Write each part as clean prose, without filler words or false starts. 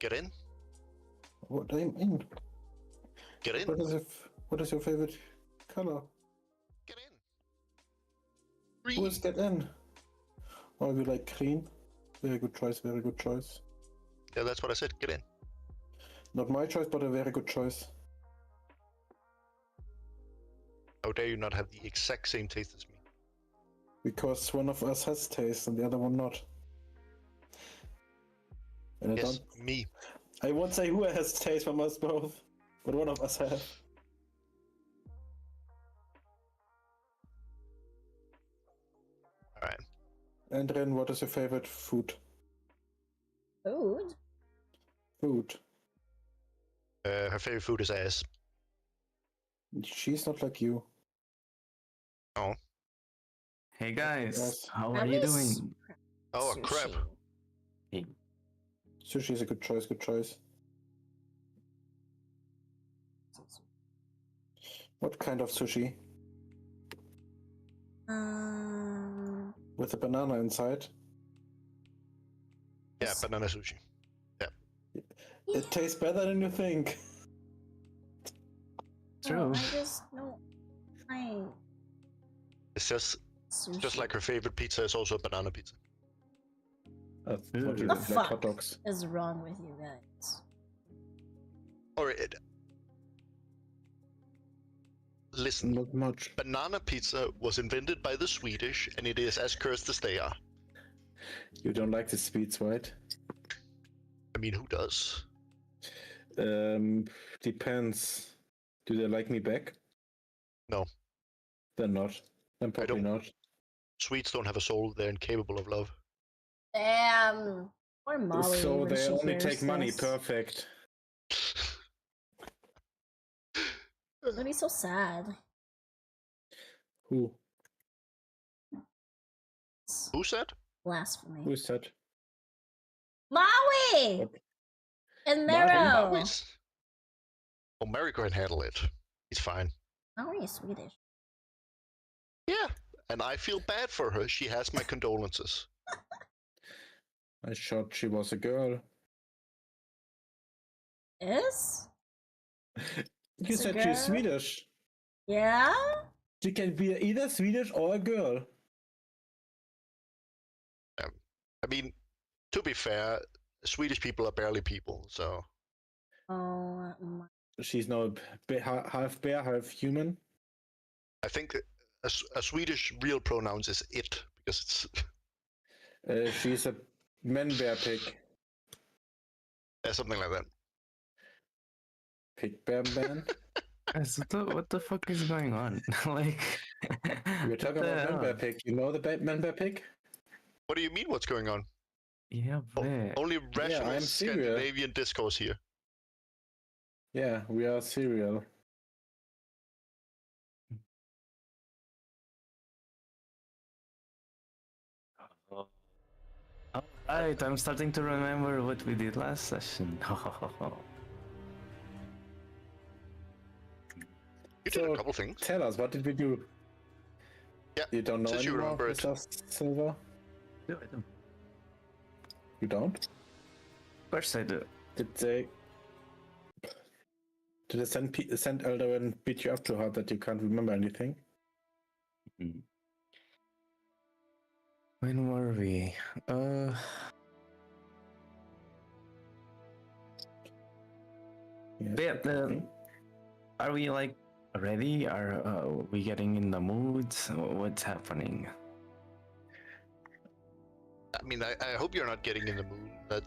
Get in. What do you mean? Get in. What is your favorite color? Get in. Green. Who is get in? Oh, you like green? Very good choice, very good choice. Yeah, that's what I said. Get in. Not my choice, but a very good choice. How dare you not have the exact same taste as me? Because one of us has taste and the other one not. And Yes, me. I won't say who has taste from us both, but one of us have. Alright. And Ren, what is your favorite food? Food? Food. Her favorite food is ass. She's not like you. Oh. Hey guys, Yes. how are you doing? Oh, crap. Hey. Sushi is a good choice, good choice. What kind of sushi? With a banana inside? Yeah, banana sushi. It tastes better than you think. True. I just don't like It's just sushi. like her favorite pizza is also a banana pizza. I thought you The like fuck hot dogs. is wrong with you guys? Alright. Listen, Not much. banana pizza was invented by the Swedish, and it is as cursed as they are. You don't like the sweets, right? I mean, who does? Depends. Do they like me back? No. Then not. Then probably don't- not. Swedes don't have a soul, they're incapable of love. Damn. Or Molly. So when they she only hears take money. this. Perfect. That'd be so sad. Who? Who said? Blasphemy. Who is that? Maui! What? And Maui? Mero! Always. Oh, Mary can handle it. He's fine. Maui is Swedish. Yeah, and I feel bad for her. She has my condolences. I thought she was a girl. Is? You It's a said girl? she's Swedish. Yeah? She can be either Swedish or a girl. I mean, to be fair, Swedish people are barely people, so... Oh my. She's now half bear, half human. I think a Swedish real pronouns is it, because it's She's a man bear pig. something like that. Pig bear man. Guys, what the fuck is going on? Like, We're talking what the about man bear hell? pig. You know the man bear pig? What do you mean, what's going on? Yeah, bet. Only rational I'm serious. Scandinavian discourse here. Yeah, we are cereal. Alright, I'm starting to remember what we did last session. You did So, a couple things. Tell us, what did we do? Yeah, You don't know since you anymore, remember it. Mr. Silver? Do it. Of You don't? course I do. Did they send Elder and beat you up too hard that you can't remember anything? When were we? Yes, But, are we like ready? Are we getting in the mood? What's happening? I mean, I hope you're not getting in the mood.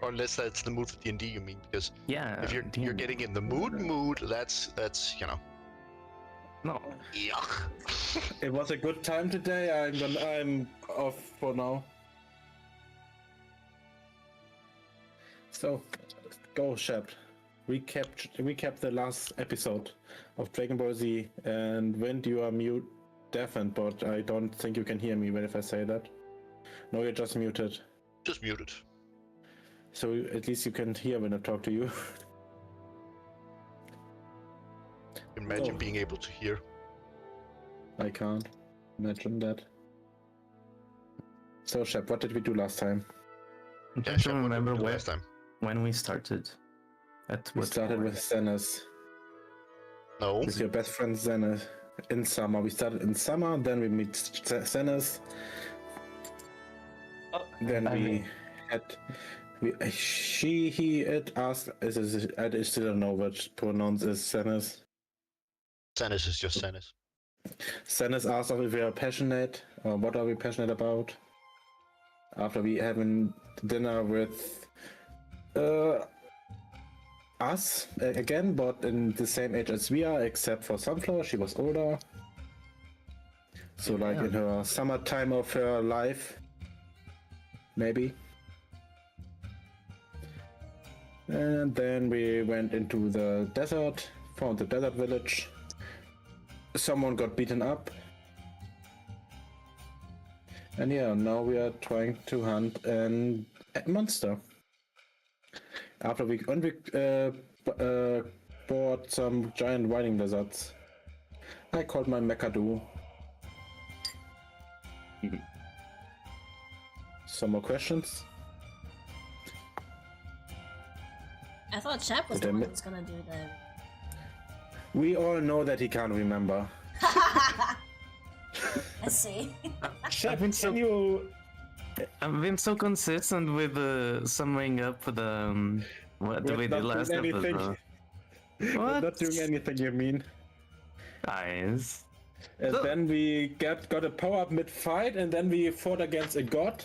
Or unless that's the mood for D&D, you mean? Because Yeah. if you're getting in the mood, that's No. yuck. It was a good time today. I'm off for now. So, go Shep. Recap the last episode of Dragon Ball Z, and when you are mute, deafened, but I don't think you can hear me when if I say that. No, you're just muted. Just muted. So at least you can hear when I talk to you. Imagine Oh. being able to hear. I can't imagine that. So Shep, what did we do last time? I'm Yeah, trying to Shep, what did we remember do where. last time. when we started. At We what started point? with Zenith. No. With your best friend Zenith. In summer. We started in summer, then we meet Zenith. Then I we mean- had... he, it asked... I still don't know what pronounce is Zenith. Zenith is just Zenith. Zenith asked if we are passionate, or what are we passionate about. After we having dinner with us again, but in the same age as we are, except for Sunflower, she was older. So like in her summertime of her life, maybe. And then we went into the desert, found the desert village. Someone got beaten up. And yeah, now we are trying to hunt a monster. After we bought some giant riding lizards. I called my Mechadoo. Some more questions? I thought Shep was the one who was gonna do the. We all know that he can't remember. I see. Shep, been so- can you... I've been so consistent with summing up the what We're we did not last doing anything. episode. We're What? not doing anything, you mean? Guys. And So- then we got a power-up mid-fight, and then we fought against a god.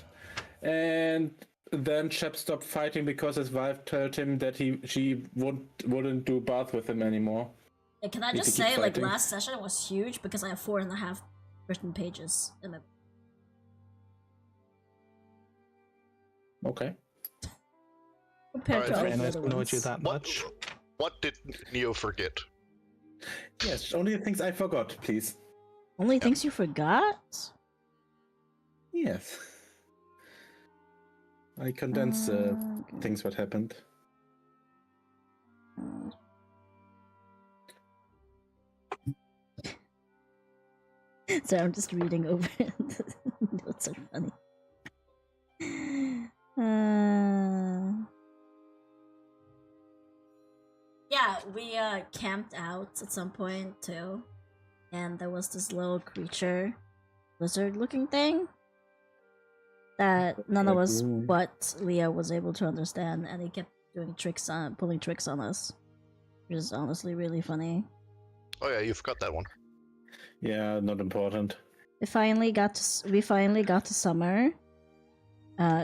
And then Shep stopped fighting because his wife told him that she wouldn't do bath with him anymore. Yeah, can I Need to just keep say, like, fighting. last session was huge because I have 4.5 written pages in my. Okay. Compared to Alright, all I the not other annoyed ones. you that much. What did Neo forget? Yes, only the things I forgot, please. Only things you forgot? Yes. I condensed Okay. things what happened. So I'm just reading over it. Notes are funny. Yeah, we camped out at some point too, and there was this little creature, lizard-looking thing that none of us Raccoon. but Leah was able to understand, and he kept pulling tricks on us, which is honestly really funny. Oh yeah, you forgot that one. Yeah, not important. We finally got to summer.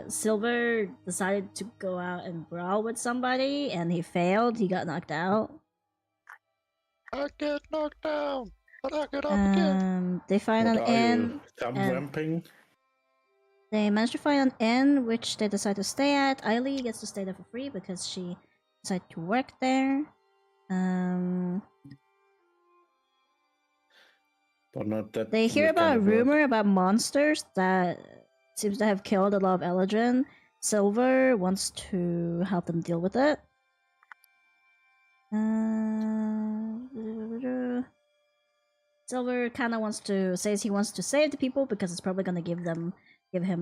Silver decided to go out and brawl with somebody, and he failed. He got knocked out. I get knocked down, but I get up again. They find What an are inn. you, thumb and- ramping? They managed to find an inn, which they decide to stay at. Eileen gets to stay there for free because she decided to work there. But not that. They hear that about kind a of work. rumor about monsters that seems to have killed a lot of Eladrin. Silver wants to help them deal with it. Silver kind of says he wants to save the people because it's probably gonna give him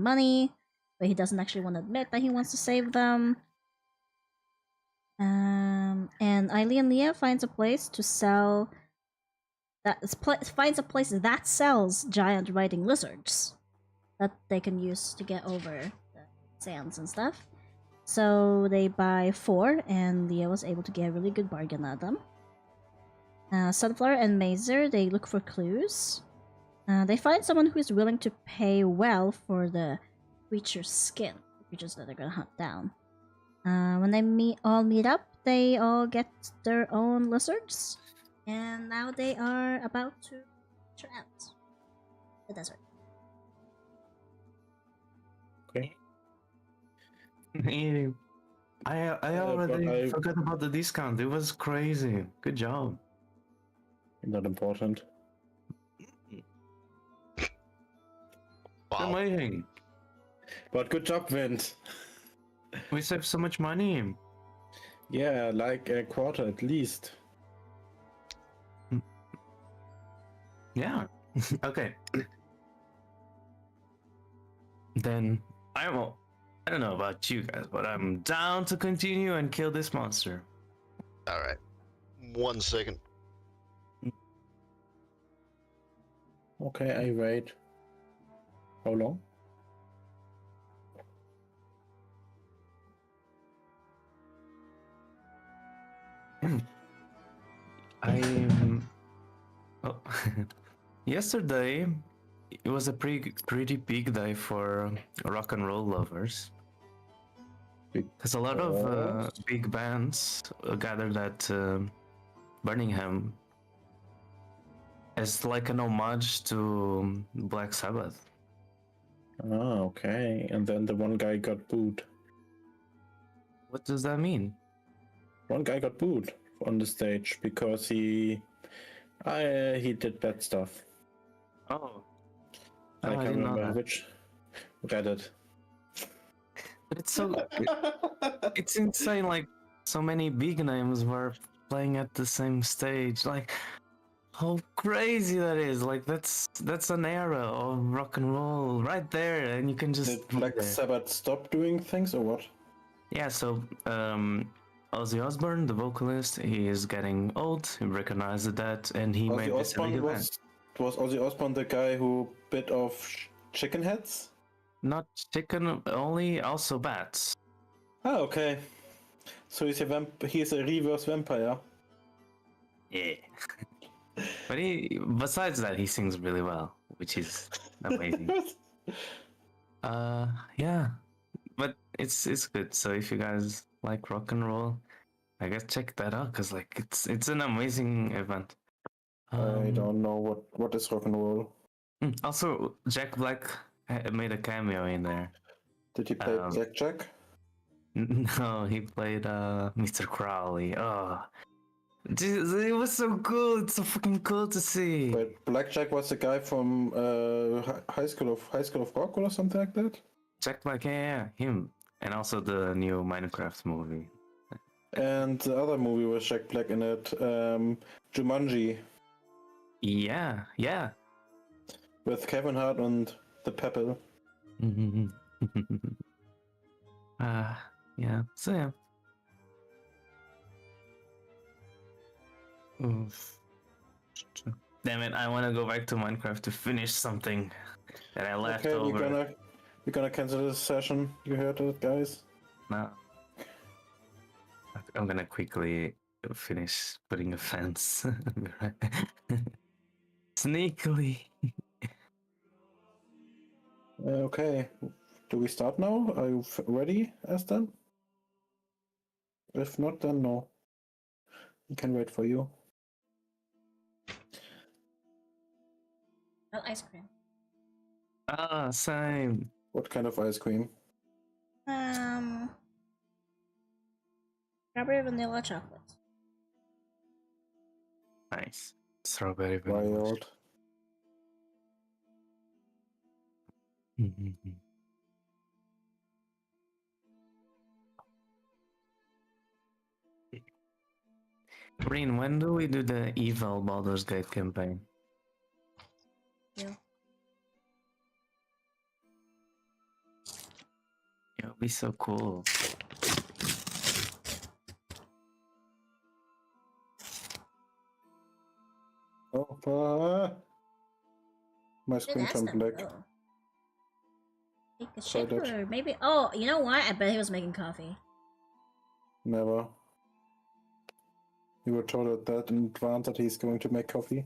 money, but he doesn't actually want to admit that he wants to save them. And Eileen and Leah finds a place to sell. Finds a place that sells giant riding lizards that they can use to get over the sands and stuff. So they buy 4, and Leah was able to get a really good bargain at them. Sunflower and Mazer, they look for clues. They find someone who is willing to pay well for the creature's skin, the creatures that they're gonna hunt down. When they all meet up, they all get their own lizards, and now they are about to venture out the desert. Okay. I but already I- forgot about the discount. It was crazy. Good job. Not important. Wow. Amazing. But good job, Vint. We saved so much money. Yeah, like a quarter at least. Yeah. Okay. Then I don't know about you guys, but I'm down to continue and kill this monster. All right. 1 second. Okay, I wait. How long? Oh, yesterday it was a pretty big day for rock and roll lovers. Because a lot of big bands gathered at Birmingham as like an homage to Black Sabbath. Ah, okay. And then the one guy got booed. What does that mean? One guy got booed on the stage because he did bad stuff. Oh, I I can't didn't know remember that. which Reddit. But it's so it's insane. Like so many big names were playing at the same stage. Like how crazy that is. Like that's an era of rock and roll right there, and you can just Did be Black there. Sabbath stop doing things or what? Yeah, so Ozzy Osbourne, the vocalist, he is getting old. He recognized that, and he made this big event. Was Ozzy Osbourne the guy who bit off chicken heads? Not chicken only, also bats. Ah, okay. So he's a reverse vampire. Yeah. But besides that, he sings really well, which is amazing. Yeah. But it's good. So if you guys like rock and roll, I guess check that out because like it's an amazing event. I don't know what is rock and roll. Also, Jack Black made a cameo in there. Did he play Blackjack? No, he played Mr. Crowley. Oh, it was so cool. It's so fucking cool to see. But Blackjack was the guy from High School of Rock or something like that. Jack Black, yeah, him, and also the new Minecraft movie. And the other movie with Jack Black in it, Jumanji. Yeah. With Kevin Hart and the Pebble. Yeah. So yeah. Oof. Damn it! I want to go back to Minecraft to finish something that I left over. Okay, we're gonna cancel this session. You heard it, guys? No. I'm gonna quickly finish putting a fence. Sneakily. Okay. Do we start now? Are you ready, Aston? If not, then no. We can wait for you. Well, ice cream. Ah, same. What kind of ice cream? Strawberry vanilla chocolate. Nice. Strawberry vanilla. Wild. Green, when do we do the evil Baldur's Gate campaign? Yeah. It'll be so cool. Oh, my screen turned black. Take a shit, or maybe. Oh, you know what? I bet he was making coffee. Never. You were told at that in advance that he's going to make coffee.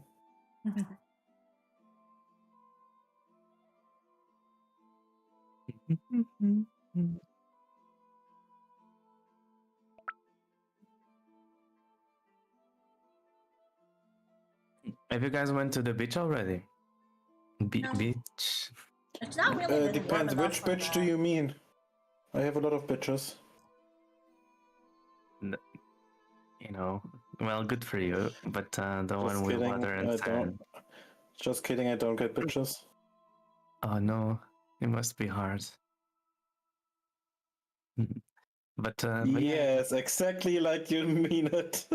Have you guys went to the beach already? No. Beach? It's not really Depends. Which bitch do you mean? I have a lot of bitches. You know, well, good for you, but the Just one with kidding, water and sand. Just kidding, I don't get bitches. Oh no, it must be hard. But yes, exactly like you mean it.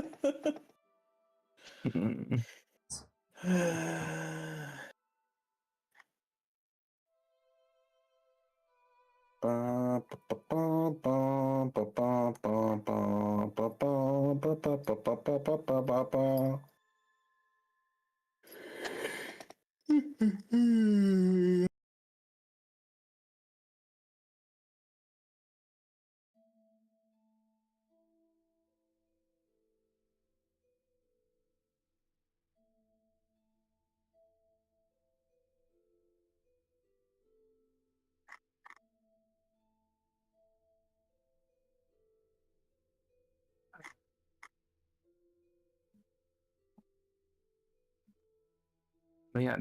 But yeah,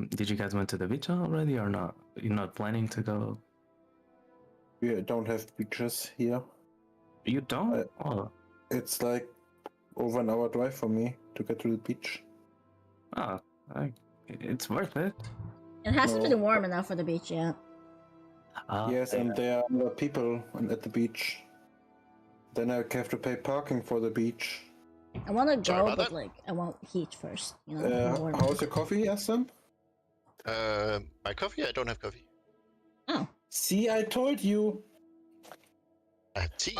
did you guys went to the beach already or not? You're not planning to go? We don't have beaches here. You don't? Oh, It's like over an hour drive for me to get to the beach. oh, it's worth it. It hasn't No. been warm enough for the beach yet. Yes, and there are other people at the beach. Then I have to pay parking for the beach. I want to Sorry go, about but that. like I want heat first. You know. warm. How's your coffee, Aston? My coffee? I don't have coffee. Oh. See, I told you. I have tea.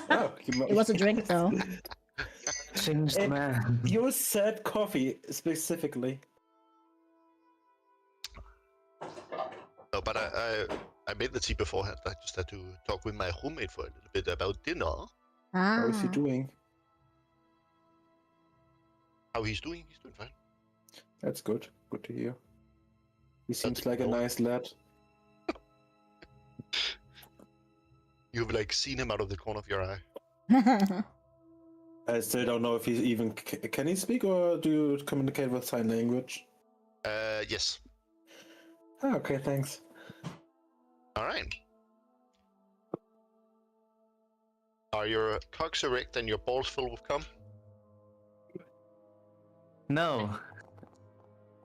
Oh, It was a drink though. Changed It- man. You said coffee specifically. No, but I made the tea beforehand. I just had to talk with my roommate for a little bit about dinner. How is he Ah. doing? How he's doing? He's doing fine. That's good. Good to hear. He seems That's like a no- nice lad. You've like seen him out of the corner of your eye. I still don't know if he even can he speak or do you communicate with sign language? Yes. Ah, okay, thanks. All right. Are your cocks erect and your balls full with cum? No,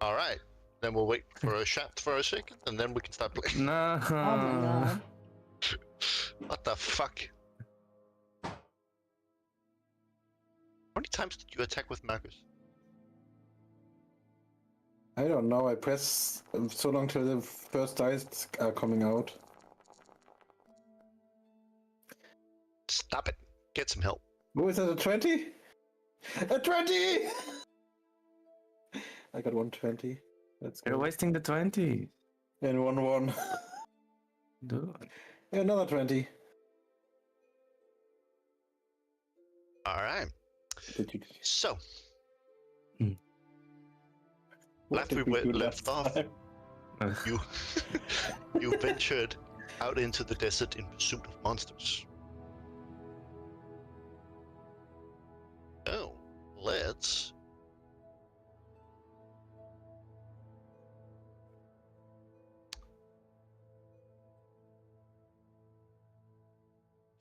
All right. Then we'll wait for a shaft for a second, and then we can start playing. no. Oh my god. What the fuck? How many times did you attack with Marcus? I don't know. I press so long till the first dice are coming out. Stop it. Get some help. Who is that? A 20? A 20! I got 120. That's You're good. wasting the 20. And 1-1. Dude. Another 20. All right. Did you? So, What left did we do left last off. time? you you ventured out into the desert in pursuit of monsters. Oh, let's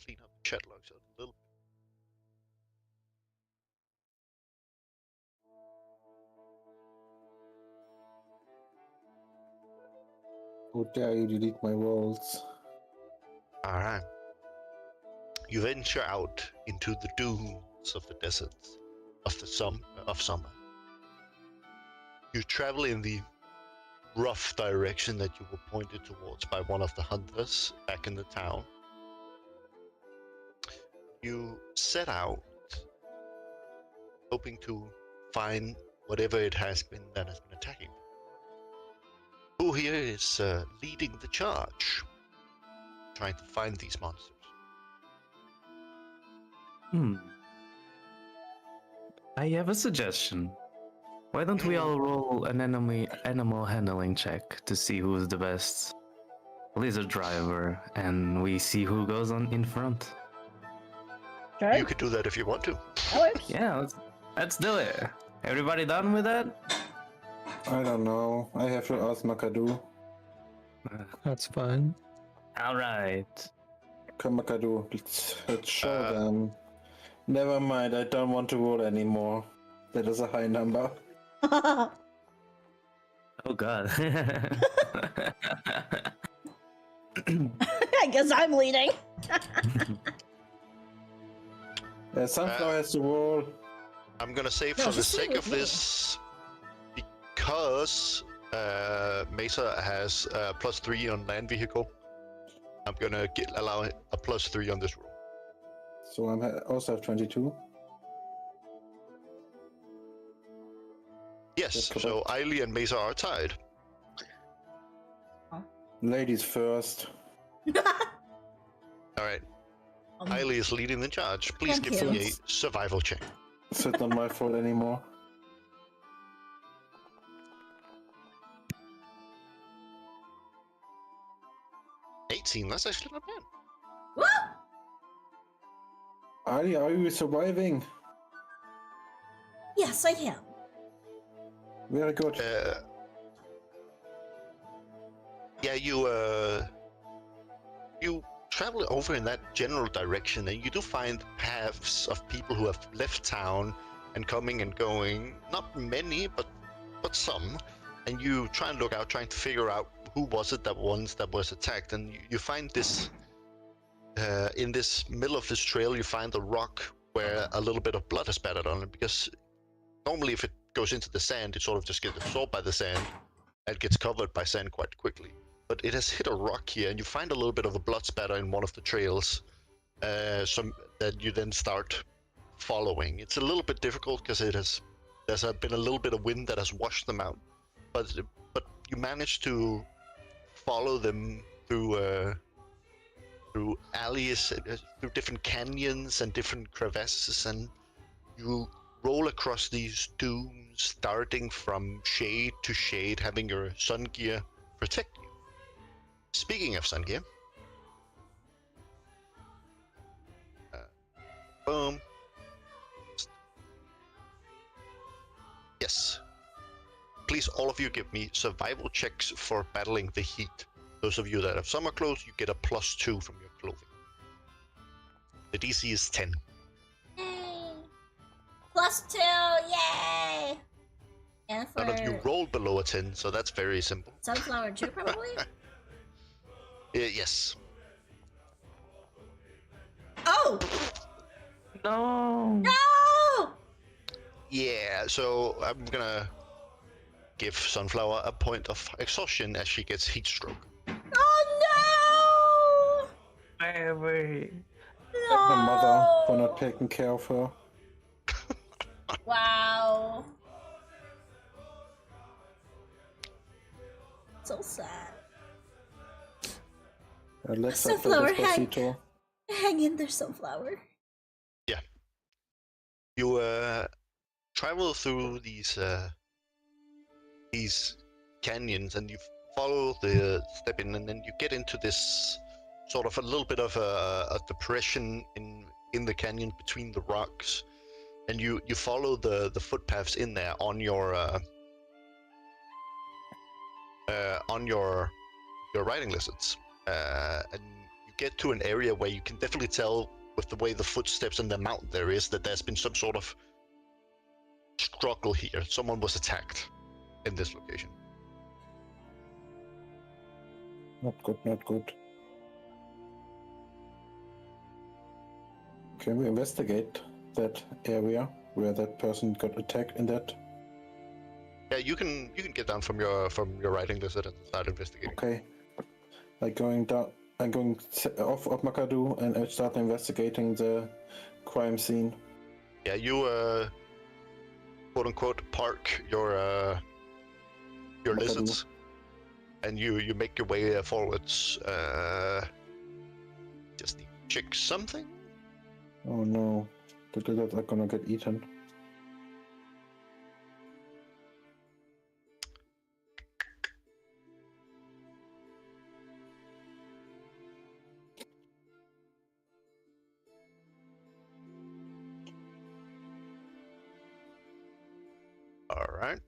clean up the chat logs a little bit. How dare you delete my walls? All right. You venture out into the dunes of the deserts of the summer. You travel in the rough direction that you were pointed towards by one of the hunters back in the town. You set out hoping to find whatever it has been that has been attacking. Who here is leading the charge, trying to find these monsters? I have a suggestion. Why don't we all roll an animal handling check to see who's the best lizard driver, and we see who goes on in front? Sure. You could do that if you want to. That works. Yeah, let's do it. Everybody done with that? I don't know. I have to ask Makadu. That's fine. All right. Come, Makadu. Let's show them. Never mind. I don't want to roll anymore. That is a high number. Oh God. I guess I'm leading. Sunflower has to roll. I'm gonna say No, for the just leave sake it of with me. this, because Mesa has +3 on land vehicle, I'm gonna allow a +3 on this roll. So I also have 22. Yes, That's so correct. Eiley and Mesa are tied. Ladies first. Alright, Eiley is leading the charge. Please Thank give you. me a survival check. It's not my fault anymore. $18, that's actually not bad. Woo! Ali, are you surviving? Yes, I am. Very good. Yeah, you travel over in that general direction, and you do find paths of people who have left town and coming and going. Not many, but some. And you try and look out, trying to figure out who was it that was attacked. And you find this in this middle of this trail. You find a rock where a little bit of blood is spattered on it, because normally if it goes into the sand, it sort of just gets absorbed by the sand and gets covered by sand quite quickly. But it has hit a rock here, and you find a little bit of a blood spatter in one of the trails, that you then start following. It's a little bit difficult because there's been a little bit of wind that has washed them out, but you manage to follow them through alleys, through different canyons and different crevasses, and you roll across these dunes, darting from shade to shade, having your sun gear protect you. Speaking of sun gear, boom. Yes. Please, all of you, give me survival checks for battling the heat. Those of you that have summer clothes, you get a +2 from your clothing. The DC is 10. Yay! +2, yay! And for None of you rolled below a 10, so that's very simple. sunflower too, probably? Yes. Oh! No. No! Yeah, so I'm gonna give Sunflower a point of exhaustion as she gets heat stroke. Oh Baby. no! The mother for No! not taking care of her. Wow. So sad. Let's Sunflower, hang, Despacito. hang in there, Sunflower. Yeah. You travel through these canyons, and you follow the step in, and then you get into this sort of a little bit of a depression in the canyon between the rocks, and you follow the footpaths in there on your riding lizards, and you get to an area where you can definitely tell with the way the footsteps and the mountain there is that there's been some sort of struggle here. Someone was attacked in this location. Not good, not good. Can we investigate that area where that person got attacked in that? Yeah, you can get down from your riding lizard and start investigating. Okay. I'm going off of Makadu and I start investigating the crime scene. Yeah, you quote unquote park your Makadu. lizards, and you make your way forwards. Just need to check something. Oh no, the lizards are gonna get eaten. All right.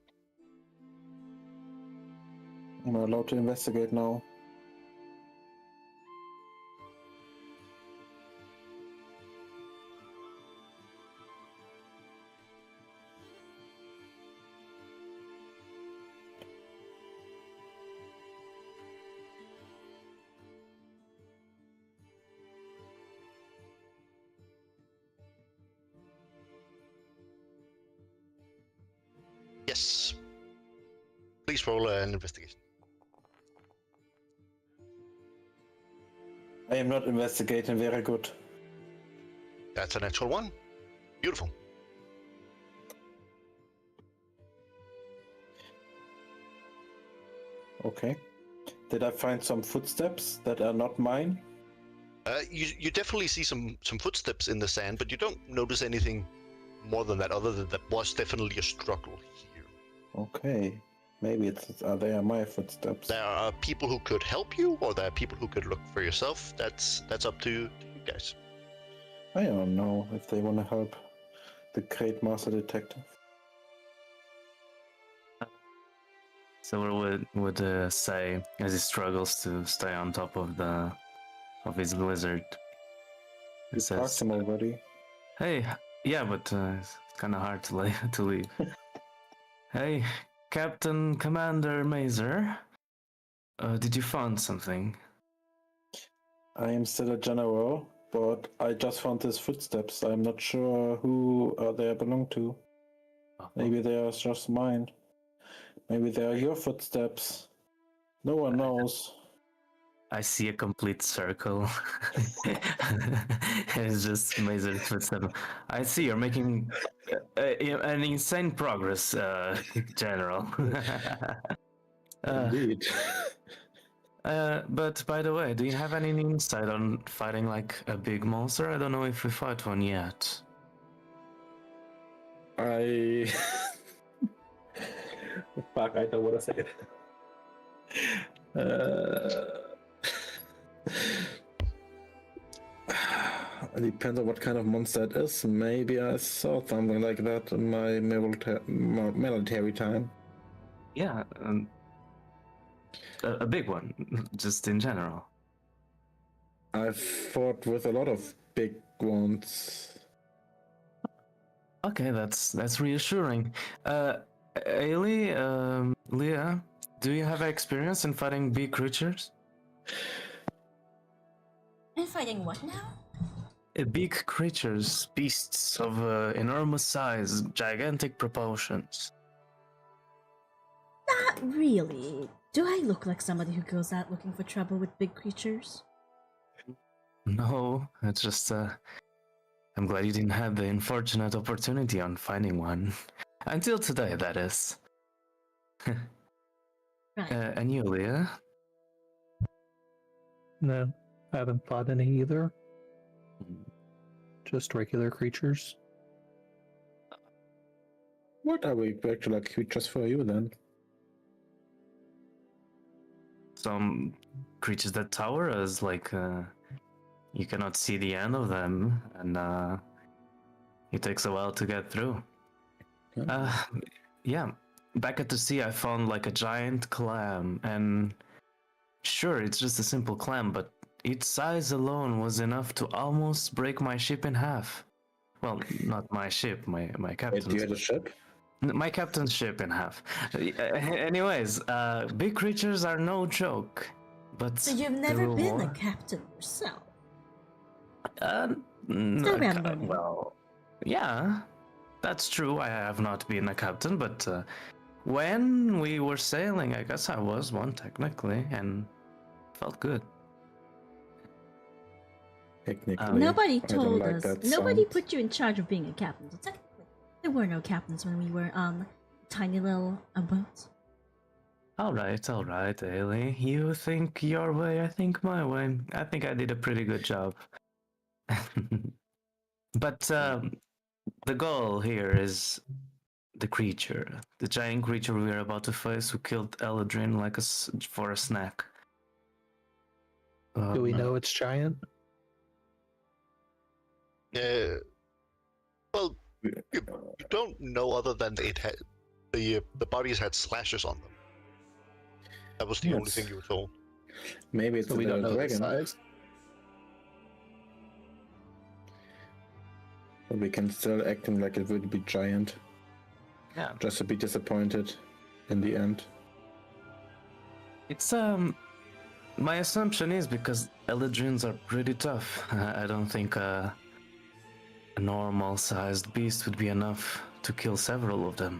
Am I allowed to investigate now? Yes. Please roll an investigation. I am not investigating very good. That's a natural one. Beautiful. Okay. Did I find some footsteps that are not mine? You definitely see some footsteps in the sand, but you don't notice anything more than that, other than that was definitely a struggle here. Okay. Maybe they are my footsteps. There are people who could help you, or there are people who could look for yourself. That's up to you guys. I don't know if they want to help the great master detective. Silver would say as he struggles to stay on top of his lizard. You talked to him already. Hey, yeah, but it's kind of hard to leave. Hey, Captain Commander Mazer, did you find something? I am still a general, but I just found his footsteps. I'm not sure who they belong to. Maybe they are just mine. Maybe they are your footsteps. No one knows. I see a complete circle. It's just Mazer's footsteps. I see you're making an insane progress, General. Indeed. But by the way, do you have any insight on fighting like a big monster? I don't know if we fought one yet. I... Fuck, I don't want to say it. It depends on what kind of monster it is. Maybe I saw something like that in my military time. Yeah, a big one, just in general. I've fought with a lot of big ones. Okay, that's reassuring. Ailey, Leah, do you have experience in fighting big creatures? And fighting what now? Big creatures, beasts of enormous size, gigantic proportions. Not really. Do I look like somebody who goes out looking for trouble with big creatures? No, it's just I'm glad you didn't have the unfortunate opportunity on finding one. Until today, that is. Right. And you, Leah? No, I haven't fought any either. Just regular creatures. What are we regular creatures for you then? Some creatures that tower us, like you cannot see the end of them, and it takes a while to get through. Yeah, back at the sea I found like a giant clam, and sure, it's just a simple clam, but its size alone was enough to almost break my ship in half. Well, not my ship, my captain's. Wait, you had a ship? My captain's ship in half. Anyways, big creatures are no joke. But So you've never been a captain yourself? No, rambling. well, yeah, that's true. I have not been a captain, but when we were sailing, I guess I was one technically, and felt good. Technically. Nobody I don't told like us. that Nobody sound. put you in charge of being a captain. So technically, there were no captains when we were on tiny little boats. All right, Ailey. You think your way, I think my way. I think I did a pretty good job. But the goal here is the creature, the giant creature we are about to face, who killed Eladrin like for a snack. Do we know it's giant? Well, you don't know other than it had the bodies had slashes on them. That was the only Yes. thing you were told. Maybe it's So a we don't little know the dragon. size. But we can still acting like it would be giant. Yeah, Just to be disappointed in the end. it's my assumption is because Eladrins are pretty tough. I don't think a normal-sized beast would be enough to kill several of them.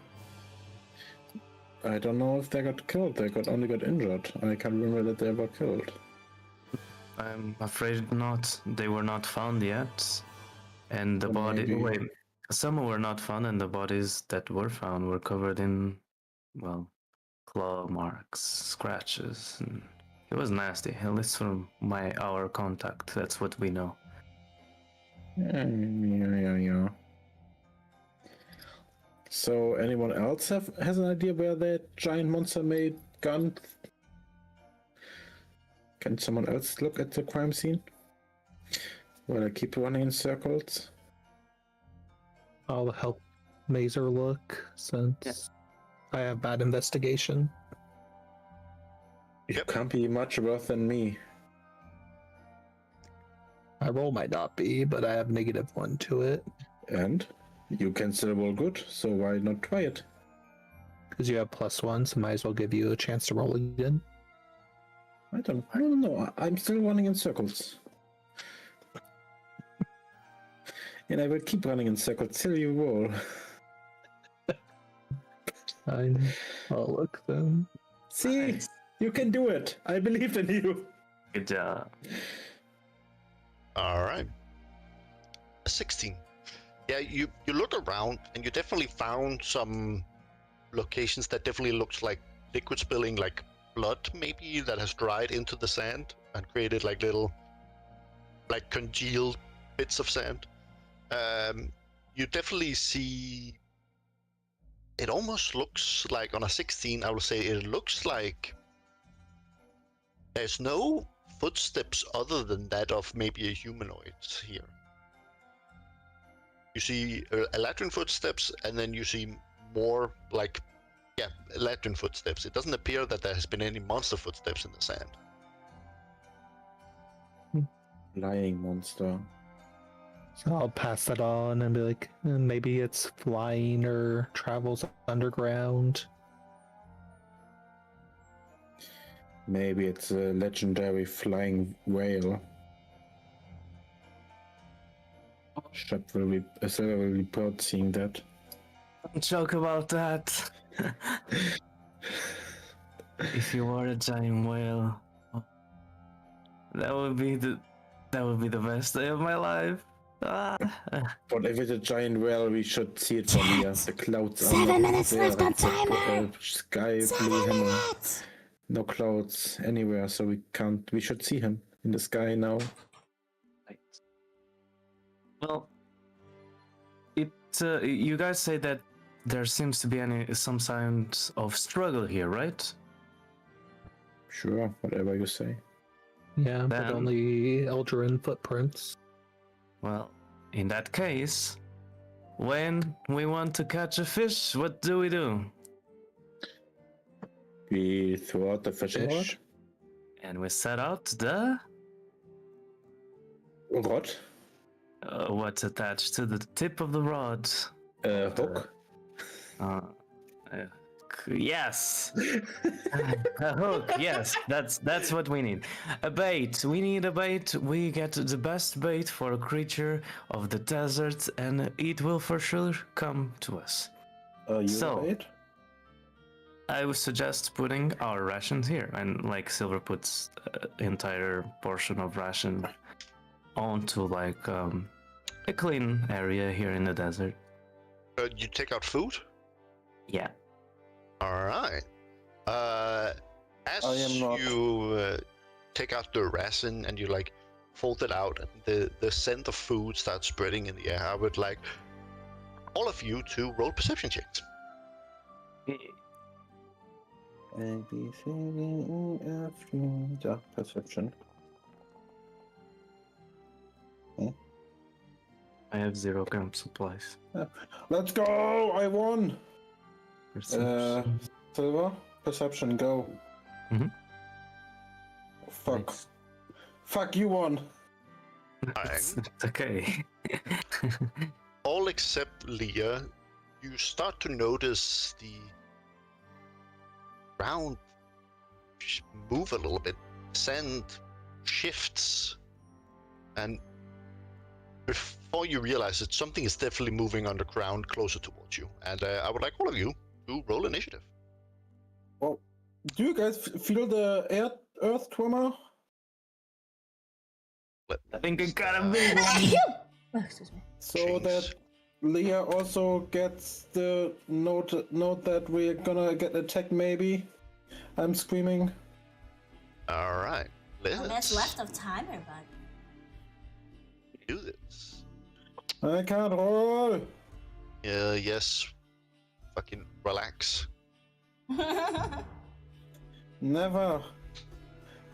I don't know if they got killed. They only got injured. I can't remember that they were killed. I'm afraid not. They were not found yet. And the Or body. maybe- Wait, some were not found, and the bodies that were found were covered in, well, claw marks, scratches. And it was nasty. At least from our contact, that's what we know. Yeah. So, anyone else has an idea where that giant monster made gun? Can someone else look at the crime scene? While I keep running in circles? I'll help Mazer look since I have bad investigation. You can't be much worse than me. My roll might not be, but I have -1 to it. And you can still roll good, so why not try it? Because you have +1, so might as well give you a chance to roll again. I don't know. I'm still running in circles. And I will keep running in circles till you roll. I'll look then. See? Nice. You can do it. I believed in you. Good job. All right. 16. Yeah, you look around and you definitely found some locations that definitely looks like liquid spilling, like blood maybe that has dried into the sand and created like little, like congealed bits of sand. You definitely see. It almost looks like on a 16. I will say it looks like there's no footsteps other than that of maybe a humanoid here. You see latrine footsteps, and then you see more like, latrine footsteps. It doesn't appear that there has been any monster footsteps in the sand. Lying monster. So I'll pass that on and be like, maybe it's flying or travels underground. Maybe it's a legendary flying whale. Shep will be report seeing that. Don't joke about that. If you were a giant whale, that would be the best day of my life. Ah. But if it's a giant whale, we should see it from here. The clouds are 7 not minutes there. left on It's a timer. sky blue 7 hammer. minutes. No clouds anywhere, so we can't. We should see him in the sky now. Right. Well, you guys say that there seems to be some signs of struggle here, right? Sure, whatever you say. Yeah, but Then- only Eldrin footprints. Well, in that case, when we want to catch a fish, what do? We throw out the fishing rod. Fish. And we set out the Rod. what's attached to the tip of the rod. Hook. Uh, yes, a hook. Yes, that's what we need. A bait. We need a bait. We get the best bait for a creature of the desert, and it will for sure come to us. You So- it? I would suggest putting our rations here, and like Silver puts entire portion of ration onto like a clean area here in the desert. You take out food. Yeah. All right. As I am not- you take out the resin and you like fold it out, and the scent of food starts spreading in the air. I would like all of you to roll perception checks. A, B, C, D, E, F, G. Yeah, perception. I have 0 camp supplies. Let's go! I won! Perception. Silver, perception, go. Mhm. Fuck. Nice. Fuck, you won! It's okay. All except Leah, you start to notice the ground move a little bit. Sand shifts, and before you realize it, something is definitely moving underground closer towards you. And I would like all of you to roll initiative. Well, do you guys feel the earth tremor? I think I got a big one. Oh, excuse me. So Jeez. that Leah also gets the note that we're gonna get attacked. Maybe. I'm screaming. All right, How much let's left of timer, bud? do this. I can't roll. Yes. Fucking relax. Never.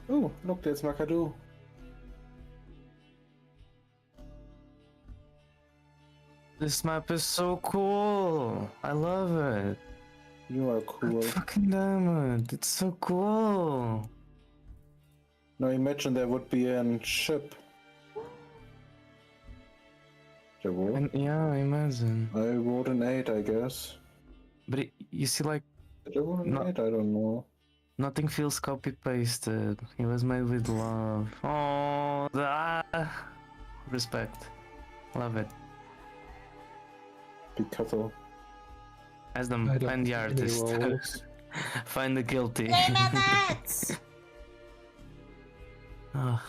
Oh, look, there's Makadu. This map is so cool. I love it. You are cool. Fucking damn it. It's so cool. Now imagine there would be a ship. There would. And yeah, I imagine. I wrote an 8, I guess. But you see, like, Did I wrote an No. 8? I don't know. nothing feels copy pasted. He was made with love. Oh, respect. Love it. Be careful. As them, I don't find the see any artist. rolls. Find the guilty. 3 minutes! Ugh.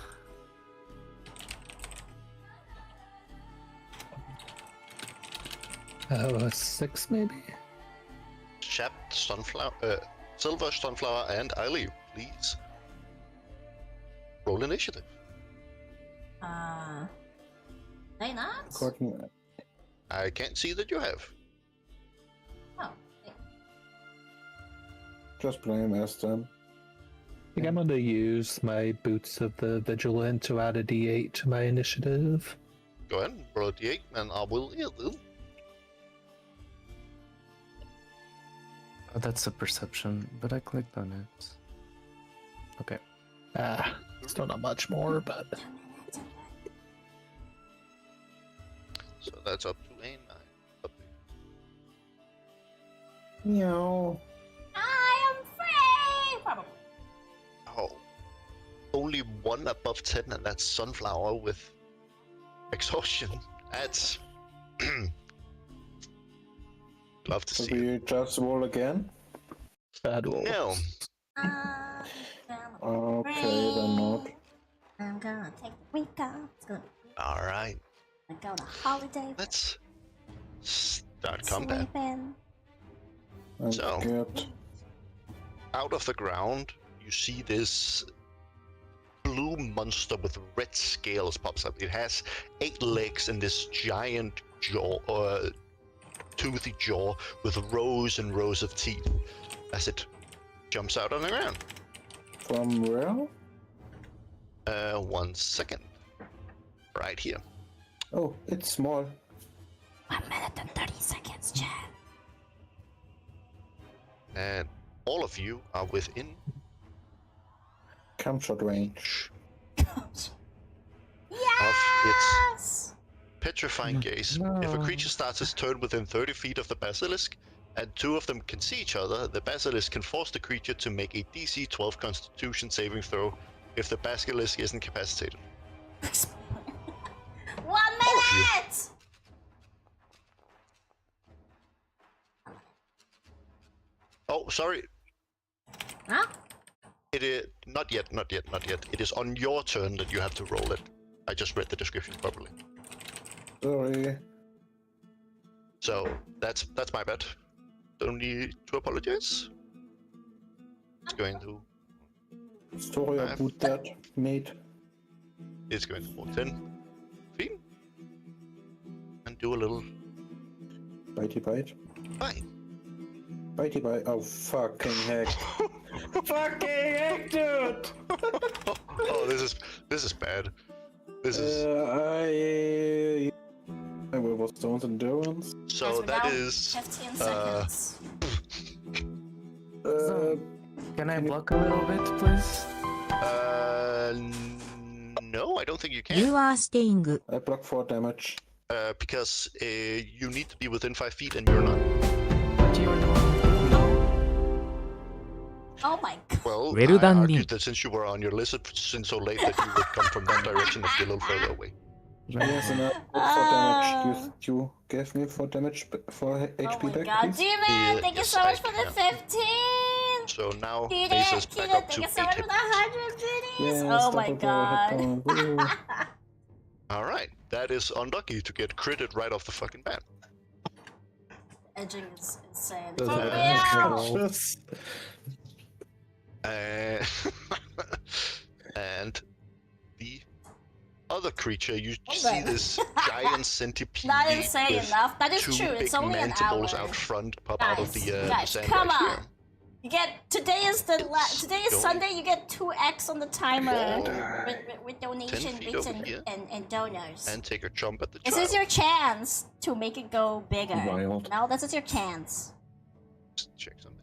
A 6 maybe? Chapped Sunflower, Silver, Sunflower, and Eiley, please. Roll initiative. They not? According, I can't see that you have. Oh, yeah. just blame Aston. I think I'm going to use my Boots of the Vigilant to add a D8 to my initiative. Go ahead, roll a d8, and I will heal them. Oh, that's a perception, but I clicked on it. Okay. Still not much more, but 2 minutes. So that's up to a 9. Up Meow. I am free! Probably. Oh. Only one above 10, and that's Sunflower with exhaustion. That's... Love to So see it. we just roll again? bad roll. No. I'm Okay, then not. I'm gonna take the week off. It's gonna be Alright, I'm going on holiday. let's start combat. Sleeping. I'm So. scared. Out of the ground, you see this blue monster with red scales pops up. It has 8 legs and this giant jaw, toothy jaw with rows and rows of teeth as it jumps out on the ground. From where? 1 second. Right here. Oh, it's small. 1 minute and 30 seconds, chat. And all of you are within Cam shot range. Yes! petrifying gaze. If a creature starts its turn within 30 feet of the basilisk, and 2 of them can see each other, the basilisk can force the creature to make a DC 12 Constitution saving throw if the basilisk isn't incapacitated. 1 All of you. minute! Oh, sorry. Huh? It is not yet. It is on your turn that you have to roll it. I just read the description properly. Sorry. So that's my bad. Don't need to apologize. It's going to Sorry I've- about that, mate. it's going to walk 10 feet and do a little Bitey bite. bite. Bitey bite. Oh, fucking heck. Fucking heck, dude! Oh, this is bad. This is I will was Stone's endurance. so Yes, we're that now is 15 seconds. Can I block a little bit, please? no, I don't think you can. You are staying. I block 4 damage. Because you need to be within 5 feet and you're not. But you're the one. Oh my god. Well, Well I done, argued Nick. that since you were on your list since so late that you would come from that direction and be a little further away. Yes, and I block 4 damage. You gave me 4 damage, 4 Oh HP my back, god, please? Demon! Yeah, Thank you yes, so much for I the can. 15! So now Peter, Ace is back Peter, up thank to you so 8 much hit for the points. 100 goodies! Yes, Oh my double hit god. point. Woo. All right, that is unlucky to get critted right off the fucking bat. Edging is insane. Does For it real! Just- And and the other creature, you see then. this giant centipede Not insane with enough. That is two true. big It's only an hour. mandibles out front pop out of the Guys, sand come right on. here. You get today is Going- Sunday. You get 2x on the timer Oh. with donation 10 feet bits over here. and donors. And take a jump at the This child. is your chance to make it go bigger. Wild. No, this is your chance. Just check something.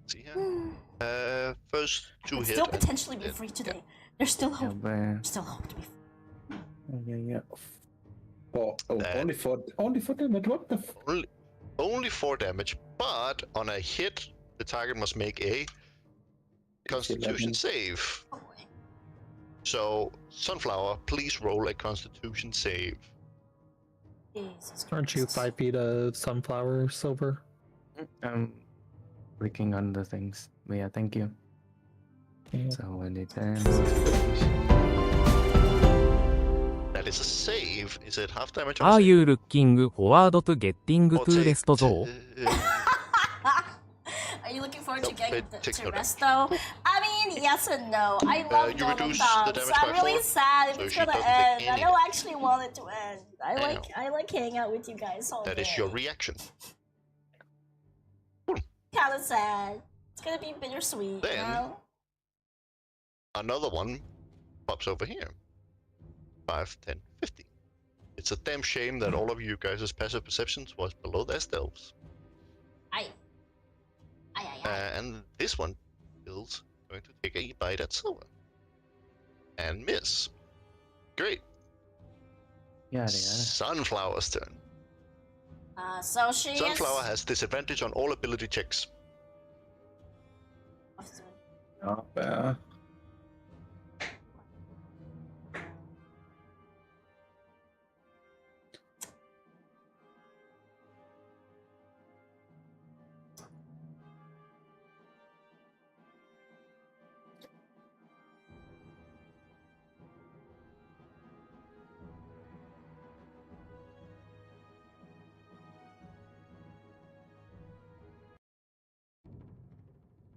See here? First two Could hit. still and potentially be then- free today. There's still Yeah, hope. but There's still hope to be free. Yeah. Oh, That- only for damage. What the? Only 4 damage, but on a hit, the target must make a Constitution 11. save. Oh boy. So, Sunflower, please roll a Constitution save. Jesus Aren't you Christ. 5 feet of sunflower silver? I'm clicking on the things. But yeah, thank you. Yeah. So 1d10. That is a save. Is it half damage? Are you looking forward to getting Or to take rest though? Are you looking forward to Nope, getting it takes to no rest though? I mean, yes and no. I love you Donald reduce the Ducks. damage I'm by really 4, sad if so it's she gonna doesn't take end. I any don't actually want it to end. Damn. I like hanging out with you guys all That day. is your reaction. Kinda sad. It's gonna be bittersweet, you Then- know? Another one pops over here. 5, 10, 50. It's a damn shame that all of you guys' passive perceptions was below their stealths. Aye. Aye. And this one is going to take a bite at Silver. And miss. Great. Yada yada. Sunflower's turn. So she Sunflower is... has disadvantage on all ability checks. Oh, yeah.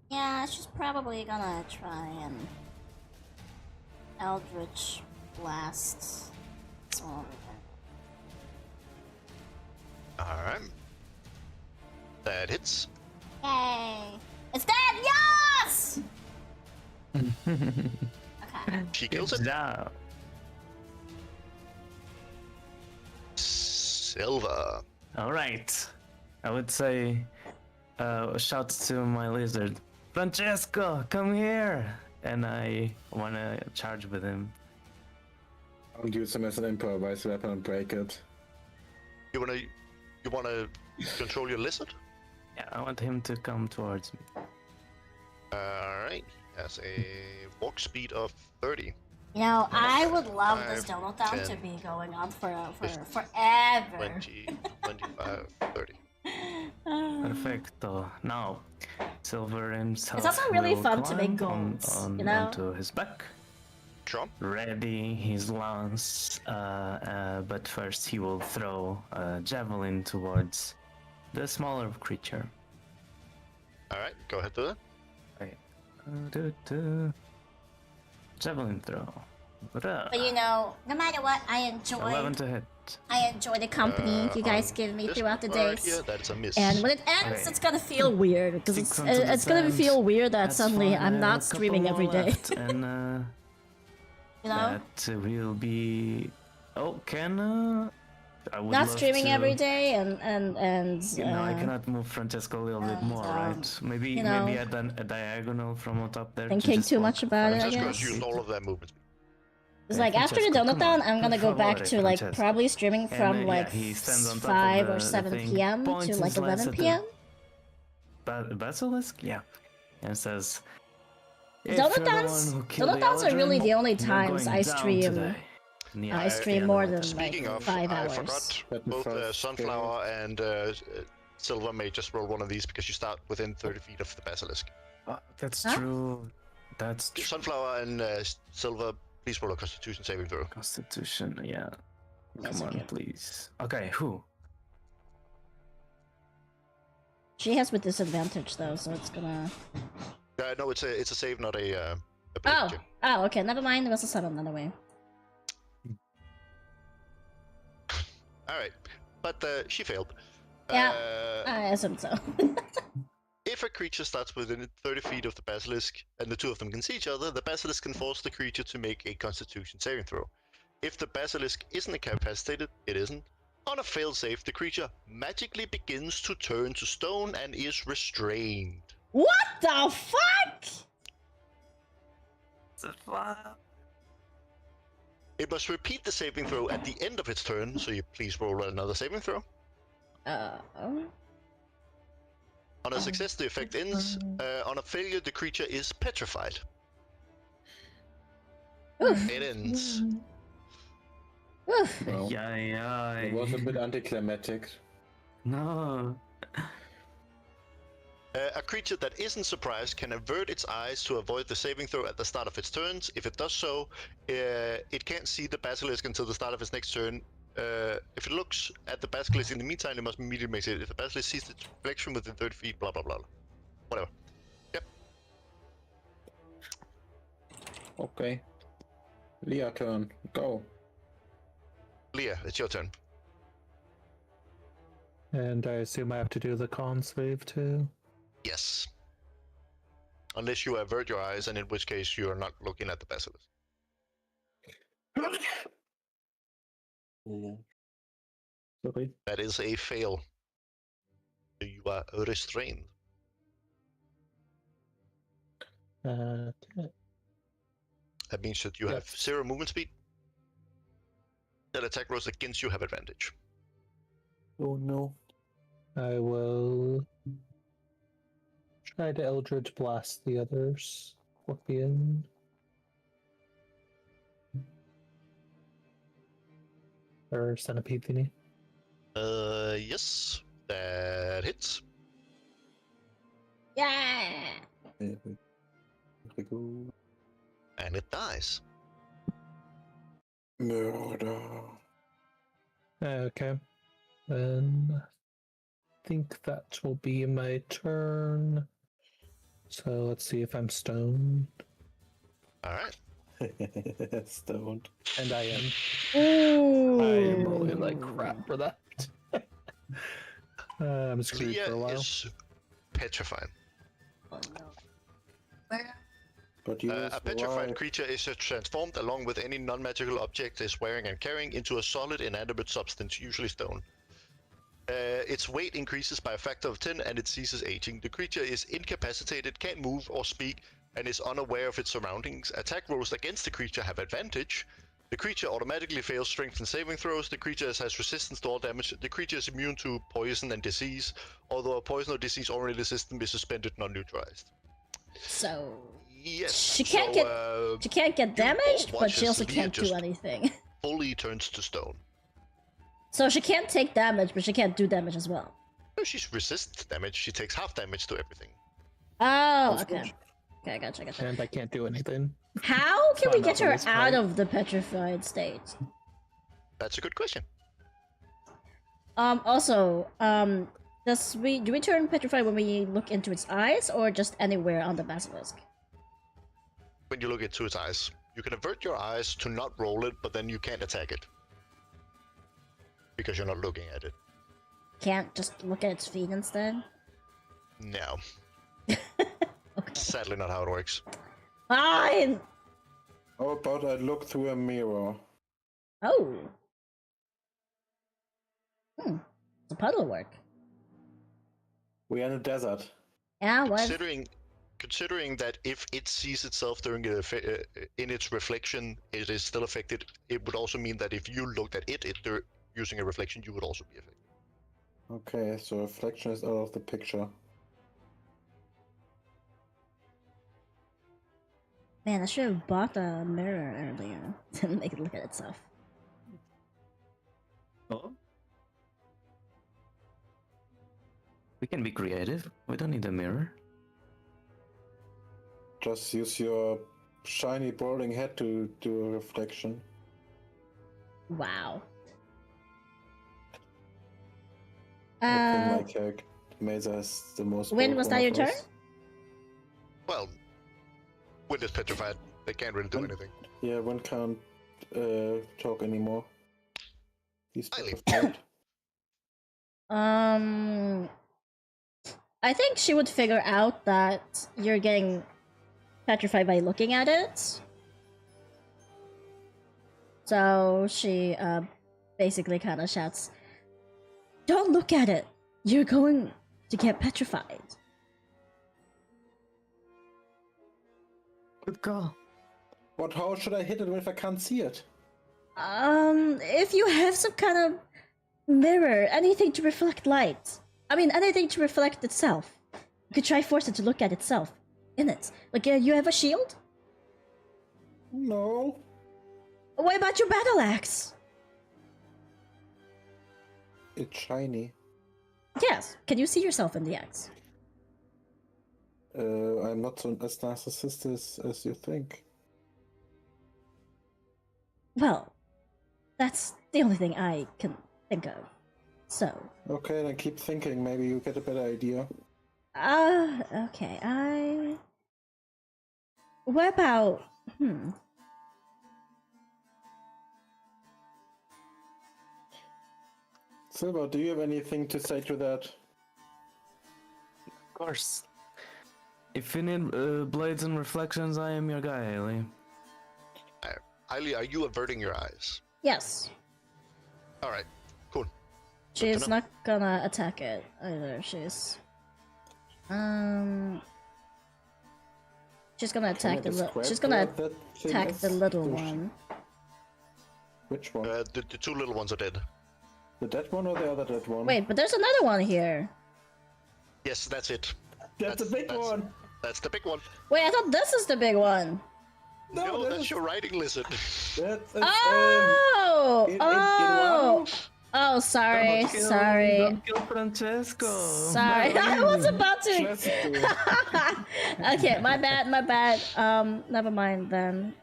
Yeah, she's probably gonna try and Eldritch Blast this one over there. Alright. That hits. Yay! It's dead! Yes! Okay. She kills Good it. job. Silver. All right. I would say, shout to my lizard, Francesco, come here, and I wanna charge with him. I'll use him as an improvised weapon and break it. You wanna control your lizard? Yeah, I want him to come towards me. Alright. He has a walk speed of 30. You know, I would love this 5, Donut Down 10, to be going on for 15, forever. 20, 25, 30. Perfecto. Now, Silver himself. It's also really will fun to make climb goals, you know? onto his back. Trump. Ready his lance, but first he will throw a javelin towards the smaller creature. Alright, go ahead to that. Javelin throw. But you know, no matter what, I 11 enjoy to hit. the company you guys on give me this throughout the one right days. here, that's a miss. And when it ends, Okay. it's gonna feel weird because Six it's, onto the it's gonna sand. feel weird that That's suddenly fine, I'm a not couple streaming more every day. left, and You know, that will be. Oh, I would not love streaming to... every day, and You know, I cannot move Francesco a little bit more, right? Maybe you know, maybe a diagonal from on top there. to thinking just too walk much about it, I Francesco guess. has used all of their movement speed. it's Okay, like after the Francesco, Donut come Down, on. I'm gonna Per go back favore, to like Francesco. probably streaming And, from yeah, like he stands on top of 5 or the 7 thing, p.m. points to his like lance 11 at the- p.m. Basilisk, yeah, and says. Donut Downs are really the only times I stream. I stream more than like Speaking of, 5 I hours. forgot Let me both first Sunflower and Silver may just roll one of these because you start within 30 feet of the basilisk. That's Huh? true. That's true. Sunflower and Silver Please roll a Constitution saving throw. Constitution, yeah. That's Come on, okay. please. Okay, who? She has with disadvantage though, so it's gonna. No, it's a save, not a ability Oh, check. oh, okay. Never mind. It was a 7 anyway. All right, but she failed. Yeah. I assumed so. If a creature starts within 30 feet of the basilisk and the two of them can see each other, the basilisk can force the creature to make a Constitution saving throw. If the basilisk isn't incapacitated, it isn't. On a failed save, the creature magically begins to turn to stone and is restrained. What the fuck? It must repeat the saving throw at the end of its turn, so you please roll another saving throw. Oh. On a success, the effect ends. On a failure, the creature is petrified. Oof. It ends. Oof. No. Yeah. It was a bit anticlimactic. No. A creature that isn't surprised can avert its eyes to avoid the saving throw at the start of its turns. If it does so, it can't see the basilisk until the start of its next turn. If it looks at the basilisk in the meantime, it must immediately make it. If the basilisk sees its reflection within 30 feet, blah blah blah. Whatever. Yep. Okay. Leah turn. Go. Leah, it's your turn. And I assume I have to do the con save too. Yes. Unless you avert your eyes, and in which case you are not looking at the basilisk. Sorry. That is a fail. You are restrained. Okay. That means that you have 0 movement speed. That attack rolls against you have advantage. Oh no. I will try to Eldritch Blast the others. Scorpion. Or Centipede thingy. Yes. That hits. Yeah. There we go. And it dies. Murder. Okay. Then I think that will be my turn. So let's see if I'm stoned. Alright. Stoned. And I am. Ooh. I am rolling like crap for that. I'm screwed Leah for a while. is petrified. Oh, no. But you will A petrified survive. creature is transformed along with any non-magical object it's wearing and carrying into a solid inanimate substance, usually stone. Its weight increases by a factor of 10 and it ceases aging. The creature is incapacitated, can't move or speak, and is unaware of its surroundings. Attack rolls against the creature have advantage. The creature automatically fails strength and saving throws. The creature has resistance to all damage. The creature is immune to poison and disease, although a poison or disease already in the system is suspended, not neutralized. So Yes. she can't she can't get damaged, but she also can't do anything. Fully turns to stone. So she can't take damage, but she can't do damage as well. No, she resists damage. She takes half damage to everything. Oh, okay. Okay, gotcha. And I can't do anything. How can we Find get out the her worst out part. of the petrified state? That's a good question. Also, do we turn petrified when we look into its eyes, or just anywhere on the basilisk? When you look into its eyes, you can avert your eyes to not roll it, but then you can't attack it. Because you're not looking at it. Can't just look at its feet instead? No. Okay. Sadly not how it works. Fine! How about I look through a mirror? Oh. The puddle work. We're in a desert. Yeah, what? Considering that if it sees itself during in its reflection, it is still affected, it would also mean that if you looked at it using a reflection, you would also be affected. Okay, so reflection is out of the picture. Man, I should have bought a mirror earlier to make it look at itself. Oh. We can be creative. We don't need a mirror. Just use your shiny balding head to do a reflection. Wow. I think like Mesa is the most. When bold was one that your of turn? us. Well, Wind is petrified. They can't really do anything. Yeah, one can't talk anymore. He's I leave. petrified. I think she would figure out that you're getting petrified by looking at it. So she basically kind of shouts, "Don't look at it! You're going to get petrified." Good call. But how should I hit it if I can't see it? If you have some kind of mirror, anything to reflect light. I mean, anything to reflect itself. You could try force it to look at itself in it. Like, you have a shield? No. What about your battle axe? It's shiny. Yes. Can you see yourself in the axe? I'm not so as narcissistic as you think. Well, that's the only thing I can think of. So. Okay, then keep thinking. Maybe you get a better idea. Okay. What about. Silver, do you have anything to say to that? Of course. If you need blades and reflections, I am your guy, Haley. Hailey, are you averting your eyes? Yes. Alright, cool. She's not gonna attack it either. She's she's gonna attack the she's gonna attack the little one. Which one? The two little ones are dead. The dead one or the other dead one? Wait, but there's another one here. Yes, that's it. That's the big one! That's the big one. Wait, I thought this is the big one. No, that's your riding lizard. That's Oh! Oh, sorry, sorry. Don't kill Francesco. Sorry, I was about to. Okay, my bad. Never mind then.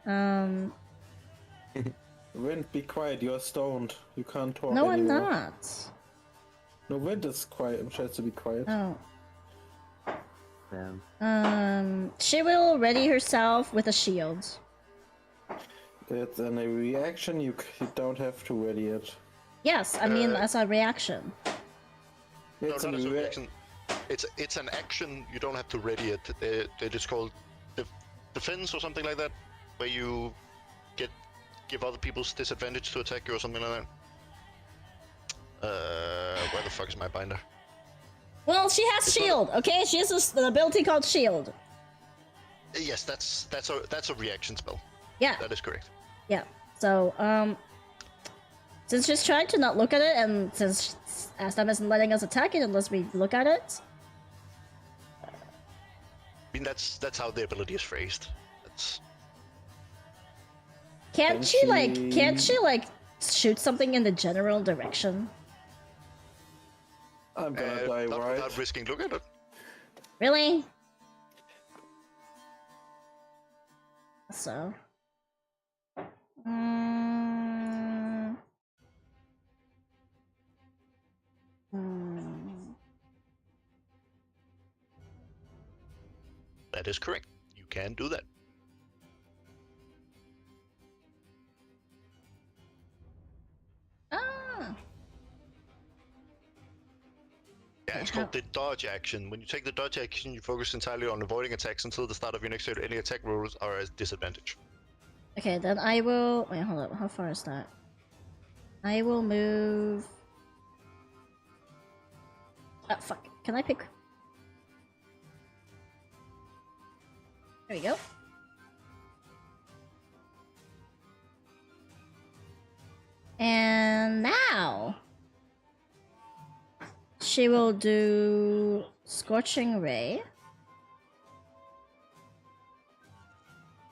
Wind, be quiet. You're stoned. You can't talk No, anymore. I'm not. No, Wind is quiet. Tries to be quiet. Oh. Damn. She will ready herself with a shield. It's a reaction. You don't have to ready it. Yes, I mean as a reaction. No, It's not as a rea- reaction. It's an action. You don't have to ready it. They just called defense or something like that, where you give other people's disadvantage to attack you or something like that. Where the fuck is my binder? Well, she has shield. Okay, she has an ability called shield. Yes, that's a reaction spell. Yeah. That is correct. Yeah. So since she's trying to not look at it, and since Astam isn't letting us attack it unless we look at it. I mean, that's how the ability is phrased. That's Can't she shoot something in the general direction? I'm gonna die, not right? without risking look at it. Really? So. That is correct. You can do that. Ah. Yeah, it's called the dodge action. When you take the dodge action, you focus entirely on avoiding attacks until the start of your next turn. Any attack rolls are at disadvantage. Okay, then I will. Wait, hold up. How far is that? I will move. Fuck. Can I pick? There we go. And now she will do Scorching Ray.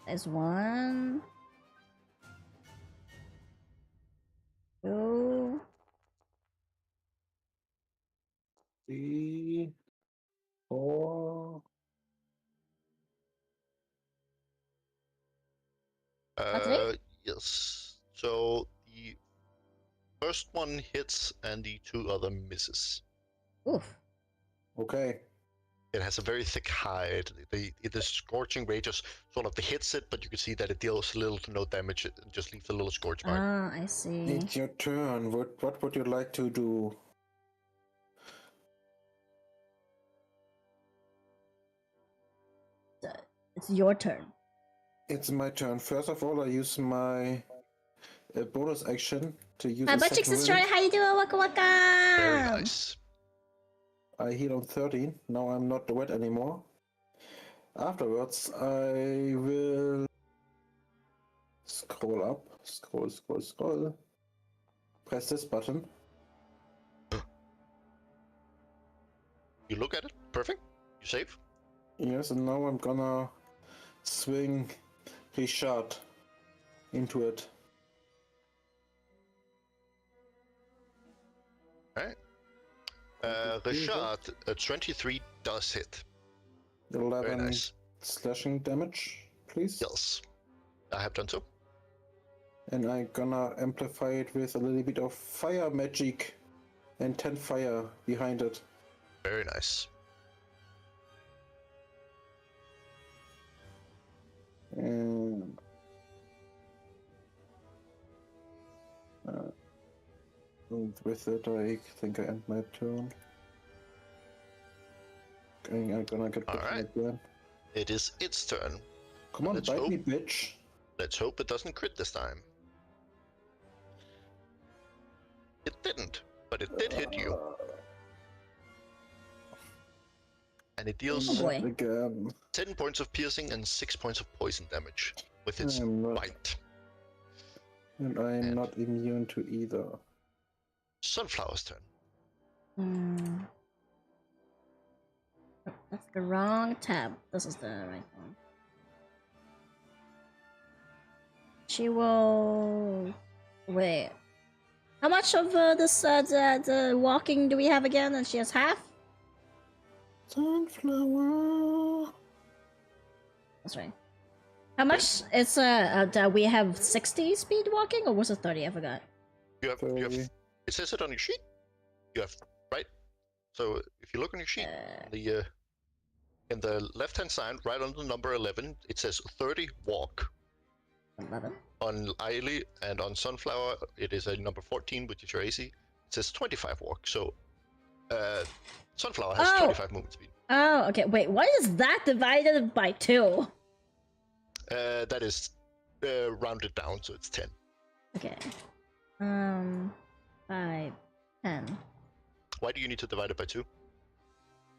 There's one. Two. 3, 4. Yes. So the first one hits and the two other misses. Oof. Okay. It has a very thick hide. The scorching ray just sort of hits it, but you can see that it deals little to no damage. It just leaves a little scorch mark. Ah, I see. It's your turn. What would you like to do? It's your turn. It's my turn. First of all, I use my bonus action to use. Hi, a Butt Chicks second Destroyer, wind. how you doing? Waka waka! Very nice. I heal on 13. Now I'm not wet anymore. Afterwards, I will scroll up. Scroll. Press this button. You look at it. Perfect. You save. Yes, and now I'm gonna swing Richard into it. Alright. Richard, 23 does hit. 11 Very nice. slashing damage, please. Yes. I have done so. And I'm gonna amplify it with a little bit of fire magic and 10 fire behind it. Very nice. And with it, I think I end my turn. I'm gonna get All back right. again. It is its turn. Come on, Let's bite hope. me, bitch. Let's hope it doesn't crit this time. It didn't, but it did hit you. And it deals Oh boy. Again. 10 points of piercing and 6 points of poison damage with its I'm not, bite. and I'm And- not immune to either. Sunflower's turn. Hmm. Oh, that's the wrong tab. This is the right one. She will. Wait. How much of this the walking do we have again? And she has half? Sunflower. That's right. How much is we have 60 speed walking, or was it 30? I forgot. You have, 30. it says it on your sheet. You have, right? So if you look on your sheet, in the left-hand side, right under number 11, it says 30 walk. 11. On Ailey and on Sunflower, it is a number 14, which is your AC. It says 25 walk. So Sunflower has Oh. 25 movement speed. Oh, okay. Wait, what is that divided by 2? That is rounded down, so it's 10. Okay. 5, 10. Why do you need to divide it by 2?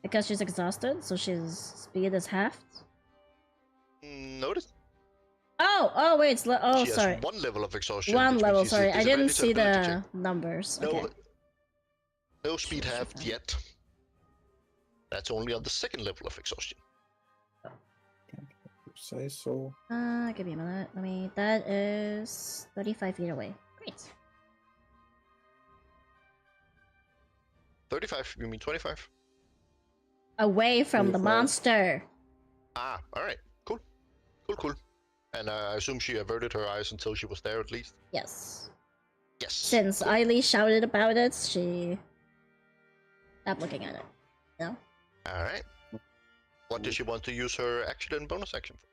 Because she's exhausted, so she's speed is halved. Notice Oh, wait. Oh, she sorry. has 1 level of exhaustion. One which level. means Sorry, I didn't disadvantage see ability the check. numbers. No, Okay. no speed Sure, halved fine. yet. That's only on the 2nd level of exhaustion. Say so. Give me a minute. That is 35 feet away. Great. 35, you mean 25? Away from the 35. monster. Ah, alright. Cool. And I assume she averted her eyes until she was there at least? Yes. Yes. Since cool. Ailey shouted about it, she stopped looking at it. No? Alright. What does she want to use her action and bonus action for?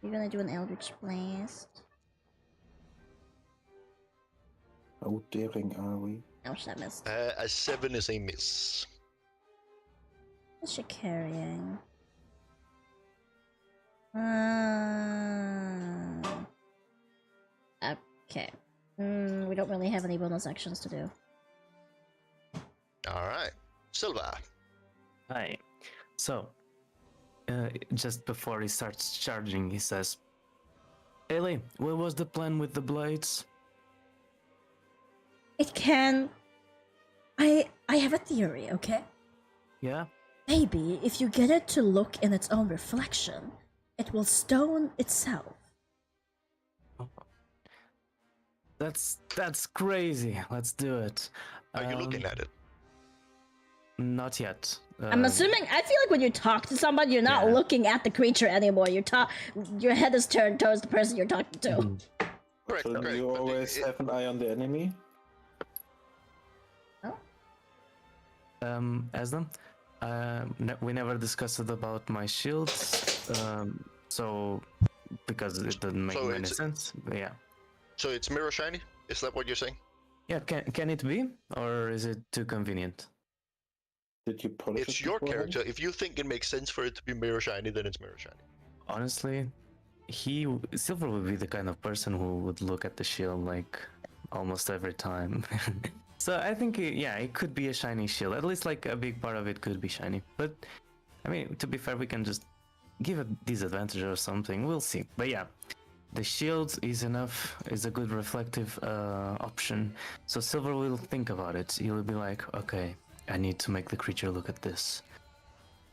You're gonna do an Eldritch Blast. How daring are we? Ouch, that missed. A 7 is a miss. What's she carrying? Okay. We don't really have any bonus actions to do. Alright. Silva. Hi. So, just before he starts charging, he says, Ailey, what was the plan with the blades? It can. I have a theory, okay? Yeah? Maybe if you get it to look in its own reflection, it will stone itself. That's crazy. Let's do it. Are you looking at it? Not yet. I'm assuming. I feel like when you talk to somebody, you're not Yeah. looking at the creature anymore. Your head is turned towards the person you're talking to. Mhm. Correct, So correct. you but always it- have an eye on the enemy. Aslam, we never discussed about my shields, so because it doesn't make So any it's- sense. But yeah, So it's mirror shiny? Is that what you're saying? yeah. Can it be, or is it too convenient? Did you polish It's it your beforehand? character. If you think it makes sense for it to be mirror shiny, then it's mirror shiny. Honestly, Silver would be the kind of person who would look at the shield like almost every time. So I think it could be a shiny shield. At least like a big part of it could be shiny. But I mean, to be fair, we can just give a disadvantage or something. We'll see. But yeah, the shield is enough. Is a good reflective option. So Silver will think about it. He'll be like, okay, I need to make the creature look at this.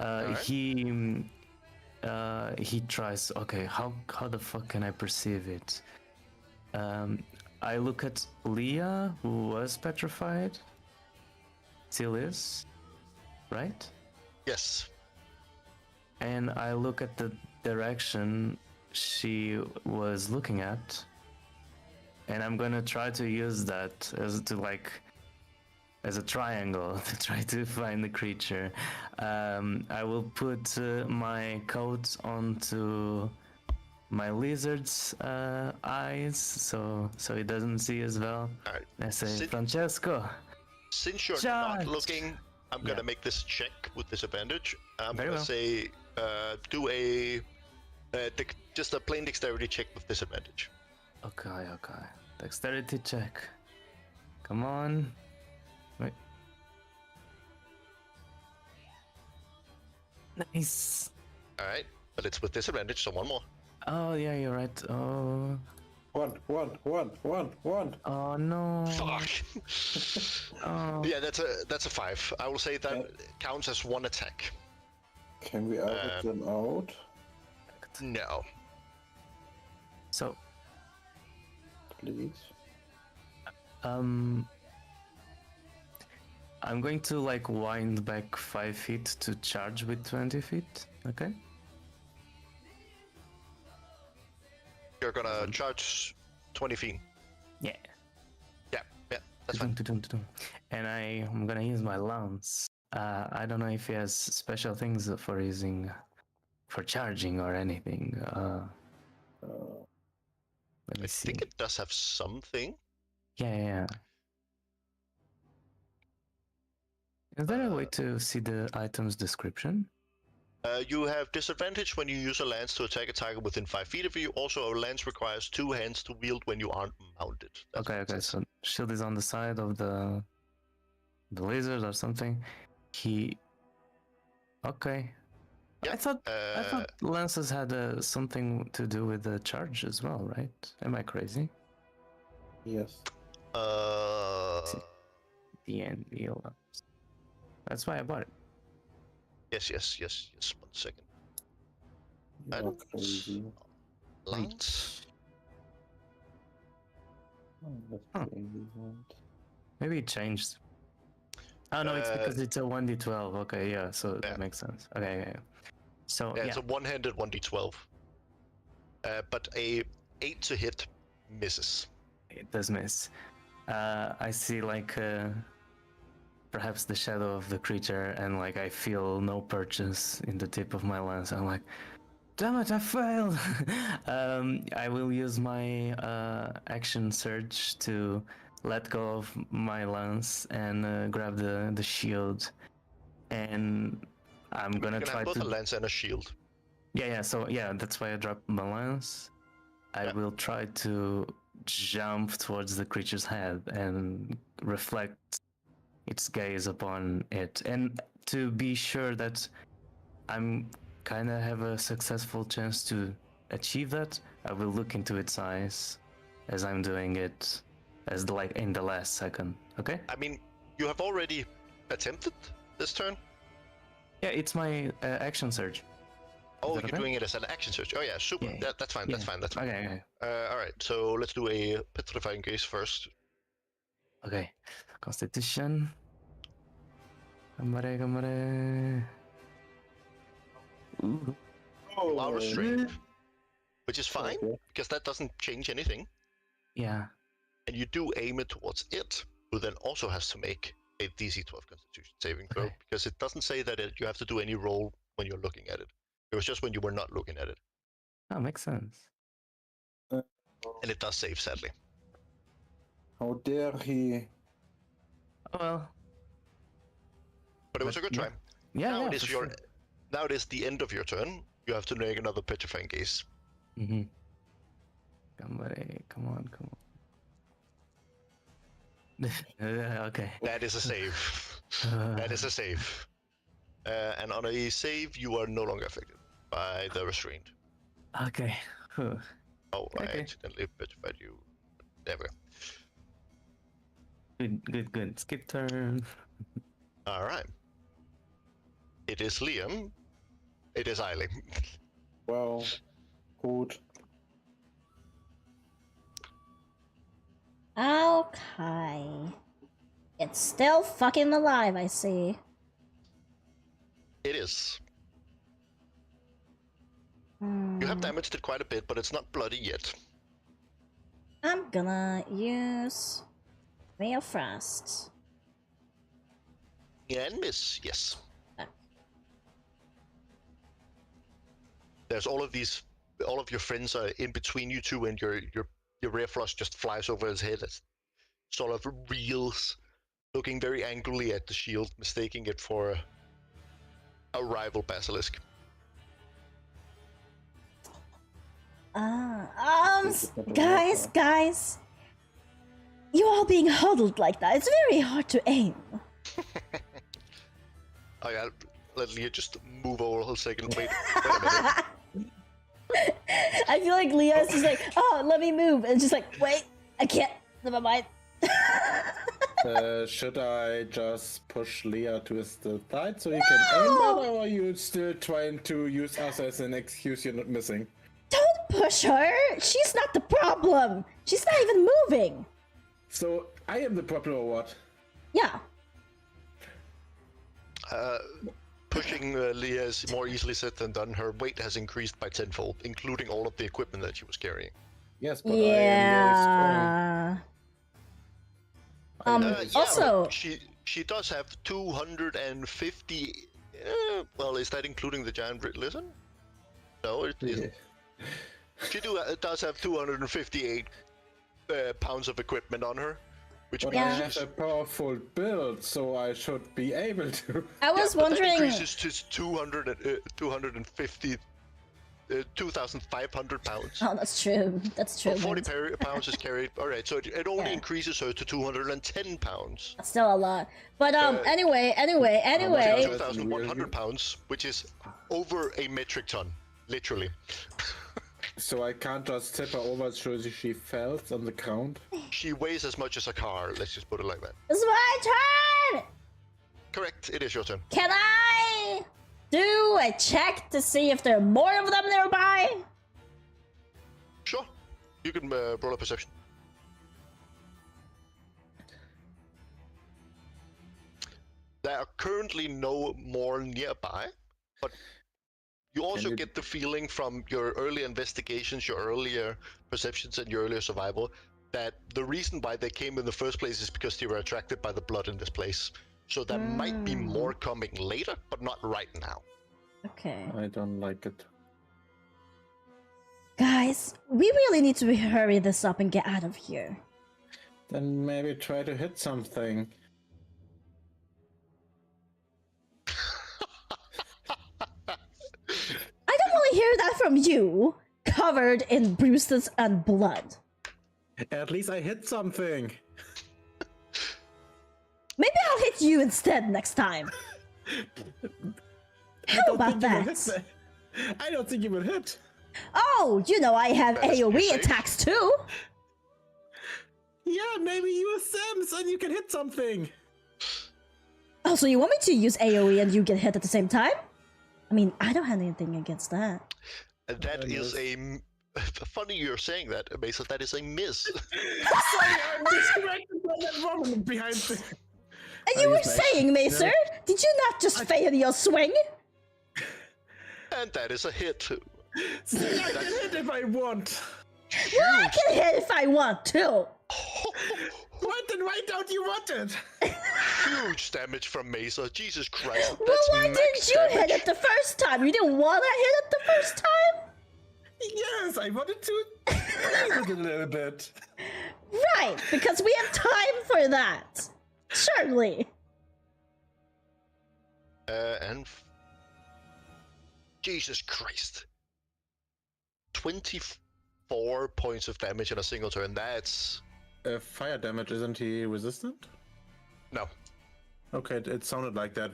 Alright. He tries. Okay, how the fuck can I perceive it? I look at Leah, who was petrified. Still is, right? Yes. And I look at the direction she was looking at, and I'm gonna try to use that as a triangle to try to find the creature. I will put my coat onto my lizard's eyes, so it doesn't see as well. Alright. I say, Sit- Francesco. Since you're Charge! not looking, I'm gonna Yeah. make this check with disadvantage. I'm Very gonna well. say, do just a plain dexterity check with disadvantage. Okay. Dexterity check. Come on. Wait. Nice. Alright, but it's with disadvantage, so one more. Oh yeah, you're right. Oh. One. Oh no. Fuck. Oh. Yeah, that's a 5. I will say that counts as one attack. Can we average them out? No. So Please. I'm going to like wind back 5 feet to charge with 20 feet. Okay. You're gonna charge 20 feet. Yeah. Yeah, that's fine. And I'm gonna use my lance. I don't know if he has special things for using, for charging or anything. Let me I see. think it does have something. Yeah. Is there a way to see the item's description? You have disadvantage when you use a lance to attack a target within 5 feet of you. Also, a lance requires 2 hands to wield when you aren't mounted. That's what it Okay. says. So shield is on the side of the lizard or something. Okay. Yeah, I thought lances had something to do with the charge as well, right? Am I crazy? Yes. D&D lance. That's why I bought it. Yes. 1 second. I You're don't- crazy. Lance. Oh, that's Huh. crazy. Maybe it changed. Oh no, it's because it's a 1d12. Okay, yeah, so Yeah. that makes sense. Okay. So Yeah, yeah, it's a one-handed 1d12. But a 8 to hit misses. it does miss. I see like perhaps the shadow of the creature, and like I feel no purchase in the tip of my lance. I'm like, damn it, I failed. I will use my action surge to let go of my lance and grab the shield, and I'm gonna You can try have both to. a lance and a shield. Yeah. So yeah, that's why I dropped my lance. I Yeah. will try to jump towards the creature's head and reflect its gaze upon it, and to be sure that I'm kind of have a successful chance to achieve that, I will look into its eyes as I'm doing it, as like in the last second. Okay? I mean, you have already attempted this turn. Yeah, it's my action surge. Oh, that you're okay? doing it as an action search. Oh yeah, super. Yeah. That's fine. That's Yeah. fine. That's fine. Okay. All right. So let's do a petrifying gaze first. Okay. Constitution. Gambare, gambare. Ooh. You are restrained, which is fine Okay. because that doesn't change anything. Yeah. And you do aim it towards it, who then also has to make a DC 12 Constitution saving throw Okay. because it doesn't say that you have to do any roll when you're looking at it. It was just when you were not looking at it, That makes sense. and it does save sadly. How dare he? Oh well. But it was a good Yeah. try. Yeah, Now yeah, it is for your. sure. Now it is the end of your turn. You have to make another petrifying gaze. Mm-hmm. Gambare, come on, come on. Okay. That is a save. That is a save. And on a save, you are no longer affected by the restraint. Okay. Whew. Oh, I Okay. accidentally petrified you. There we go. Good, good, good. Skip turn. All right. It is Liam. It is Eileen. Well, good. Okay. It's still fucking alive, I see. It is. Hmm. You have damaged it quite a bit, but it's not bloody yet. I'm gonna use Ray of Frost. And miss, yes. Okay. There's all of your friends are in between you two, and your ray of frost just flies over his head as sort of reels, looking very angrily at the shield, mistaking it for a rival basilisk. Guys, you all being huddled like that, it's very hard to aim. Oh yeah, let Leah just move over a second. Wait a minute. I feel like Leah's just like, oh, let me move. And just like, wait, I can't. Never mind. Should I just push Leah to the side so you can aim better, or are you still trying to use us as an excuse you're not missing? Don't push her. She's not the problem. She's not even moving. So I am the problem, or what? Yeah. Pushing Leah is more easily said than done. Her weight has increased by tenfold, including all of the equipment that she was carrying. Yes, but I am very strong. Yeah. Yeah, Also, she does have 250. Well, is that including the giant lizard? No, it isn't. She does have 258 pounds of equiment on her, which But means I have a powerful build, so I should be able to. I was but that wondering. increases to 250. 2,500 pounds. Oh, that's true. That's true. 40 pounds is carried. All right, so it only Yeah. increases her to 210 pounds. That's still a lot. But anyway. 2,100 pounds, which is over a metric ton, literally. So I can't just tip her over so she falls on the ground. She weighs as much as a car. Let's just put it like that. It's my turn. Correct. It is your turn. Can I do a check to see if there are more of them nearby? Sure. You can roll a perception. There are currently no more nearby, but you also get the feeling from your earlier investigations, your earlier perceptions, and your earlier survival that the reason why they came in the first place is because they were attracted by the blood in this place. So there might be more coming later, but not right now. Okay. I don't like it. Guys, we really need to hurry this up and get out of here. Then maybe try to hit something. I don't want to hear that from you, covered in bruises and blood. At least I hit something. Maybe I'll hit you instead next time. How about that? I don't think you will hit. Oh, you know I have That's AoE safe. attacks too. Yeah, maybe use Sims and you can hit something. Oh, so you want me to use AoE and you get hit at the same time? I mean, I don't have anything against that. And that is funny you're saying that, Mesa. That is a miss. Sorry, I'm distracted by that woman behind the... And you were saying, Macer, did you not just fail your swing? And that is a hit. See, I can hit if I want. Well, I can hit if I want to. What? Then why don't you want it? Huge damage from Mesa. Jesus Christ. Well, That's why max didn't you damage. hit it the first time? You didn't want to hit it the first time? Yes, I wanted to play with it a little bit. Right, because we have time for that. Surely. Jesus Christ. 24 points of damage in a single turn. That's... Fire damage, isn't he resistant? No. Okay, it sounded like that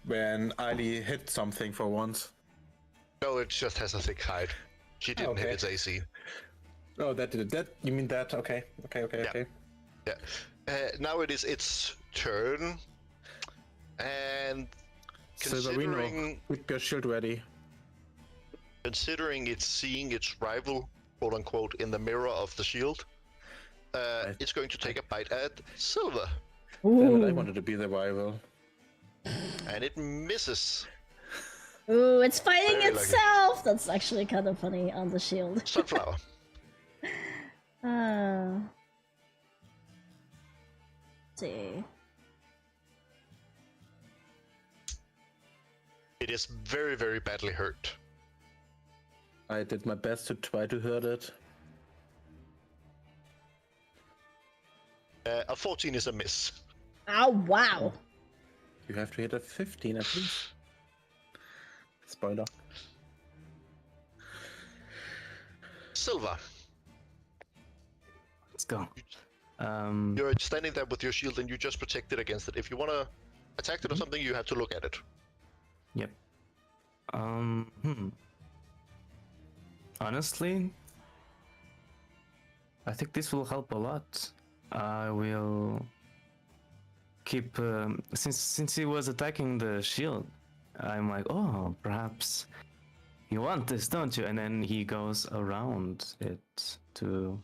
when Ali hit something for once. No, it just has a thick hide. She didn't hit Okay. its AC. Oh, that did it. That, you mean that? Okay. Yeah. Now it is its turn. And Silverino, keep your shield ready. considering it's seeing its rival, quote unquote, in the mirror of the shield, it's going to take a bite at Silver. Damn it, I wanted to be the rival. And it misses. Ooh, it's fighting Very lucky. itself! That's actually kind of funny on the shield. Sunflower. Let's see. It is very, very badly hurt. I did my best to try to hurt it. A 14 is a miss. Oh, wow. You have to hit a 15 at least. Spoiler. Silver, Let's go. you're standing there with your shield and you just protect it against it. If you want to attack it or something, you have to look at it. Yep. Honestly, I think this will help a lot. I will keep since he was attacking the shield. I'm like, oh, perhaps you want this, don't you? And then he goes around it to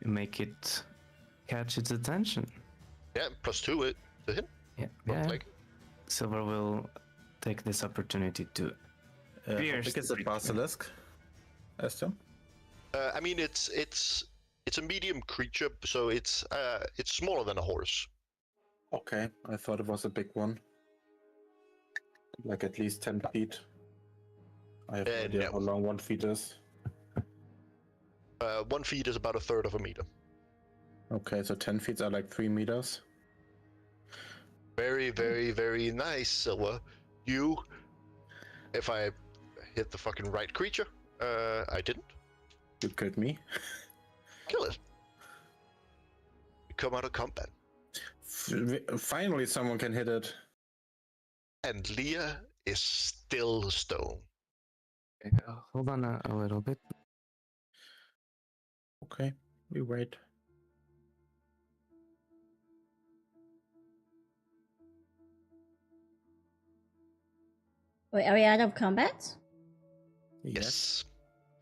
make it catch its attention. Yeah, +2 it to hit. Yeah, Looks yeah. like. Silver will take this opportunity to How Pierce big is the the creature. basilisk? Esther? I mean, it's a medium creature, so it's smaller than a horse. Okay, I thought it was a big one. Like at least 10 feet. I have no idea no. how long 1 feet is. 1 feet is about a third of a meter. Okay, so 10 feet are like 3 meters. Very, very, very nice, Silver. If I hit the fucking right creature, I didn't. You killed me. Kill it. You come out of combat. Finally, someone can hit it. And Leah is still stone. hold on a little bit. Okay, we wait. Wait, are we out of combat? Yes.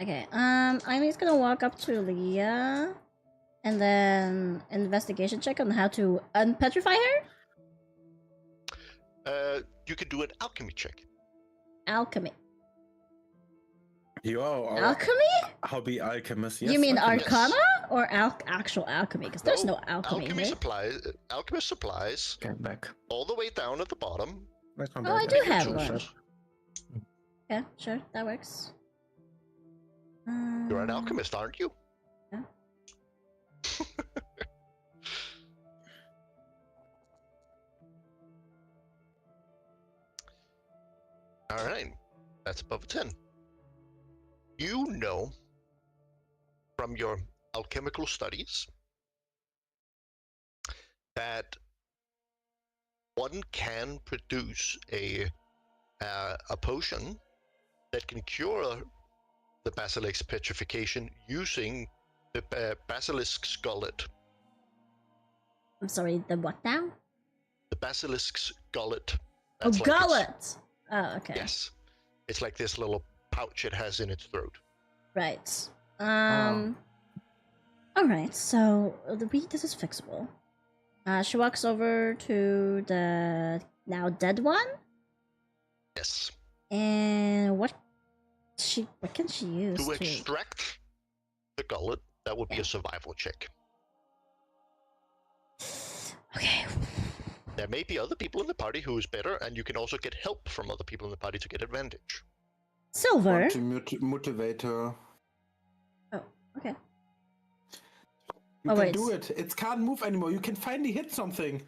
Okay, I'm just gonna walk up to Leah and then investigation check on how to unpetrify her. You can do an alchemy check. Alchemy. You are Alchemy? hobby alchemist. You mean alchemist. Arcana or actual alchemy? Because there's no alchemy here. Alchemist supplies, Get back. all the way down at the bottom. Let's come Oh, I back. do Make your have choice. one. Yeah, sure, that works. You're an alchemist, aren't you? Yeah. All right, that's above a 10. You know from your alchemical studies that one can produce a potion that can cure the basilisk's petrification using the basilisk's gullet. I'm sorry, the what now? The basilisk's gullet. Oh, That's like its- gullet! Oh, okay. Yes. It's like this little pouch it has in its throat. Right. Alright, so this is fixable. She walks over to the now dead one. Yes. And what can she use To extract the gullet, that would be a survival check. Okay. There may be other people in the party who is better, and you can also get help from other people in the party to get advantage. Silver. Want to motivate her. Oh, okay. You Oh, can wait. do it. It can't move anymore. You can finally hit something.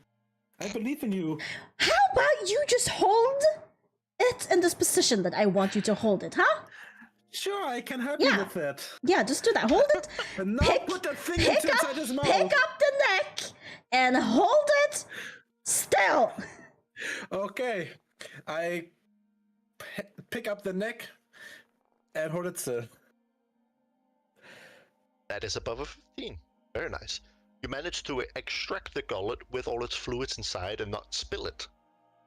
I believe in you. How about you just hold it in this position that I want you to hold it, huh? Sure, I can help you Yeah. with that. Yeah, just do that. Hold it. And now put that thing inside his mouth. Pick up the neck and hold it still. Okay. I pick up the neck and hold it still. That is above a 15. Very nice. You manage to extract the gullet with all its fluids inside and not spill it.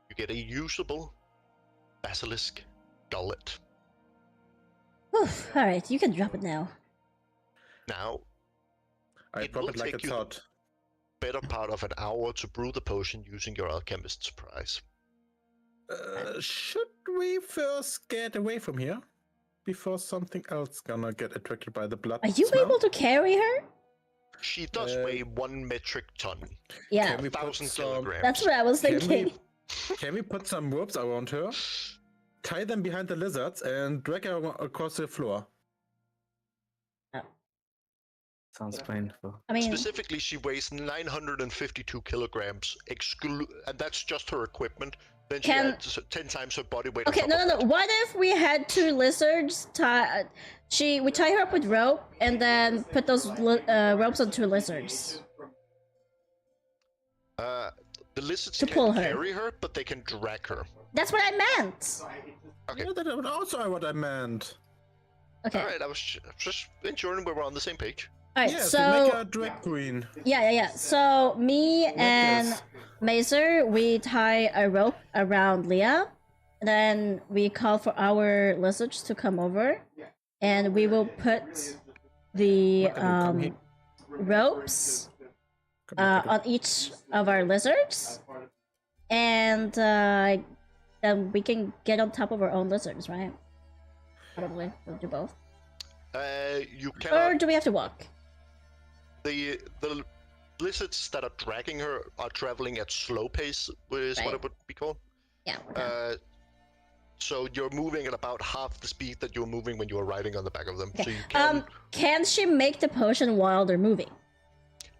You get a usable basilisk gullet. Oof, all right, you can drop it now. Now, I It drop will it like take it's you- hot. better part of an hour to brew the potion using your alchemist's prize. Should we first get away from here? Before something else gonna get attracted by the blood Are you smell? able to carry her? She does weigh 1 metric ton, Yeah, Can we put 1,000 some, kilograms. that's what I was Can thinking. can we put some ropes around her, tie them behind the lizards, and drag her across the floor? Sounds painful. I mean, Specifically, she weighs 952 kilograms, and that's just her equipment. Then she Can- adds 10 times her body weight. okay, on no, top no, of no. What if we had two lizards tie? We tie her up with rope and then put those ropes on two lizards. that. The lizards To can pull her. carry her, but they can drag her. That's what I meant. Okay. Yeah, that was also what I meant. Okay. Alright, I was just ensuring we were on the same page. All right. Yes, so we make her drag queen. yeah. So me and Yes. Mazer, we tie a rope around Leah, and then we call for our lizards to come over, and we will put the Come here. ropes Come here, on each of our lizards, and then we can get on top of our own lizards, right? Probably we'll do both. You Or cannot. do we have to walk? The lizards that are dragging her are traveling at slow pace, is what Right. it would be called. Yeah. Okay. So you're moving at about half the speed that you were moving when you were riding on the back of them. Okay. So you can. Can she make the potion while they're moving?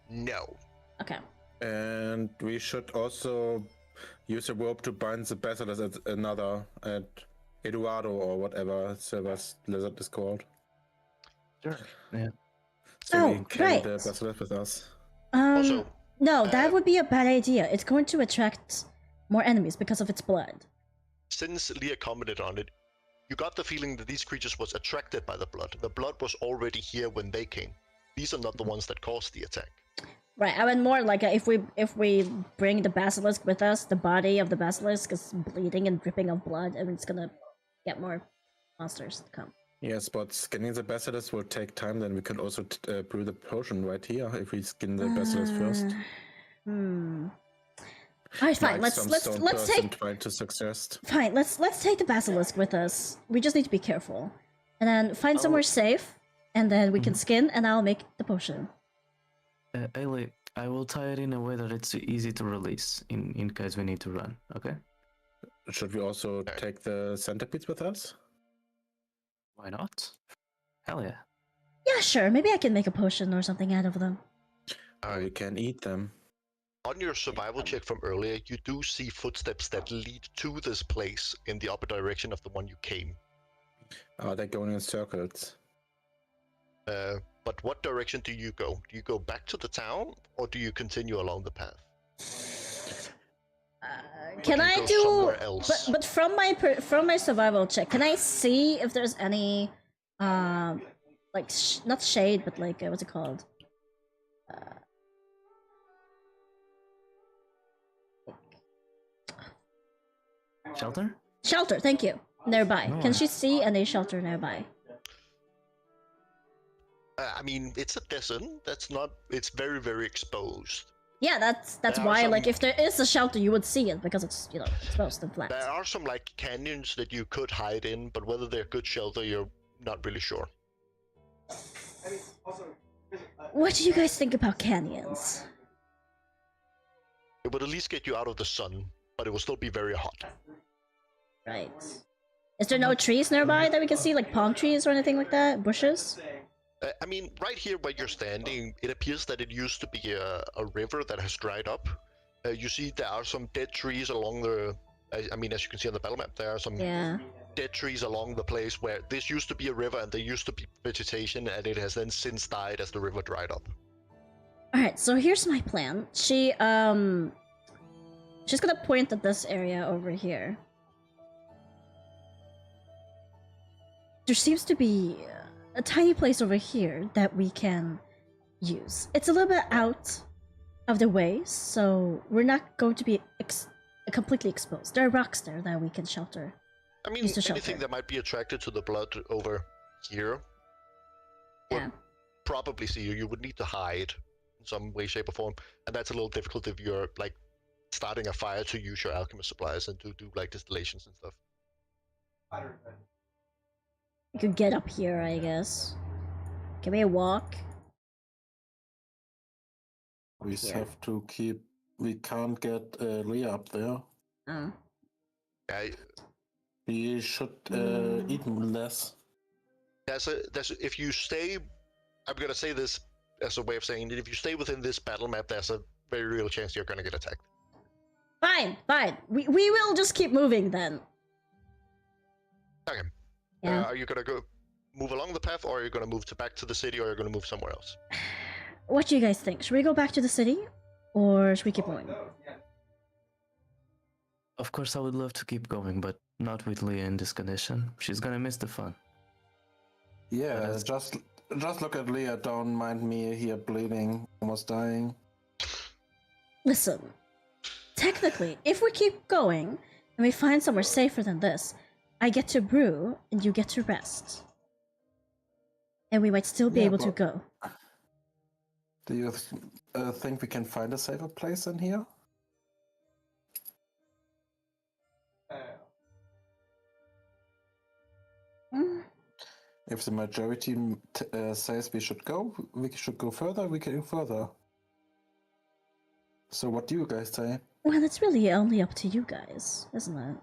No. Okay. And we should also use a rope to bind the basilisk at Eduardo or whatever Silver's lizard is called. Sure. Yeah. So Oh, we can carry right. the basilisk with us. Also, No, that uh, would be a bad idea. It's going to attract more enemies because of its blood. since Leah commented on it, you got the feeling that these creatures was attracted by the blood. The blood was already here when they came. These are not the ones that caused the attack. Right. I mean more like if we bring the basilisk with us, the body of the basilisk is bleeding and dripping of blood, and it's gonna get more monsters to come. Yes, but skinning the basilisk will take time. Then we can also brew the potion right here if we skin the basilisk first. All right, fine. Like some let's stone let's person take trying to suggest. fine. Let's take the basilisk with us. We just need to be careful, and then find somewhere safe, and then we can skin, and I'll make the potion. Ailey, I will tie it in a way that it's easy to release in case we need to run. Okay? Should we also take the centipedes with us? Why not? Hell yeah. Yeah, sure. Maybe I can make a potion or something out of them. We can eat them. On your survival check from earlier, you do see footsteps that lead to this place in the opposite direction of the one you came. Are they going in circles? But what direction do you go? Do you go back to the town, or do you continue along the path? Can do you I go do? somewhere else? But from my survival check, can I see if there's any, like not shade, but like what's it called? Shelter? Shelter. Thank you. Nearby. No. Can she see any shelter nearby? I mean, it's a desert. That's not. It's very, very exposed. Yeah, that's There are why. some- Like, if there is a shelter, you would see it because it's exposed and flat. There are some like canyons that you could hide in, but whether they're good shelter, you're not really sure. What do you guys think about canyons? It would at least get you out of the sun, but it will still be very hot. Right. Is there no trees nearby that we can see, like palm trees or anything like that? Bushes? I mean, right here where you're standing, it appears that it used to be a river that has dried up. You see there are some dead trees along the... I mean, as you can see on the battle map, there are some Yeah. dead trees along the place where this used to be a river and there used to be vegetation, and it has then since died as the river dried up. Alright, so here's my plan. She's gonna point at this area over here. There seems to be a tiny place over here that we can use. It's a little bit out of the way, so we're not going to be completely exposed. There are rocks there that we can shelter. I mean, Use the anything shelter. that might be attracted to the blood over here would Yeah. probably see you. You would need to hide in some way, shape, or form, and that's a little difficult if you're like starting a fire to use your alchemist supplies and to do like distillations and stuff. We could get up here, I guess. Can we walk? We Yeah. have to keep. We can't get Leah up there. Oh. We should eat less. If you stay, I'm gonna say this as a way of saying that if you stay within this battle map, there's a very real chance you're gonna get attacked. Fine, fine. We will just keep moving then. Okay. Yeah. Are you gonna go move along the path, or are you gonna move back to the city, or are you gonna move somewhere else? What do you guys think? Should we go back to the city? Or should we keep going? Of course, I would love to keep going, but not with Leah in this condition. She's gonna miss the fun. Yeah, Yes. just look at Leah. Don't mind me here bleeding, almost dying. Listen, technically, if we keep going and we find somewhere safer than this, I get to brew and you get to rest. And we might still be Yeah, able to but- go. Do you think we can find a safer place in here? Mm, If the majority says we should go further, we can go further. So what do you guys say? well, it's really only up to you guys, isn't it?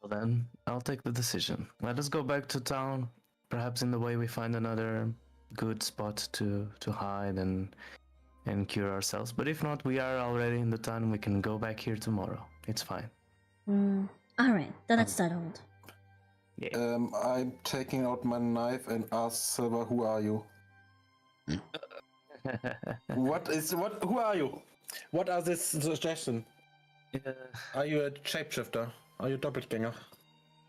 Well then, I'll take the decision. Let us go back to town. Perhaps in the way we find another good spot to hide and cure ourselves. But if not, we are already in the town. We can go back here tomorrow. It's fine. Alright, then it's settled. Yeah. I'm taking out my knife and ask Silver, who are you? Who are you? What are this suggestion? Are you a shapeshifter? Are you doppelganger?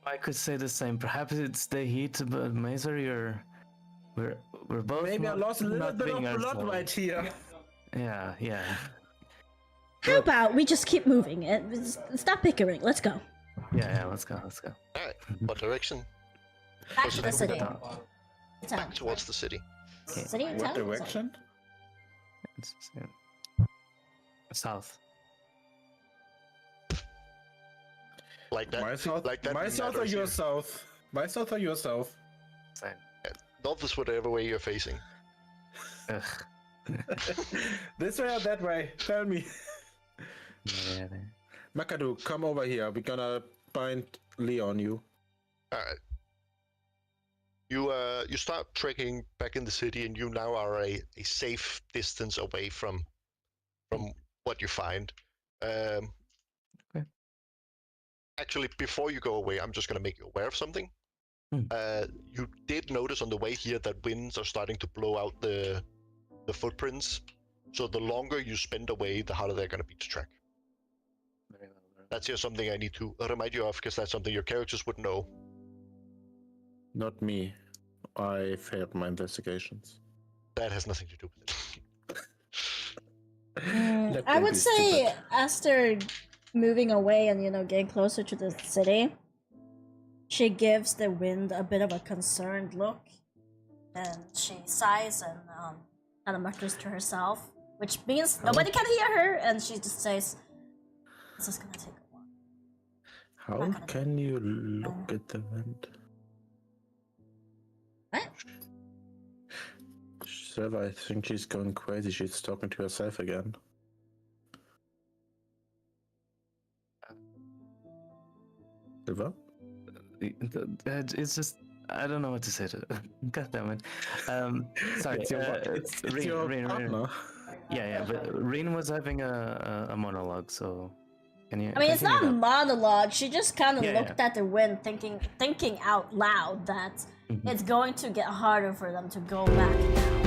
I could say the same. Perhaps it's the heat, but Mazer, we're both Maybe I not, lost a little not bit being of blood ourselves. right here. Yeah. How about we just keep moving and stop bickering? Let's go. Yeah, let's go. Alright, what direction? Back Was to it the city. Town. Town. Back towards the city. Okay. City and What town? direction? It's, south. Like that. My south, like that my south or matters your here. south? My south or your south? Same. North is whatever way you're facing. Ugh. This way or that way? Tell me. Yeah. Makadu, come over here. We're gonna bind Leah on you. Alright. You start trekking back in the city, and you now are a safe distance away from what you find. Okay. Actually, before you go away, I'm just gonna make you aware of something. Hmm. You did notice on the way here that winds are starting to blow out the footprints. So the longer you spend away, the harder they're gonna be to track. Very well. That's just something I need to remind you of, because that's something your characters would know. Not me. I failed my investigations. That has nothing to do with it. Let I them would be say stupid. as they're moving away and getting closer to the city, she gives the wind a bit of a concerned look, and she sighs and kind of mutters to herself, which means nobody can hear her, and she just says, "This is gonna take a while." How can you look at the vent? What? Silva, I think she's going crazy. She's talking to herself again. Silva? It's just I don't know what to say to God damn it. Sorry, It's Rin, your Rin. partner. Yeah, but Rin was having a monologue, so can you? I mean, it's not a continue monologue. She just kind of Yeah, looked at the wind, thinking out loud that it's going to get harder for them to go back now.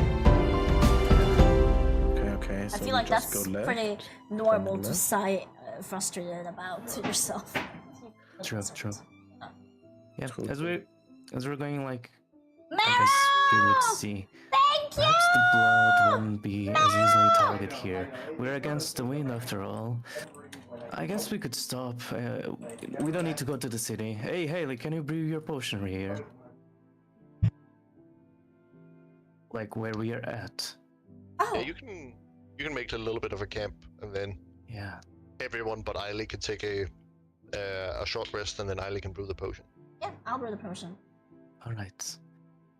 Okay. I So feel we like just that's go left. pretty normal Turn to left. sigh frustrated about to yourself. True. Yeah, True. as we're going like I Meryl! guess we would see. Thank Perhaps the blood won't be as easily targeted here. We're against the wind after all. I guess we could stop. We don't need to go to the city. Hey, Haley, can you brew your potion here? Like where we are at. Oh, Yeah, you can make a little bit of a camp, and then Yeah. everyone but Eiley can take a short rest, and then Eiley can brew the potion. yeah, I'll brew the potion. All right.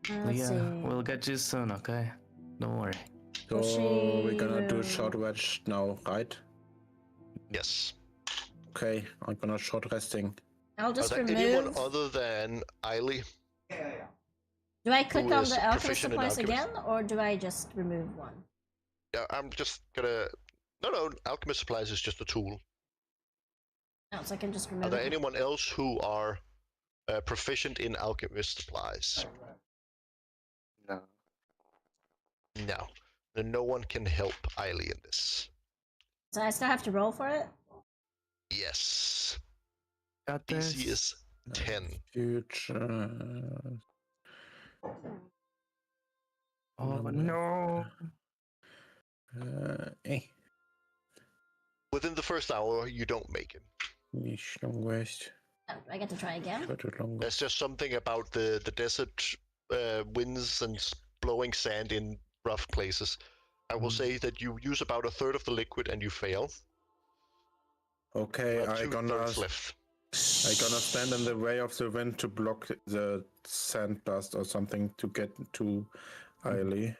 Let's Yeah, see. we'll get you soon, okay? Don't worry. So she we're gonna do will- short rest now, right? Yes. Okay, I'm gonna short resting. I'll just Are there anyone remove. other than Eiley? Do I click on is the alchemist proficient in supplies alchemist? again, or do I just remove one? Yeah, I'm just gonna. No, alchemist supplies is just a tool. No, so I can just Are remove there it. anyone else who are proficient in alchemist supplies? No. No. Then no one can help Eiley in this. So I still have to roll for it? Yes. Got this. DC is 10. Future. Oh no. Eh. Within the first hour, you don't make it. Long rest. Oh, I get to try again? Short long There's just something about the desert winds and blowing sand in rough places. I will say that you use about a third of the liquid and you fail. Okay, You have I gonna two-thirds left. stand in the way of the wind to block the sand dust or something to get to Eiley.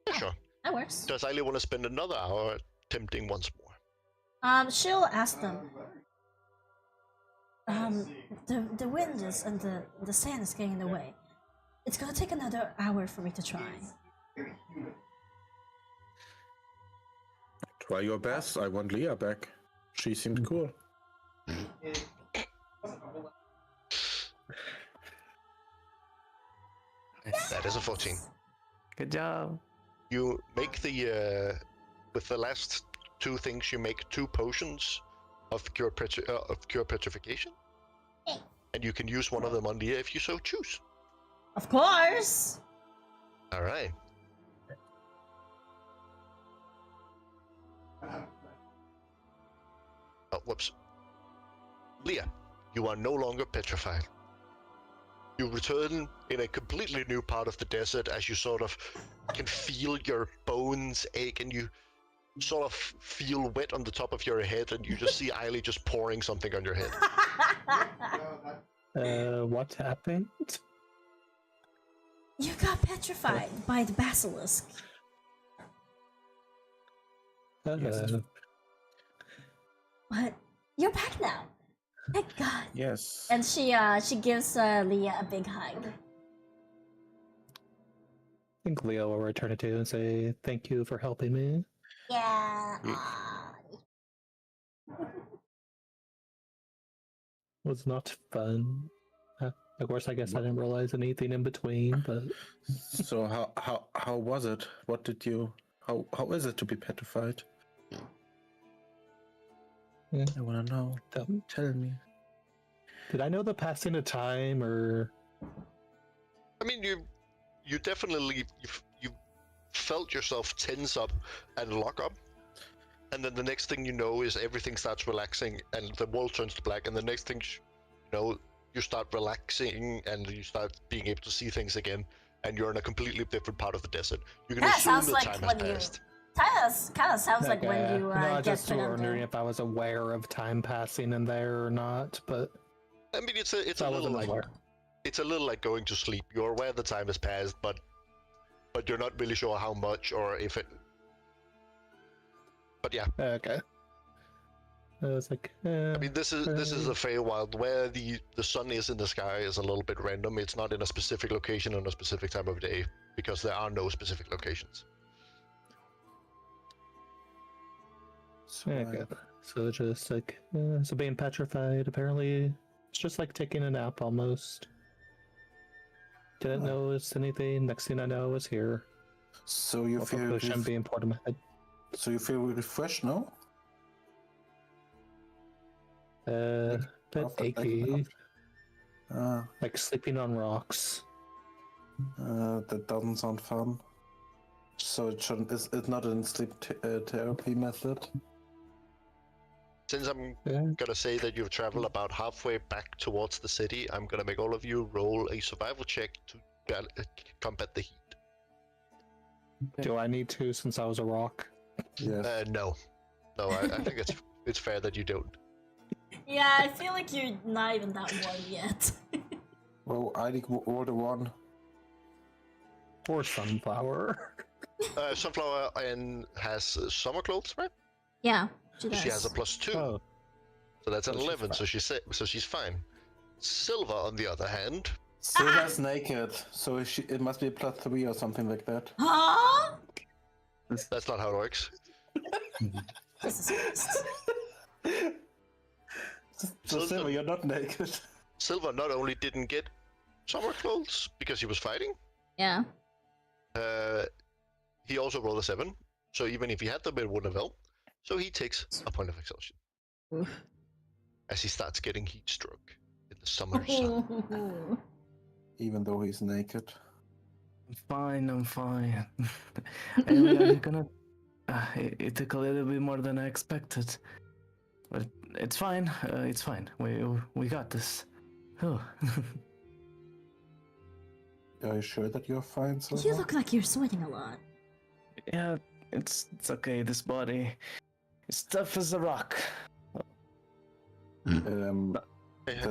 Yeah, sure. That works. Does Eiley want to spend another hour attempting once more? She'll ask them. The wind is and the sand is getting in the way. It's gonna take another hour for me to try. Try your best. I want Leah back. She seemed cool. That is a 14. Good job. You make the with the last two things. You make 2 potions of cure petrification, and you can use one of them on Leah if you so choose. Of course! All right. Oh, whoops. Leah, you are no longer petrified. You return in a completely new part of the desert as you sort of can feel your bones ache and you sort of feel wet on the top of your head and you just see Eiley just pouring something on your head. What happened? You got petrified by the basilisk. But you're back now. Thank God. Yes. And she gives Leah a big hug. I think Leo will return it to and say, thank you for helping me. Yeah. Was not fun. Of course, I guess I didn't realize anything in between, but So how was it? What did you? How is it to be petrified? Yeah. I wanna know. Tell me. did I know the passing of time or? I mean, you definitely you felt yourself tense up and lock up, and then the next thing you know is everything starts relaxing and the world turns to black, and the next thing you know you start relaxing and you start being able to see things again, and you're in a completely different part of the desert. You can That assume sounds that like time has when you passed. Kinda sounds like when Okay. you No, I get just put wondering under. if I was aware of time passing in there or not, but I mean, it's a I little wasn't like aware. it's a little like going to sleep. You're aware the time has passed, but you're not really sure how much or if it. But yeah, Okay. I was like, I mean, this is a Feywild where the sun is in the sky is a little bit random. It's not in a specific location on a specific time of day because there are no specific locations. okay. So just like, so being petrified, apparently it's just like taking a nap almost. Didn't notice anything. Next thing I know, I was here. So you With a feel potion being poured in my head. so you feel refreshed now? Bit After taking achy, Ah, like sleeping on rocks. that doesn't sound fun. So it shouldn't. It's not a sleep therapy method. Since I'm Yeah. gonna say that you've traveled about halfway back towards the city, I'm gonna make all of you roll a survival check to combat the heat. Do I need to since I was a rock? Yes. No, I think it's fair that you don't. Yeah, I feel like you're not even that warm yet. Well, I think order one. Or sunflower. Sunflower and has summer clothes, right? Yeah, she does. She has a +2, Oh, so that's an So she's 11. fine. So she's fine. Silver, on the other hand, Silver's naked, so it must be a +3 or something like that. Huh? that's not how it works. Jesus Christ. So Silver, you're not naked. Silver not only didn't get summer clothes because he was fighting, Yeah. he also rolled a 7. So even if he had them, it wouldn't have helped. So he takes a point of exhaustion Oof. as he starts getting heat stroke in the summer sun. Even though he's naked. I'm fine. Ellie, are you gonna? It took a little bit more than I expected, but it's fine. It's fine. We got this. Oh. Are you sure that you're fine, Silver? You look like you're sweating a lot. Yeah, it's okay. This body is tough as a rock. That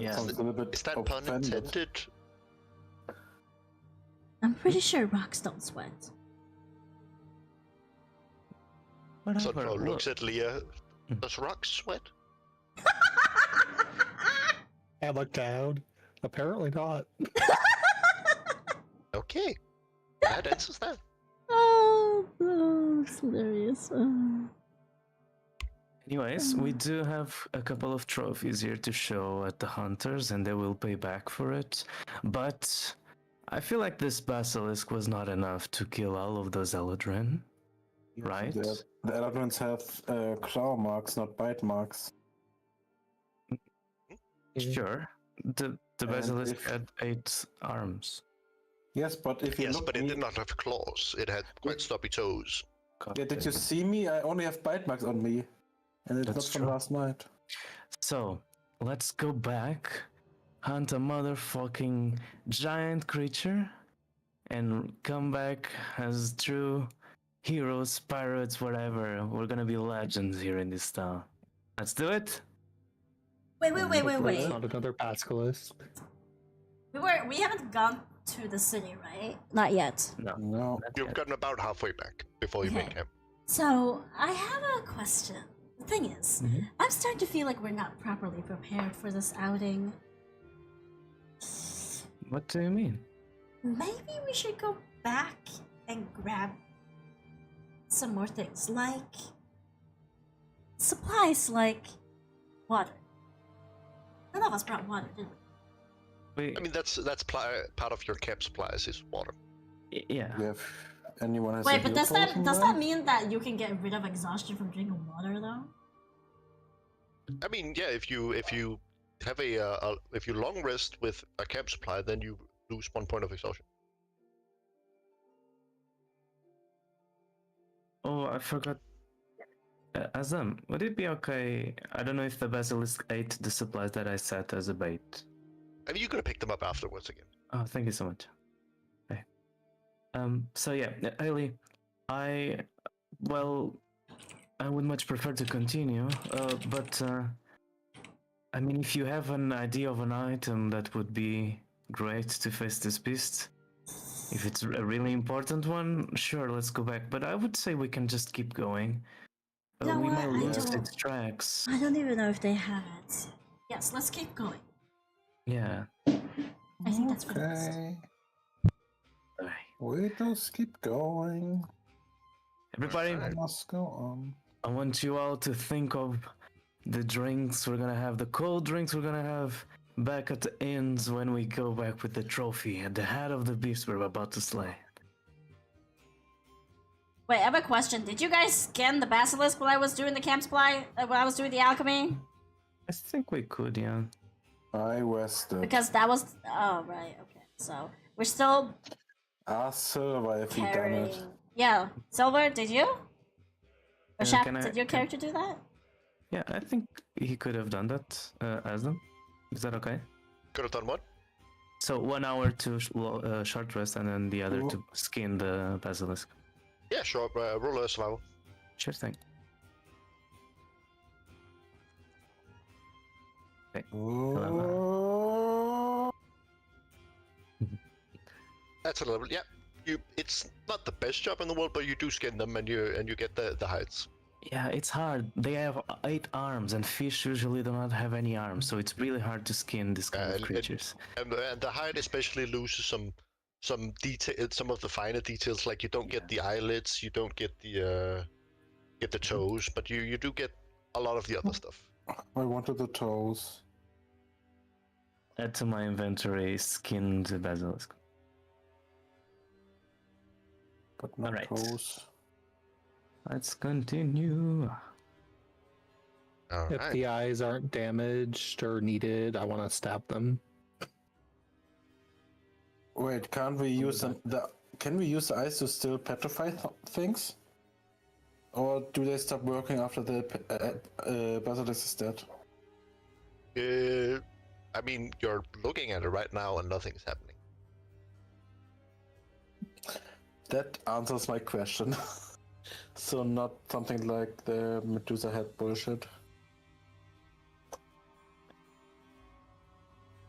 Yeah. sounds a little bit Is that pun offended. intended? I'm pretty sure rocks don't sweat. Whatever. Sunflower look. looks at Leah. Does rock sweat? I looked down. Apparently not. Okay. That answers that. Oh, it's hilarious. Anyways, we do have a couple of trophies here to show at the hunters, and they will pay back for it. But I feel like this basilisk was not enough to kill all of those Eladrin, right? The Eladrins have claw marks, not bite marks. Sure. The And basilisk if- had 8 arms. Yes, but if you Yes, look but at it me, did not have claws. It had quite stubby toes. God yeah, did you damn it. see me? I only have bite marks on me, and it's That's not from true. last night. So, let's go back, hunt a motherfucking giant creature, and come back as true heroes, pirates, whatever. We're gonna be legends here in this town. Let's do it. Wait. Hopefully it's not another basilisk. We haven't gone to the city, right? Not yet. No, No. not You've yet. gotten about halfway back before you Okay. make camp. So, I have a question. The thing is, Mhm. I'm starting to feel like we're not properly prepared for this outing. What do you mean? Maybe we should go back and grab some more things, like supplies, like water. None of us brought water, did we? I mean, that's part of your camp supplies is water. Yeah. If anyone has Wait, a but heal does that potion does there? that mean that you can get rid of exhaustion from drinking water, though? I mean, yeah, if you have if you long rest with a camp supply, then you lose 1 point of exhaustion. Oh, I forgot. Azam, would it be okay? I don't know if the basilisk ate the supplies that I set as a bait. I mean, you could have picked them up afterwards again. Oh, thank you so much. Okay. So yeah, Haley, I well, I would much prefer to continue, but I mean, if you have an idea of an item that would be great to face this beast, if it's a really important one, sure, let's go back. But I would say we can just keep going. You know We what? may I lose don't- its tracks. I don't even know if they have it. Yes, let's keep going. Yeah. I think that's for the best. Okay. Alright. We just keep going. Everybody, Alright. Must go on. I want you all to think of the drinks we're gonna have, the cold drinks we're gonna have back at the inns when we go back with the trophy at the head of the beast we're about to slay. Wait, I have a question. Did you guys scan the basilisk while I was doing the camp supply? When I was doing the alchemy? I think we could, yeah. I rested. Because that was. Oh, right. Okay. So we're still Silver, if you done carrying. it. Yeah. Silver, did you? Or Shap, can I- did your can- character do that? Yeah, I think he could have done that as them. Is that okay? Could have done what? So 1 hour to short rest and then the other to skin the basilisk. Yeah, sure. Roll a survival. Sure thing. Oh, That's a level. Yeah, it's not the best job in the world, but you do skin them and you get the hides. Yeah, it's hard. They have 8 arms, and fish usually do not have any arms, so it's really hard to skin this kind of And- creatures. And the hide especially loses some detail, some of the finer details. Like you don't get the eyelids, you don't get the toes, but you do get a lot of the other stuff. I wanted the toes. Add to my inventory skinned basilisk. But not Alright. toes. Let's continue. All If right. the eyes aren't damaged or needed, I want to stab them. Wait, can't we use can we use the eyes to still petrify things? Or do they stop working after the basilisk is dead? I mean, you're looking at it right now and nothing's happening. That answers my question. So not something like the Medusa head bullshit.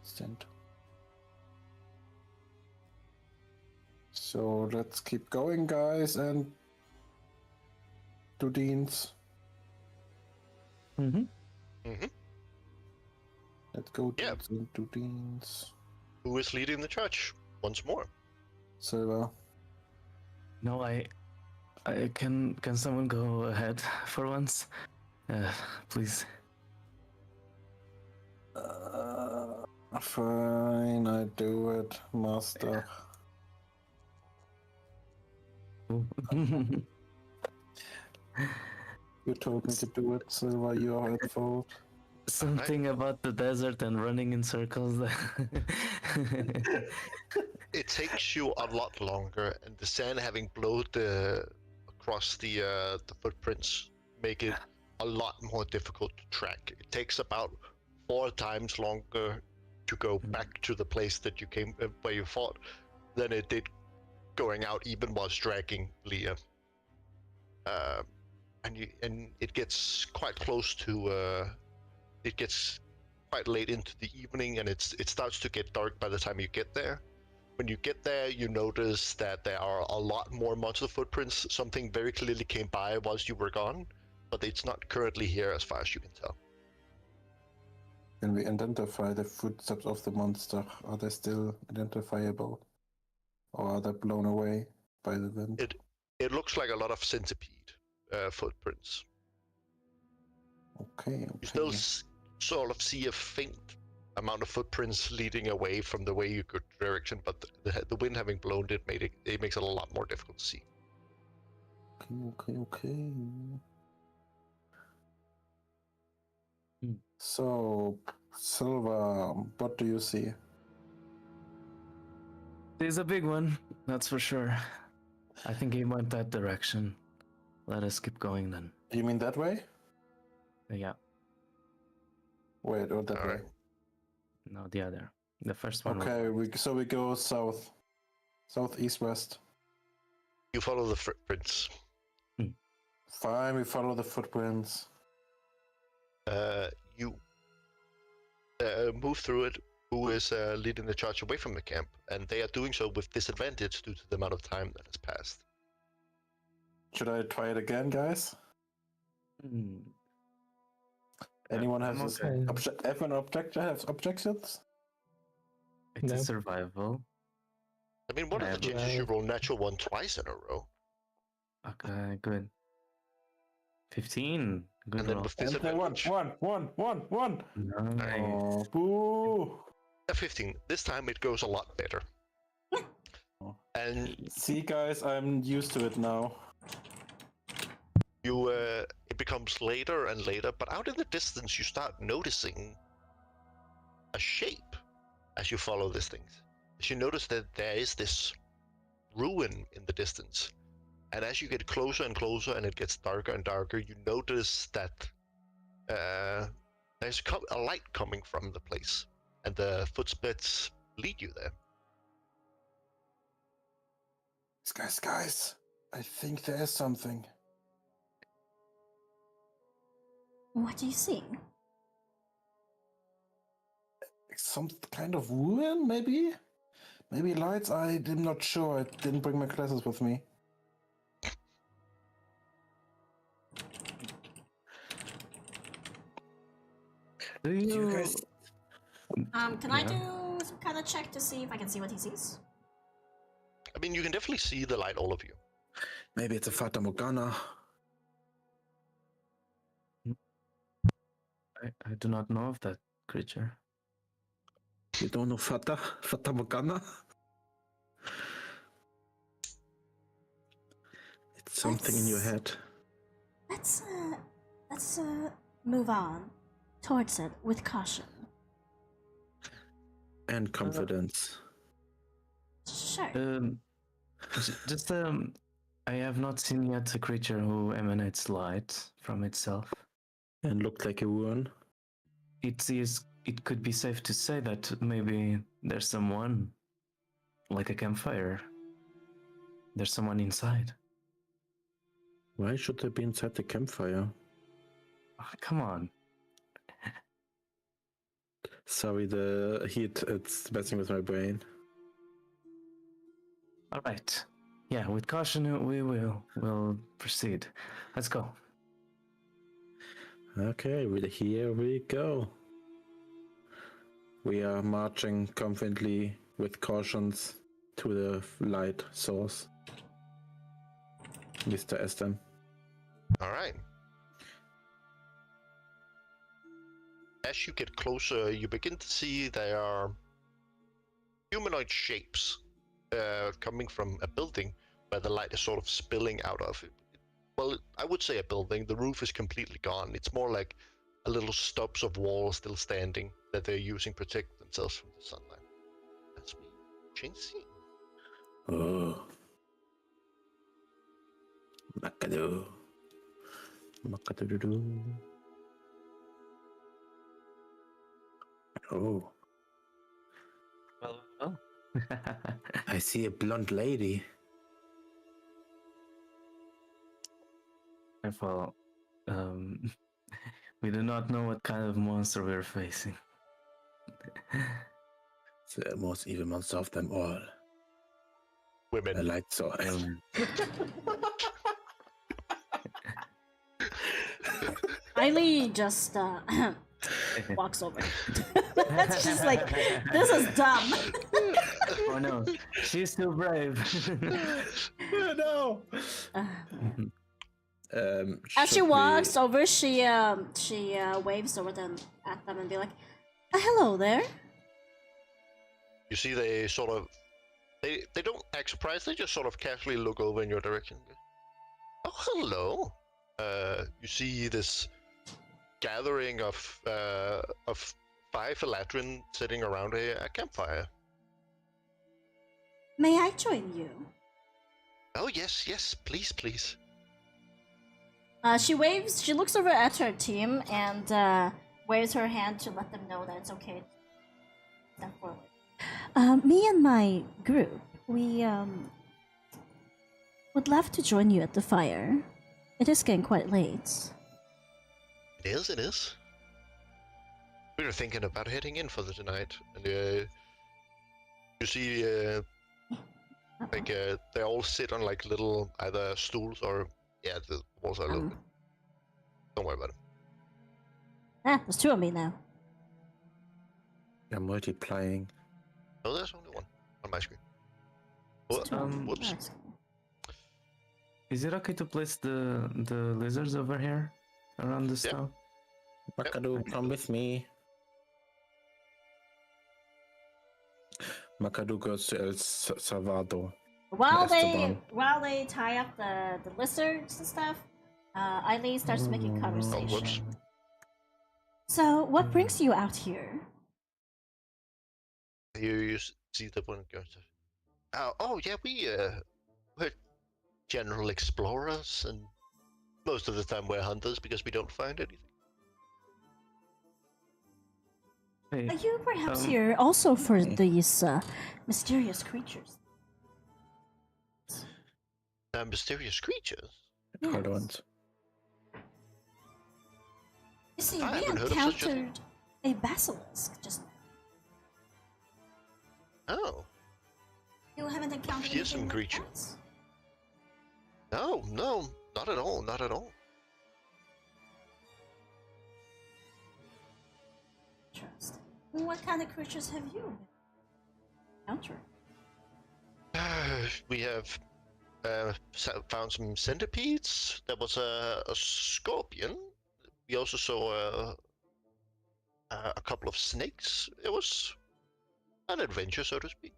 Stand. So let's keep going, guys, and Dudines. Mm-hmm. Hmm. Let's go, Yeah. dudes and Dudines. Who is leading the charge once more? Silver. No, I can someone go ahead for once? Please. Fine, I do it, master. You told me to do it, Silver, you are at fault. Something about the desert and running in circles. It takes you a lot longer, and the sand having blowed across the footprints make it a lot more difficult to track. It takes about 4 times longer to go back to the place that you came where you fought than it did going out, even while dragging Leah. And it gets quite close to it gets quite late into the evening, and it starts to get dark by the time you get there. When you get there, you notice that there are a lot more monster footprints. Something very clearly came by whilst you were gone, but it's not currently here as far as you can tell. Can we identify the footsteps of the monster? Are they still identifiable? Or are they blown away by the wind? It looks like a lot of centipede footprints. Okay, You still okay. sort of see a faint amount of footprints leading away from the way you could direction, but the wind having blown it makes it a lot more difficult to see. Okay. Hmm. So, Silver, what do you see? There's a big one, that's for sure. I think he went that direction. Let us keep going then. You mean that way? Yeah, Wait, or that All way? right. no, the other. The first one. Okay, we go south. Southeast west. You follow the footprints. Fine, we follow the footprints. You move through it. Who is leading the charge away from the camp, and they are doing so with disadvantage due to the amount of time that has passed. Should I try it again, guys? Anyone I'm has okay. everyone has objectives? It's No. a survival. I mean, one of the Yeah. chances you roll natural one twice in a row, Okay, good. 15. Good and then roll. with And then disadvantage. one. Nice. Oh, boo! A 15. This time it goes a lot better. And See, guys, I'm used to it now. you, it becomes later and later, but out in the distance you start noticing a shape as you follow these things. As you notice that there is this ruin in the distance, and as you get closer and closer and it gets darker and darker, you notice that there's a light coming from the place, and the footsteps lead you there. Guys, I think there is something. What do you see? Some kind of ruin, maybe? Maybe lights? I'm not sure. I didn't bring my glasses with me. Do you guys- Can I Yeah. do some kind of check to see if I can see what he sees? I mean, you can definitely see the light, all of you. Maybe it's a Fata Morgana. I do not know of that creature. You don't know Fata Morgana? It's something in your head. Let's move on towards it with caution. And confidence. Sure. Just I have not seen yet a creature who emanates light from itself. And looked like a ruin. It could be safe to say that maybe there's someone, like a campfire. There's someone inside. Why should they be inside the campfire? Oh, come on. Sorry, the heat, it's messing with my brain. All right. Yeah, with caution, we'll proceed. Let's go. Okay, here we go. We are marching confidently with cautions to the light source. Mr. Estem. All right. As you get closer, you begin to see there are humanoid shapes coming from a building where the light is sort of spilling out of it. Well, I would say a building. The roof is completely gone. It's more like a little stubs of wall still standing that they're using to protect themselves from the sunlight. As we change scene. Oh. Macado. Macado. Oh, Well. I see a blonde lady. Careful. We do not know what kind of monster we're facing. It's the most evil monster of them all. Women. A light source. Riley just walks over. That's just like, this is dumb. Oh no, she's too brave. No. As she should walks we- over, she waves over them at them and be like, "Hello there." You see they sort of they don't act surprised, they just sort of casually look over in your direction. Oh, hello. You see this gathering of 5 Eladrin sitting around a campfire. May I join you? Oh yes, please. She waves. She looks over at her team and waves her hand to let them know that it's okay. Step forward. Me and my group, we would love to join you at the fire. It is getting quite late. It is, it is. We were thinking about heading in for the tonight, and you see, they all sit on like little either stools or the walls are open. Don't worry about it. There's two of me now. I'm multiplying. No, there's only one on my screen. Whoops. That's cool. Is it okay to place the lizards over here around the stove? Makadu, come with me. Makadu goes to El Salvador. While Esteban. they tie up the lizards and stuff, Eileen starts making Oh, conversation. whoops. So, what brings you out here? You see the one goes. We're general explorers, and most of the time we're hunters because we don't find anything. Hey, Are you perhaps here also for these mysterious creatures? Mysterious creatures. Hard ones. You see, I we haven't heard of such a thing. encountered a basilisk just now. Oh, You haven't encountered Fearsome anything like creature. that? no, not at all, not at all. Interesting. What kind of creatures have you encountered? We have found some centipedes. There was a scorpion. We also saw a couple of snakes. It was an adventure, so to speak.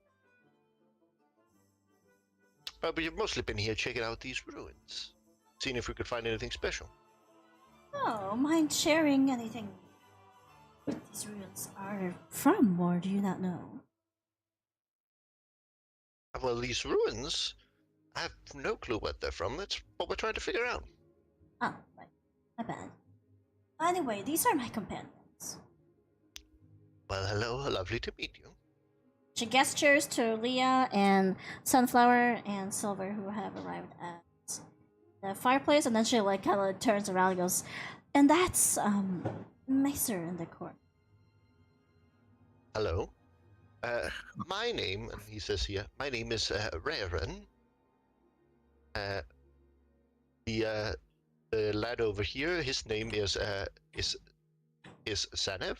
But we've mostly been here checking out these ruins, seeing if we could find anything special. Oh, mind sharing anything where these ruins are from, or do you not know? Well, these ruins, I have no clue what they're from. That's what we're trying to figure out. Oh, right. My bad. Anyway, these are my companions. Well, hello, lovely to meet you. She gestures to Leah and Sunflower and Silver, who have arrived at the fireplace, and then she like kind of turns around and goes, and that's Macer in the corner. Hello. My name, and he says here, my name is Faerun. The lad over here, his name is Sanev.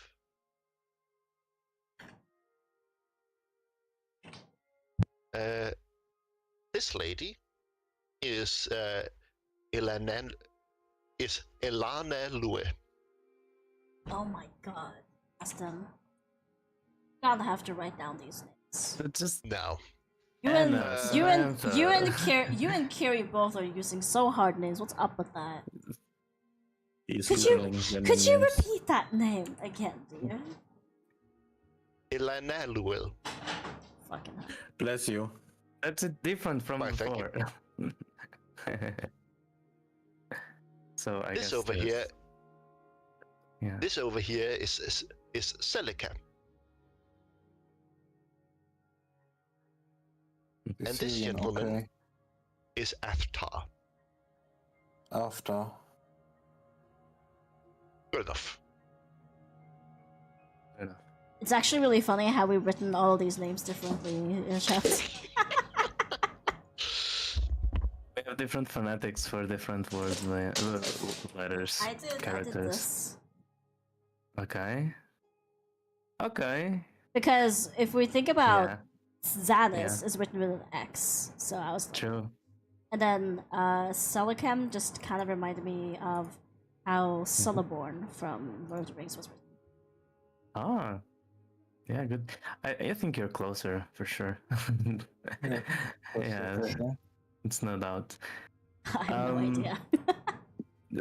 This lady is Elana Lue. Oh my god. Aston. Gotta have to write down these names. So just Now, You and Samantha. you and Carrie both are using so hard names. What's up with that? He's Could you learning the could you names. repeat that name again, dear? Elana Lue. Fucking hell. Bless you. that's different from Why, thank you. before. So I This guess over there's- here, Yeah. this over here is Celica. And this Sicilian, gentleman okay. is Aftar. After. Good enough. Fair enough. It's actually really funny how we've written all these names differently in chat. We have different phonetics for different words, letters, I did characters. this. Okay. Okay. Because if we think about Yeah. Xanis is written with an X, so I was True. and then Celicam just kind of reminded me of how Celeborn from Lord of the Rings was written. Ah. Yeah, good. I think you're closer for sure. Yeah, it's no doubt. I have no idea.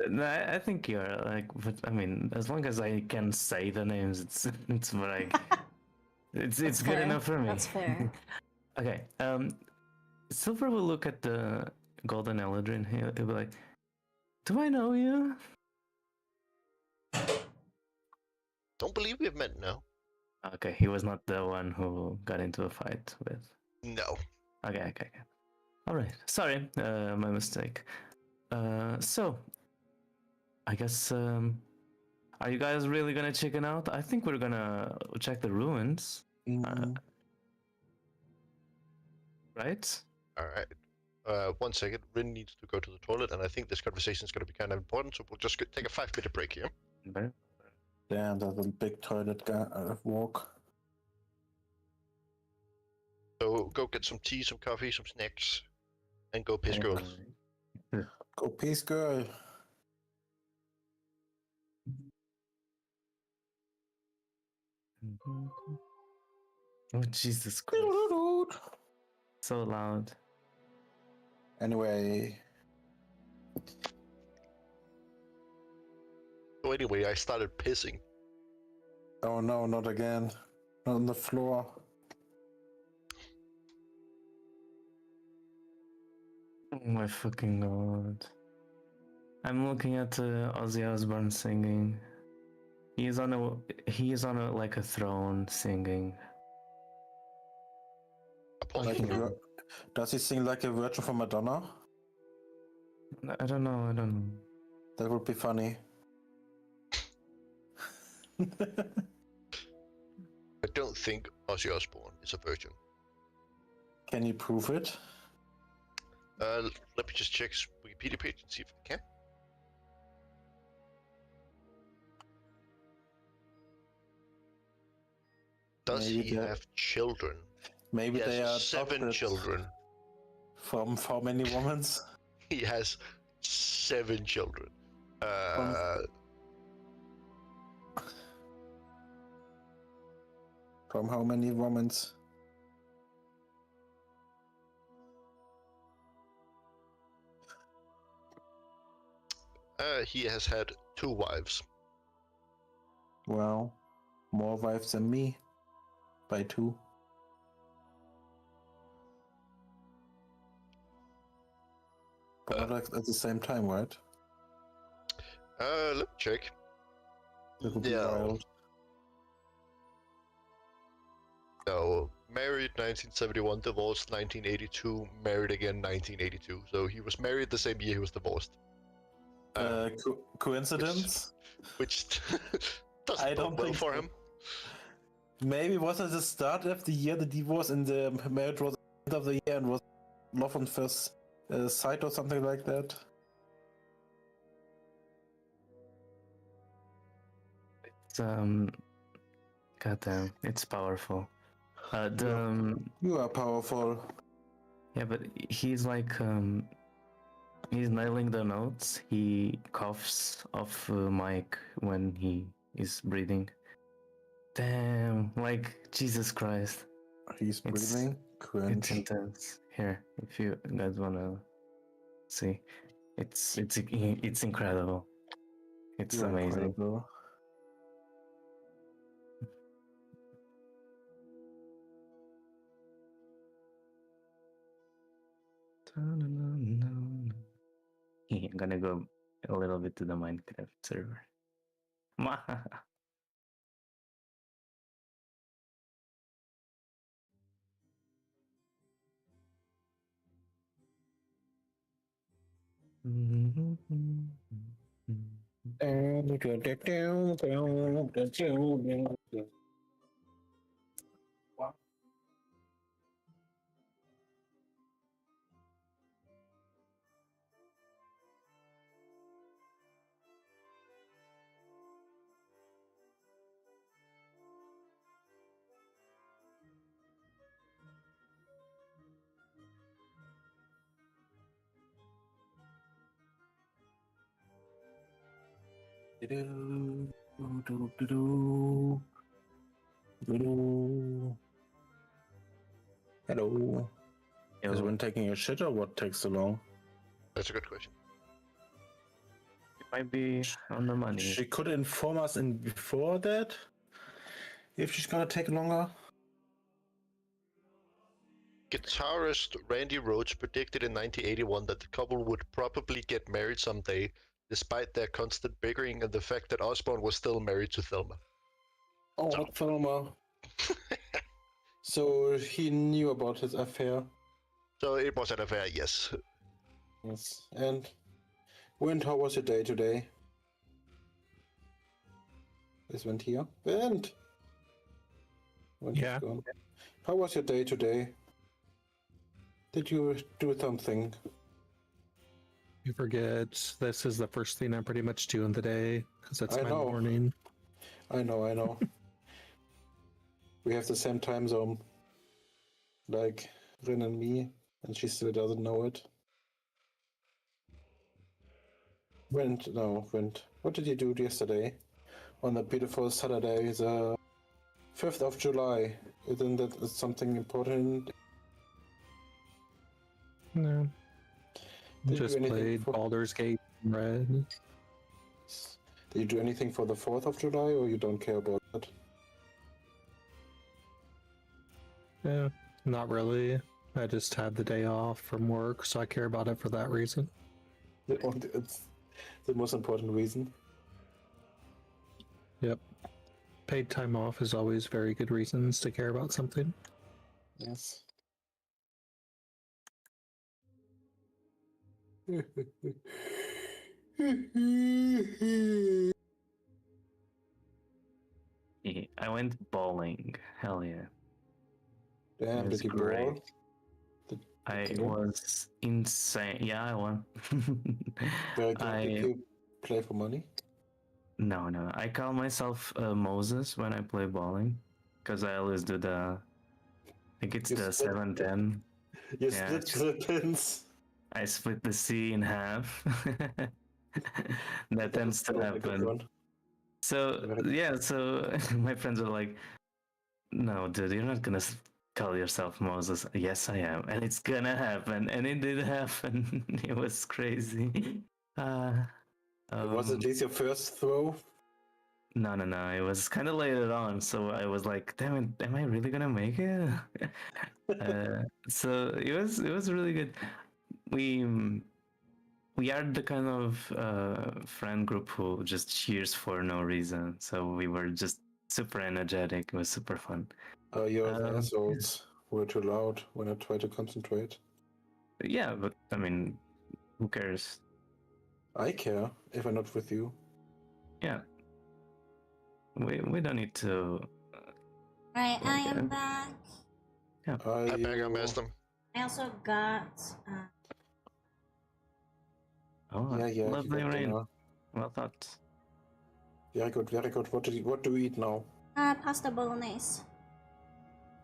No, I think you're like, but I mean, as long as I can say the names, it's what I. It's That's good fair. enough for me. That's fair. Okay. Silver will look at the golden eldrin. He'll be like, "Do I know you?" Don't believe we've met, no. Okay, he was not the one who got into a fight with. No. Okay. All right. Sorry, my mistake. So I guess are you guys really gonna chicken out? I think we're gonna check the ruins, right? All right. 1 second. Rin needs to go to the toilet, and I think this conversation is going to be kind of important, so we'll just take a 5-minute break here. Okay. Damn, there's a big toilet walk. So go get some tea, some coffee, some snacks, and go piss, girls. Go peace, girl. Oh, Jesus Christ. So loud. Anyway, So anyway, I started pissing. oh no, not again. Not on the floor. Oh my fucking god. I'm looking at Ozzy Osbourne singing. He is on a like a throne singing. Like does he sing like a virgin for Madonna? I don't know. That would be funny. I don't think Ozzy Osbourne is a virgin. Can you prove it? Let me just check his Wikipedia page and see if I can. Does Maybe he have children? Maybe He they are has 7 adopted children. From how many women? He has 7 children. From how many women? He has had 2 wives. Well, more wives than me. By 2. But not at the same time, right? Let me check. That would be No. wild. No, married 1971, divorced 1982, married again 1982. So he was married the same year he was divorced. Coincidence? Which doesn't I bode don't well think for so. him. Maybe was it the start of the year, the divorce, and the marriage was the end of the year and was love on first sight or something like that? It's goddamn, it's powerful. You are powerful. Yeah, but he's like he's nailing the notes. He coughs off mic when he is breathing. Damn, like Jesus Christ. He's breathing. It's Cringe. intense. Here, if you guys wanna see, it's incredible. It's You are amazing. incredible. I'm gonna go a little bit to the Minecraft server. Hello. Is Yo, one taking a shit or what takes so long? That's a good question. it might be on the money. She could inform us in before that if she's gonna take longer. Guitarist Randy Rhoads predicted in 1981 that the couple would probably get married someday, despite their constant bickering and the fact that Osbourne was still married to Thelma. Oh, So- Thelma. So he knew about his affair. So it was an affair, yes. Yes. And Wind, how was your day today? Is Wind here? Wind! Wind Yeah. is gone. How was your day today? Did you do something? You forget this is the first thing I pretty much do in the day because it's I my know. morning. I know. We have the same time zone. Like Rin and me, and she still doesn't know it. Wind. What did you do yesterday? On a beautiful Saturday, the 5th of July. Isn't that something important? No. Did you Just do anything played for- Baldur's Gate in Red. Did you do anything for the 4th of July, or you don't care about that? Yeah, not really. I just had the day off from work, so I care about it for that reason. It's the most important reason. Yep. Paid time off is always very good reasons to care about something. Yes. I went bowling. Hell yeah. Damn, It was did you great. ball? I you win? was insane. Yeah, I won. Very good. Did I you play for money? no. I call myself Moses when I play bowling, because I always do the. I think it's You the split- 7-10. You Yeah, split the pins. I split the C in half. That tends to was a good happen. one. So Very- yeah, so my friends are like, "No, dude, you're not gonna call yourself Moses." Yes, I am, and it's gonna happen, and it did happen. It was crazy. was Um, at least your first throw? no. It was kind of later on, so I was like, "Damn it, am I really gonna make it?" So it was really good. We are the kind of friend group who just cheers for no reason. So we were just super energetic. It was super fun. You're the Um, assholes who are too loud when I try to concentrate. Yeah, but I mean, who cares? I care if I'm not with you. Yeah, we don't need to. Alright, I Okay. am back. Are I beg you- I missed them. I also got Oh, Yeah, you lovely got rain. dinner. Well thought. Very good, very good. What do we eat now? pasta bolognese.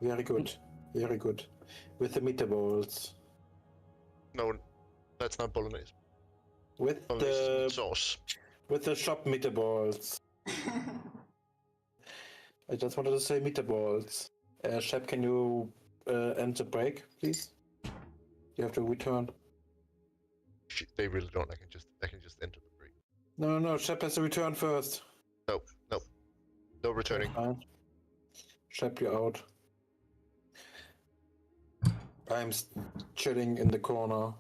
Very good, very good. With the meatballs. No, that's not bolognese. With Bolognese is meat the sauce. with the shop meatballs. I just wanted to say meatballs. Shep, can you end the break, please? You have to return. They really don't. I can just enter the break. No, Shep has to return first. No returning. Fine. Shep, you're out. I'm chilling in the corner.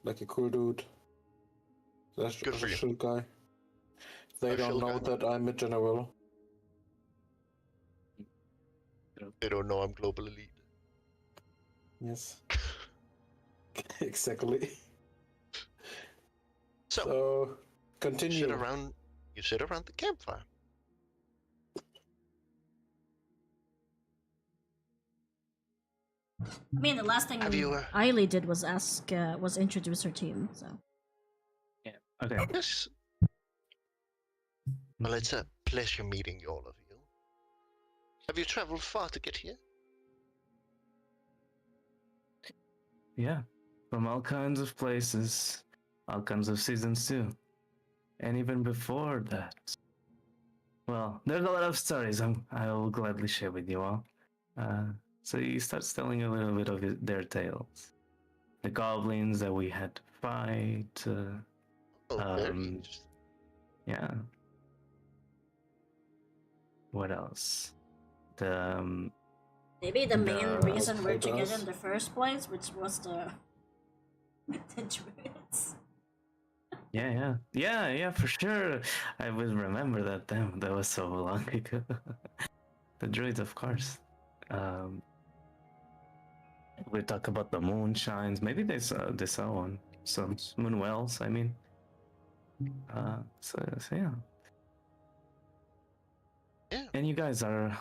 Like a cool dude. That's Good for a you. chill guy. They A don't chill know guy. that I'm a general. They don't know I'm global elite. Yes. Exactly. So, So, you continue. sit around the campfire. I mean, the last thing Have you, Eiley did was was introduce her team. So Okay. Yes. Well, it's a pleasure meeting all of you. Have you traveled far to get here? Yeah, from all kinds of places, all kinds of seasons too, and even before that. Well, there's a lot of stories I will gladly share with you all. So he starts telling a little bit of their tales, the goblins that we had to fight. Very Um, interesting. Yeah. What else? The maybe the main The reason we're together spiders. in the first place, which was the druids. Yeah, for sure. I will remember that. Damn, that was so long ago. The druids, of course. We talk about the moonshines. Maybe they saw one. suns, moon whales. I mean, so yeah. Yeah. And you guys are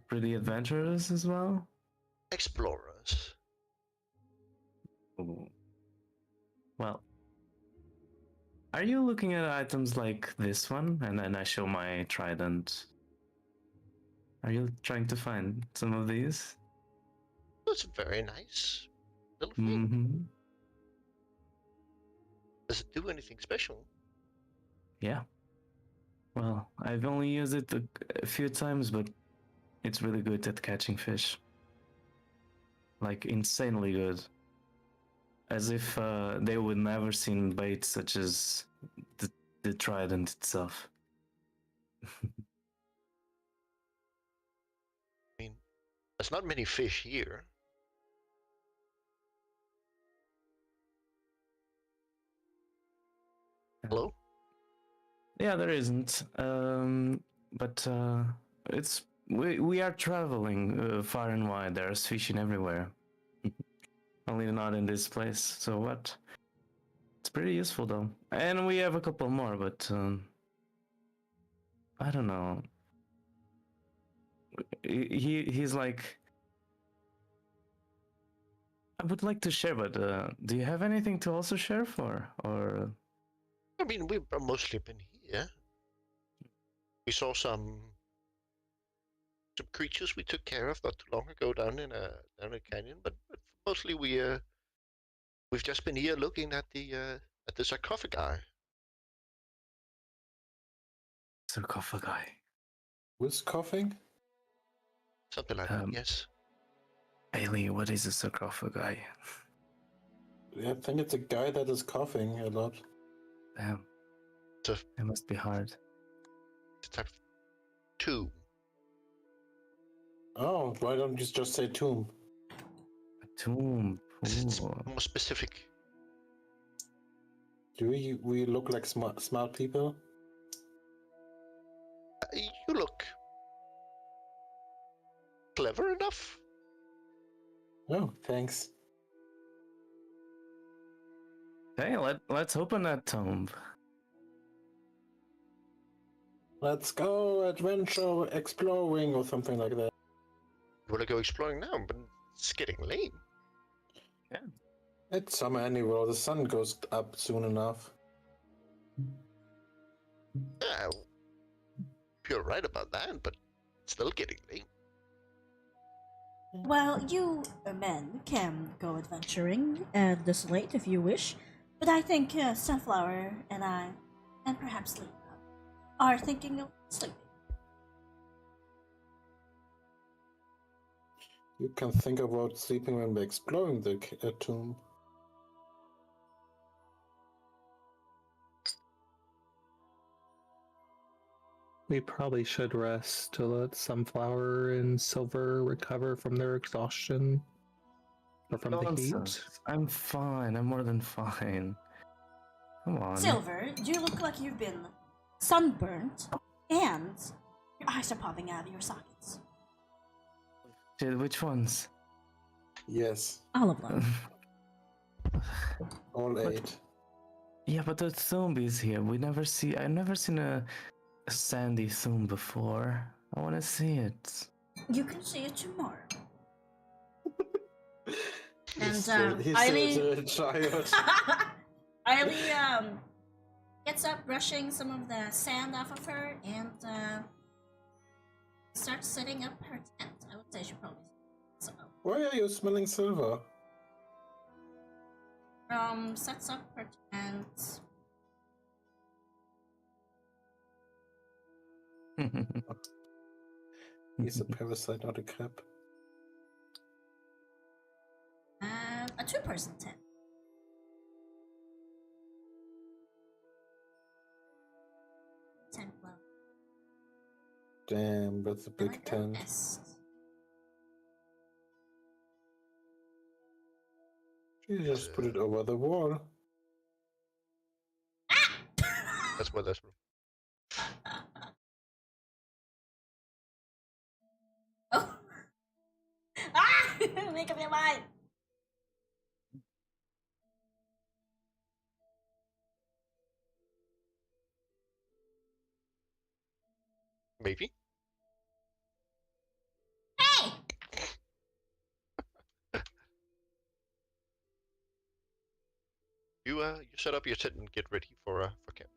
pretty adventurous as well. Explorers. Ooh. Well, are you looking at items like this one? And then I show my trident. Are you trying to find some of these? That's very nice. Little thing. Mm-hmm. Does it do anything special? Yeah. Well, I've only used it a few times, but it's really good at catching fish. Like, insanely good. As if they would never seen bait such as the trident itself. I mean, there's not many fish here. Hello? Yeah, there isn't. But it's we are traveling far and wide. There's fishing everywhere. Only not in this place. So what? It's pretty useful though. And we have a couple more, but I don't know. He's like, I would like to share, but do you have anything to also share for? Or I mean, we've mostly been here. We saw some creatures we took care of not too long ago down in a canyon, but mostly we've just been here looking at the sarcophagi. sarcophagi? Who's coughing? Something like that, yes. Ailey, what is a sarcophagi? Yeah, I think it's a guy that is coughing a lot. Damn. So It must be hard. it's a type of tomb. Oh, why don't you just say tomb? A tomb. It's Ooh. more specific. Do we look like smart people? You look clever enough. Oh, thanks. Hey, let's open that tomb. Let's go adventure exploring or something like that. You want to go exploring now, but it's getting late. It's summer anyway. The sun goes up soon enough. Yeah, you're right about that, but it's still getting late. Well, you men can go adventuring this late if you wish, but I think Sunflower and I, and perhaps Lena, are thinking of sleeping. You can think about sleeping when we're exploring the tomb. We probably should rest to let Sunflower and Silver recover from their exhaustion. Or from the heat. Nonsense. I'm fine. I'm more than fine. Come on. Silver, you look like you've been sunburnt, and your eyes are popping out of your sockets. Shit, which ones? Yes, All of them. all 8. Yeah, but the zombies here. I've never seen a sandy tomb before. I want to see it. You can see it tomorrow. He's And still Eileen, a child. Eileen gets up, brushing some of the sand off of her, and starts setting up her tent. I would say she probably. So, Why are you smelling silver? sets up her tent. He's a parasite, not a crab. A two-person tent. Tent level. Damn, that's a big Like a tent. nest. You just put it over the wall. That's what that's. Oh! Ah! Make up your mind! Maybe. Hey! You set up your tent and get ready for camp.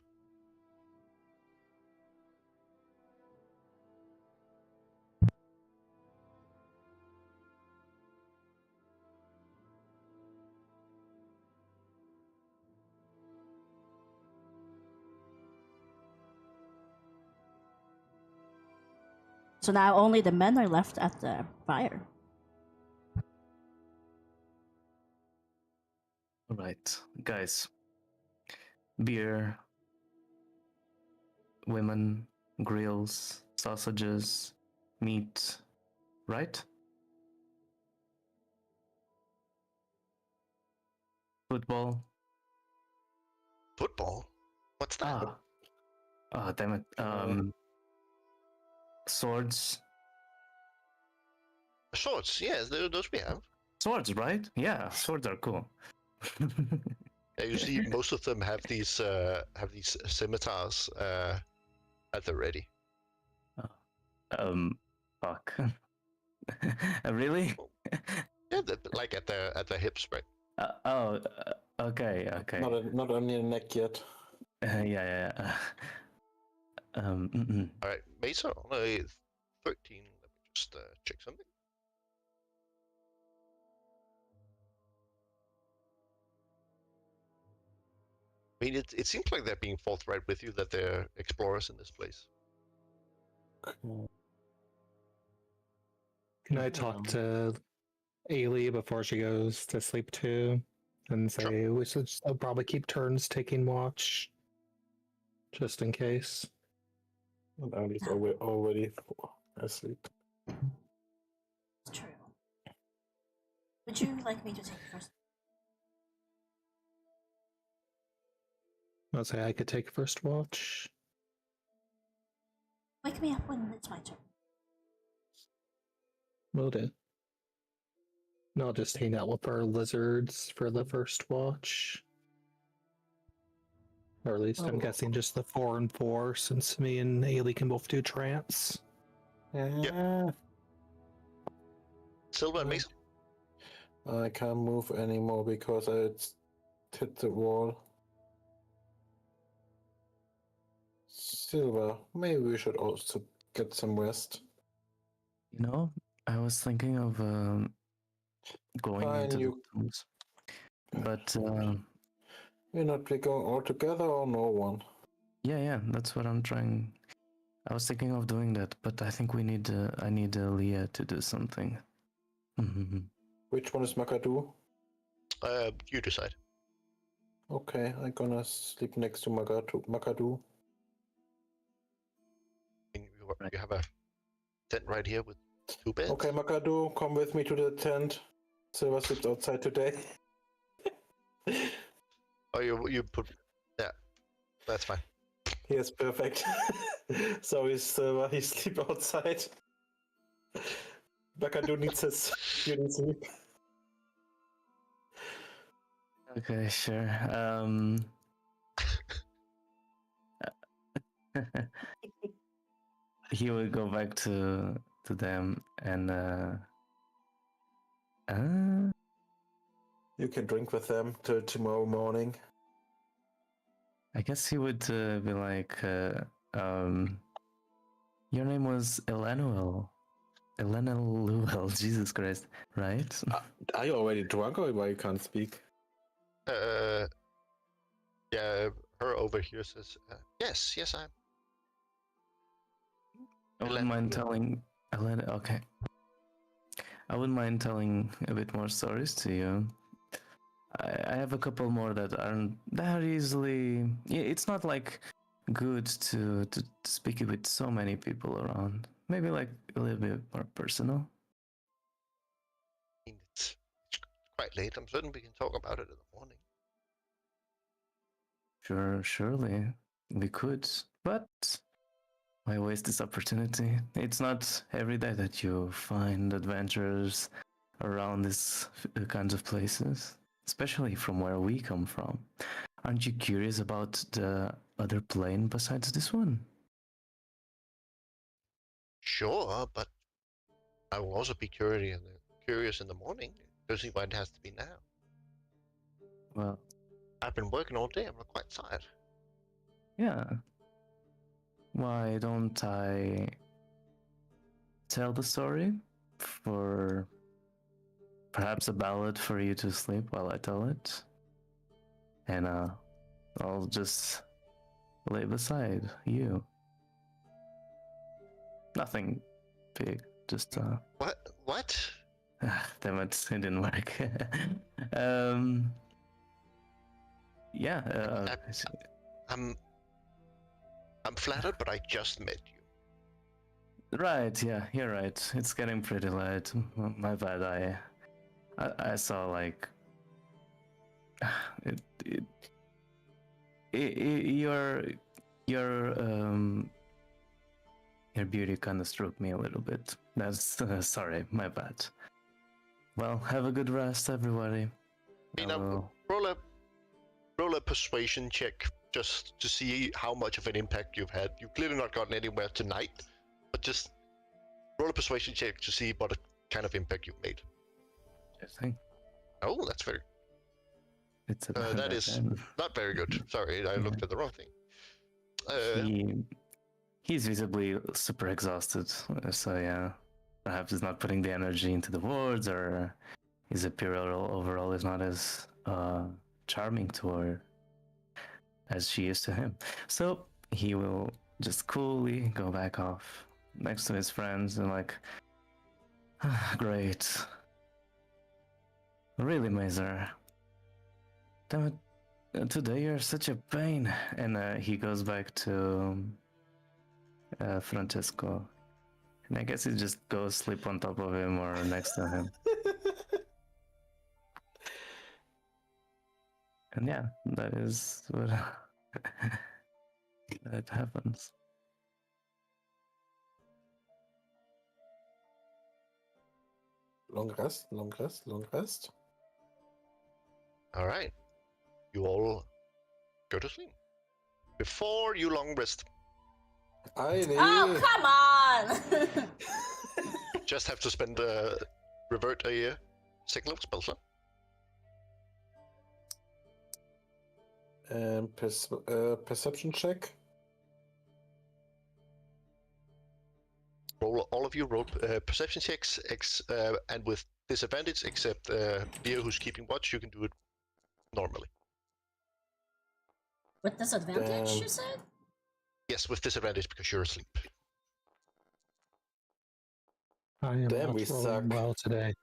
So now only the men are left at the fire. All right, guys. Beer, women, grills, sausages, meat, right? Football. Football? What's that? Ah. Oh, damn it. Swords. Swords, yes, those we have. Swords, right? Yeah, swords are cool. Yeah, you see, most of them have these scimitars at the ready. Fuck. Really? Yeah, like at the hips, right? Okay. Not on your neck yet. Yeah. All right, Mesa on a 13. Let me just check something. I mean, it seems like they're being forthright with you that they're explorers in this place. Can I talk to Ailey before she goes to sleep too? And say Sure. we should still probably keep turns taking watch. Just in case. Ali's already asleep. It's true. Would you like me to take first? I'll say I could take first watch. Wake me up when it's my turn. Will do. And I'll just hang out with our lizards for the first watch. Or at least I'm guessing just the 4 and 4, since me and Ailey can both do trance. Yeah. Silver and Mesa. I can't move anymore because I hit the wall. Silver, maybe we should also get some rest. You know, I was thinking of going Fine, into you- the tombs. But We're not going all together or no one? yeah, that's what I'm trying. I was thinking of doing that, but I think I need Leah to do something. Which one is Makadu? You decide. Okay, I'm gonna sleep next to Makadu. You have a tent right here with 2 beds. Okay, Makadu, come with me to the tent. Silver sleeps outside today. Oh, you put. Yeah, that's fine. Yes, perfect. So is Silver, he sleep outside. Makadu needs his beauty sleep. Okay, sure. He will go back to them and You can drink with them till tomorrow morning. I guess he would be like, your name was Eleanor. Eleanor, Jesus Christ, right? Are you already drunk or why you can't speak? Yeah, her over here says, yes, I'm. I wouldn't mind telling Elena. Okay, I wouldn't mind telling a bit more stories to you. I have a couple more that aren't that easily. It's not like good to speak with so many people around. Maybe like a little bit more personal. I mean, it's quite late. I'm certain we can talk about it in the morning. Sure, surely we could, but why waste this opportunity? It's not every day that you find adventurers around these kinds of places, especially from where we come from. Aren't you curious about the other plane besides this one? sure, but I will also be curious in the morning to see why it has to be now. Well, I've been working all day. I'm quite tired. yeah. Why don't I tell the story for perhaps a ballad for you to sleep while I tell it? And I'll just lay beside you. Nothing big, just What? damn it, it didn't work. Yeah, I'm flattered, but I just met you. right, yeah, you're right. It's getting pretty late. My bad. I saw like it your beauty kind of struck me a little bit. That's sorry, my bad. Well, have a good rest, everybody. You know, roll a persuasion check just to see how much of an impact you've had. You've clearly not gotten anywhere tonight, but just roll a persuasion check to see what kind of impact you've made. Thing. Oh, that's very. It's that is not very good. Sorry, I looked at the wrong thing. He's visibly super exhausted, so yeah, perhaps he's not putting the energy into the words, or his appearance overall is not as charming to her as she is to him. So he will just coolly go back off next to his friends and like, great. Really, Mazer. Damn it, today you're such a pain. And he goes back to Francesco. And I guess he just goes sleep on top of him or next to him. And yeah, that is what that happens. Long rest, long rest, long rest. All right, you all go to sleep. Before you long rest, Oh, come on! just have to spend revert a second level spell slot. Perception check. Roll all of you roll perception checks, and with disadvantage, except Leo, who's keeping watch. You can do it normally. With disadvantage, you said? Yes, with disadvantage because you're asleep. I am Damn, not we rolling suck. well today.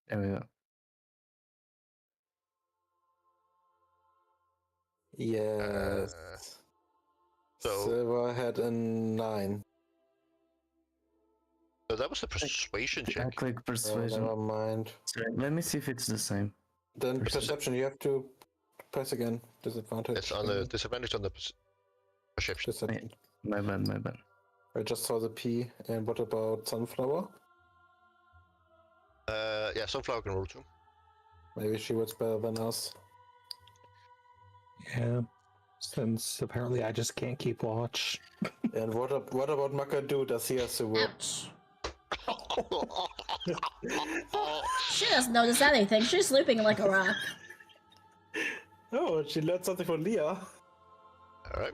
There we go. Yes. So Silver had a 9. So that was a persuasion I check. click persuasion. Never mind. Sorry, let me see if it's the same. Then perception, you have to press again. Disadvantage. It's on the disadvantage on the perception. My bad. I just saw the P. And what about Sunflower? Yeah, Sunflower can roll too. Maybe she was better than us. Yeah, since apparently I just can't keep watch. And what about Makadu? Does he have to work? Ouch. She doesn't notice anything. She's sleeping like a rock. Oh, she learned something from Leah. Alright.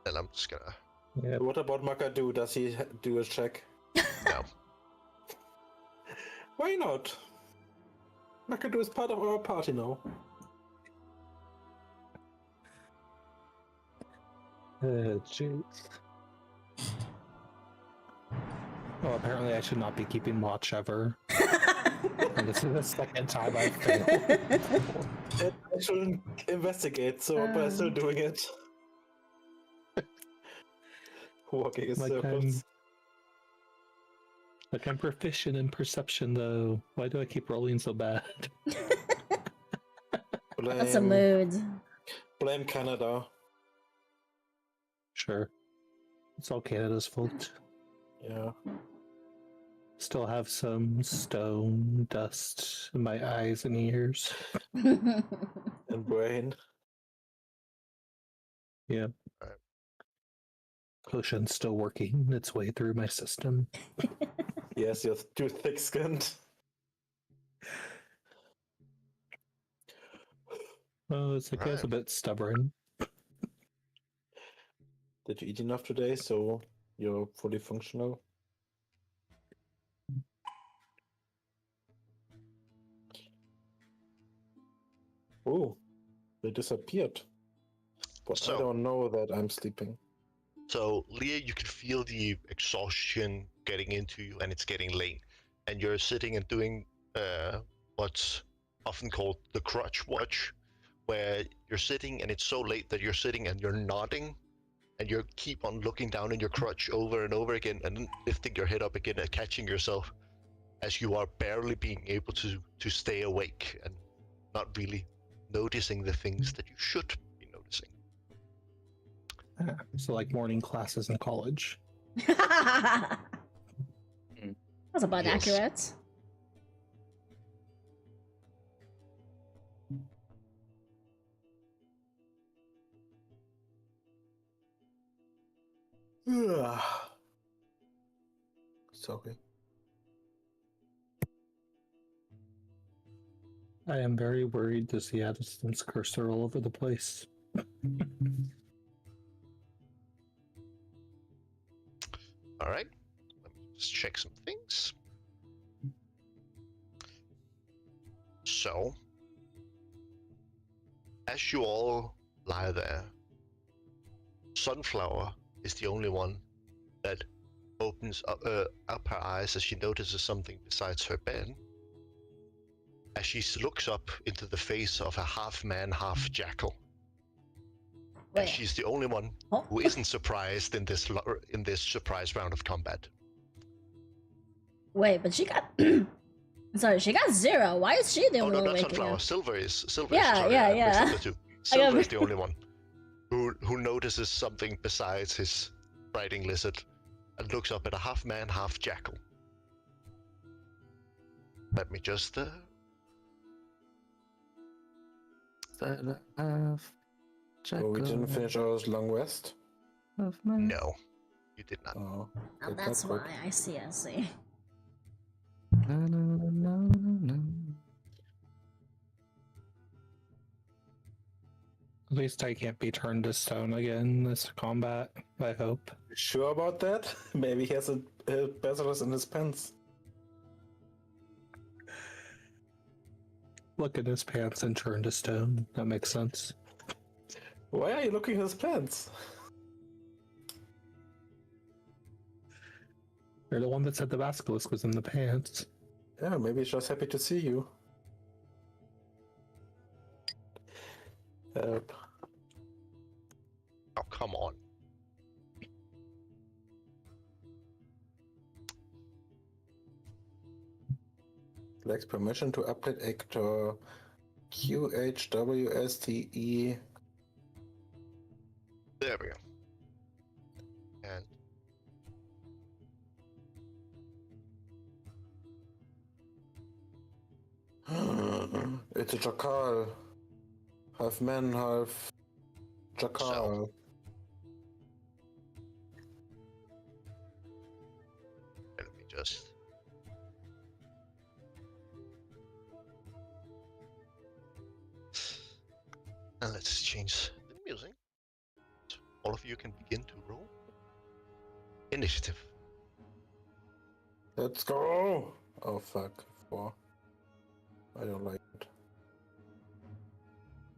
And I'm just gonna... Yeah, What about Makadu? Does he do a check? No. Why not? Makadu is part of our party now. jeez. Oh, apparently I should not be keeping watch ever. And this is the second time I've failed. I shouldn't investigate, so but I'm still doing it. Walking in circles. Like I'm proficient in perception, though. Why do I keep rolling so bad? That's a mood. Blame Canada. Sure. It's all Canada's fault. Yeah. Still have some stone dust in my eyes and ears. And brain. Yeah. Alright. Potion's still working its way through my system. Yes, you're too thick-skinned. Oh, it's like it's a Right. bit stubborn. Did you eat enough today so you're fully functional? Oh, they disappeared. But I So- don't know that I'm sleeping. So, Leah, you can feel the exhaustion getting into you, and it's getting late. And you're sitting and doing what's often called the crutch watch, where you're sitting and it's so late that you're sitting and you're nodding, and you keep on looking down in your crutch over and over again, and then lifting your head up again and catching yourself as you are barely being able to stay awake and not really noticing the things that you should be noticing. So like morning classes in college. That's about Yes. accurate. Sorry. I am very worried to see Addison's cursor all over the place. All right, let me just check some things. So, as you all lie there, Sunflower is the only one that opens up her eyes as she notices something besides her bed. As she looks up into the face of a half-man, half-jackal. And Wait. she's the only one Oh. who isn't surprised in this surprise round of combat. Wait, but she got. Sorry, she got 0. Why is she the Oh only no, one not waking Sunflower. up? Silver is Yeah, sorry, yeah, I mixed up yeah. the two. I got Silver is the only one who notices something besides his riding lizard and looks up at a half man, half jackal. Let me just Oh, we didn't finish our long rest? no, you did not. Oh, Oh, okay, that's good. why. I see, I see. At least I can't be turned to stone again this combat, I hope. Sure about that? Maybe he has a basilisk in his pants. Look at his pants and turn to stone. That makes sense. Why are you looking at his pants? You're the one that said the basilisk was in the pants. Yeah, maybe he's just happy to see you. Help. Oh, come on. Lacks permission to update actor QHWSTE. There we go. And It's a jackal. Half man, half jackal. let me just. And let's change the music. All of you can begin to roll initiative. Let's go! Oh fuck, 4. I don't like it.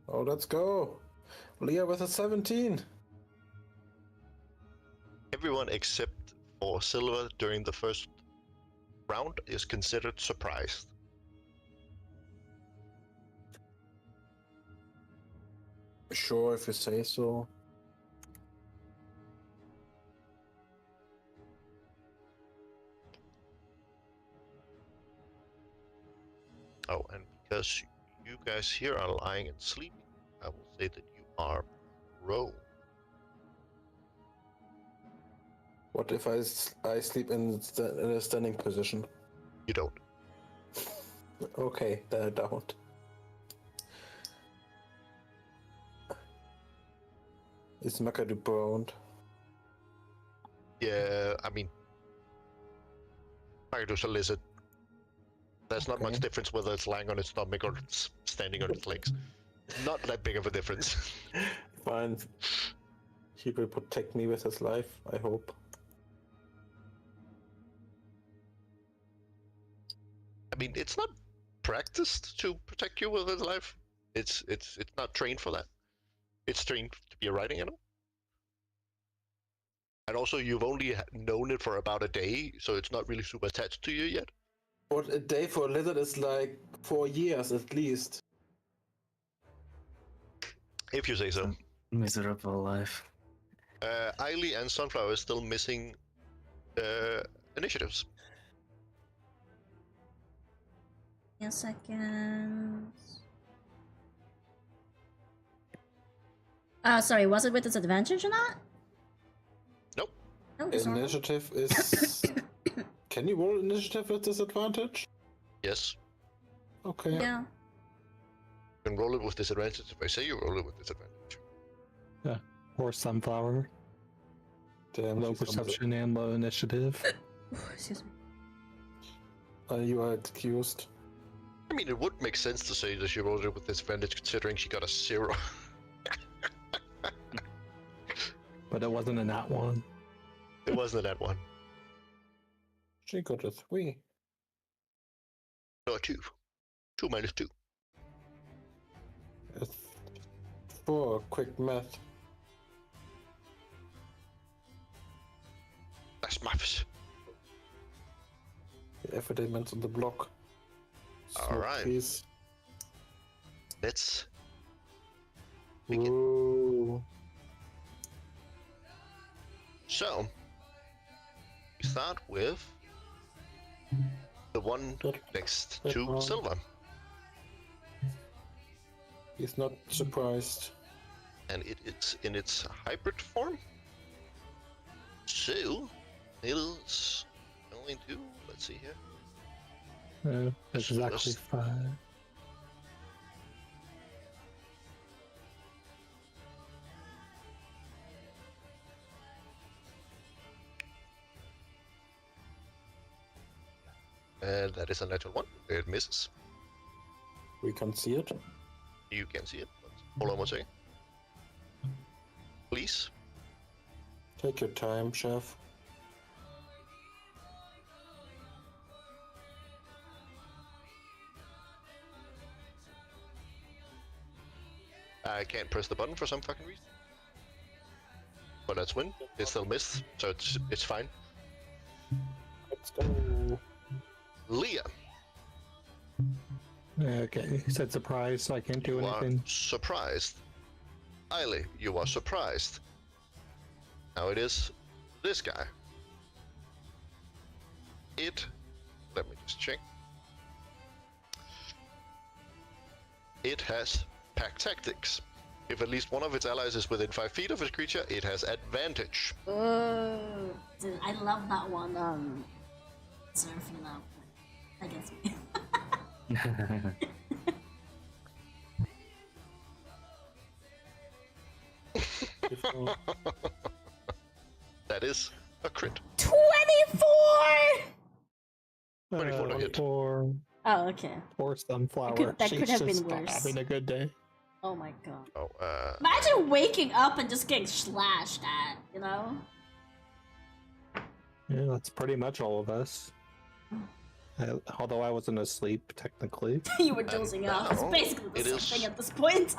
Oh, let's go! Leah with a 17! Everyone except for Silver during the first round is considered surprised. Sure, if you say so. Oh, and because you guys here are lying and sleeping, I will say that you are prone. What if I sleep in a standing position? You don't. Okay, then I don't. Is McAdoo browned? Yeah, I mean, Magadu's a lizard. There's not much Okay. difference whether it's lying on its stomach or it's standing on its legs. Not that big of a difference. Fine. He will protect me with his life, I hope. I mean, it's not practiced to protect you with its life. It's not trained for that. It's trained to be a riding animal. And also, you've only known it for about a day, so it's not really super attached to you yet. But a day for a lizard is like 4 years at least. If you say so. Miserable life. Eiley and Sunflower is still missing initiatives. A second. Sorry, was it with disadvantage or not? Nope. No, just normal. Initiative is. Can you roll initiative with disadvantage? Yes. Okay. Yeah. You can roll it with disadvantage if I say you roll it with disadvantage. Or Sunflower. Damn, Low she's on the- perception and low initiative. Excuse me. You are excused. I mean, it would make sense to say that she rolled it with disadvantage considering she got a 0. But it wasn't in that one. It wasn't that one. She got a 3. No, 2. 2 minus 2. It's 4. Quick math. That's maths. The evidence on the block. Alright. Please. Let's begin. Ooh. So, we start with the one next to Silva. He's not surprised. And it is in its hybrid form. So, it is going to, let's see here. Exactly Just- 5. And that is a natural 1. It misses. We can see it. You can see it. But hold on one second. Please. Take your time, chef. I can't press the button for some fucking reason. But that's win. It still missed, so it's fine. Let's go. Leah, Okay, he said surprise, so I can't do you are anything. surprised. Eiley, you are surprised. Now it is this guy. Let me just check. It has pack tactics. If at least one of its allies is within 5 feet of its creature, it has advantage. Oh, dude, I love that one. Surfing now. I guess me. That is a crit. 24! 24 to hit. Or Oh, okay. Sunflower. That could She's have been just worse. having a good day. Oh my god. Oh, Imagine waking up and just getting slashed at, you know? Yeah, that's pretty much all of us. Although I wasn't asleep, technically. You were dozing off. It's now basically the it same is- thing at this point.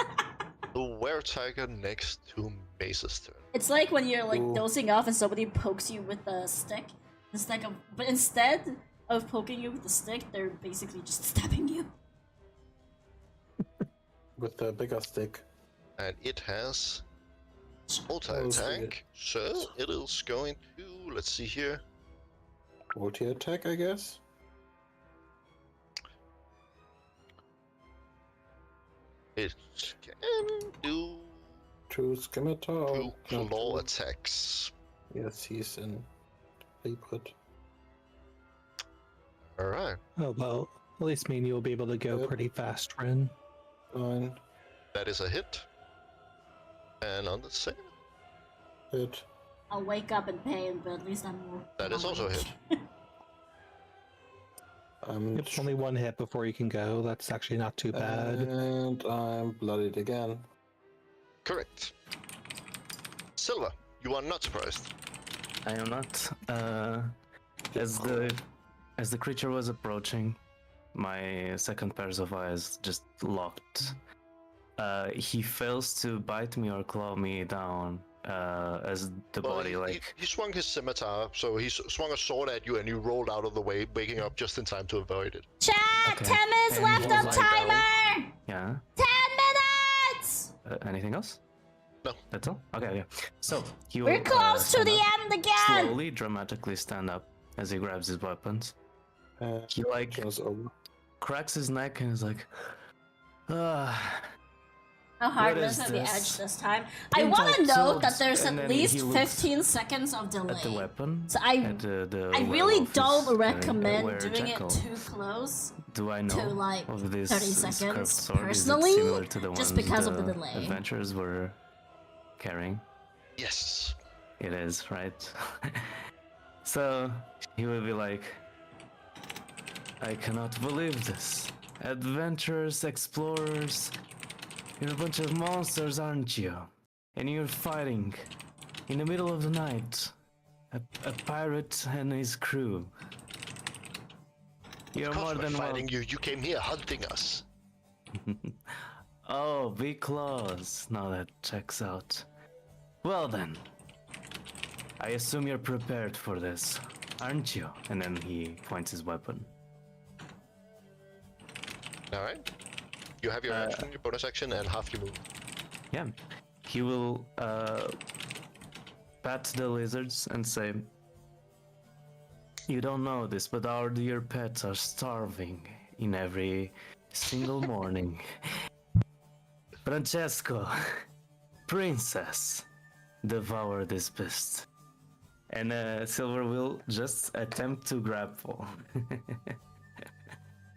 the were-tiger next to Mace's turn. It's like when you're like Ooh. dozing off and somebody pokes you with a stick. But instead of poking you with the stick, they're basically just stabbing you. With the bigger stick. And it has Oh, multi-attack, so it is going to, let's see here. Multi attack, I guess. It can do 2 scimitar. 2 Not claw two. attacks. Yes, he's in hybrid. All right. Oh well, at least me and you will be able to go Yep. pretty fast, Ren. Fine. That is a hit. And on the second, Hit. I'll wake up in pain, but at least I'm more. that is also a hit. It's only one hit before you can go. That's actually not too bad. And I'm bloodied again. Correct. Silver, you are not surprised. I am not. As the creature was approaching, my second pair of eyes just locked. He fails to bite me or claw me down. As the Well, body he swung his scimitar, so he swung a sword at you, and you rolled out of the way, waking up just in time to avoid it. Chat! Okay. 10 minutes And left was on I timer! Yeah. 10 minutes! Anything else? No. That's all? Okay, yeah. So, he will We're close to stand the up, end again! slowly, dramatically stand up as he grabs his weapons. He, Just over. cracks his neck and is like, ah. How hard What was is it the this? edge this time? I Pin want to tight note that swords, there's and at then least he looks 15 seconds of at the delay. weapon. So at the I really werewolf don't is, recommend where doing Jackal. it too close Do I know to like of this 30 curved seconds sword? personally, Is it similar to the just ones because of the delay. adventurers were carrying? Yes. It is, right? So he will be like, I cannot believe this. Adventurers, explorers, you're a bunch of monsters, aren't you? And you're fighting in the middle of the night. A pirate and his crew. You're Of course more we're than fighting you. You came here hunting us. Oh, big claws. Now that checks out. Well then. I assume you're prepared for this, aren't you? And then he points his weapon. All right. You have your action, your bonus action, and half your move. Yeah. He will pat the lizards and say, you don't know this, but our dear pets are starving in every single morning. Francesco, princess, devour this beast. And Silver will just attempt to grapple.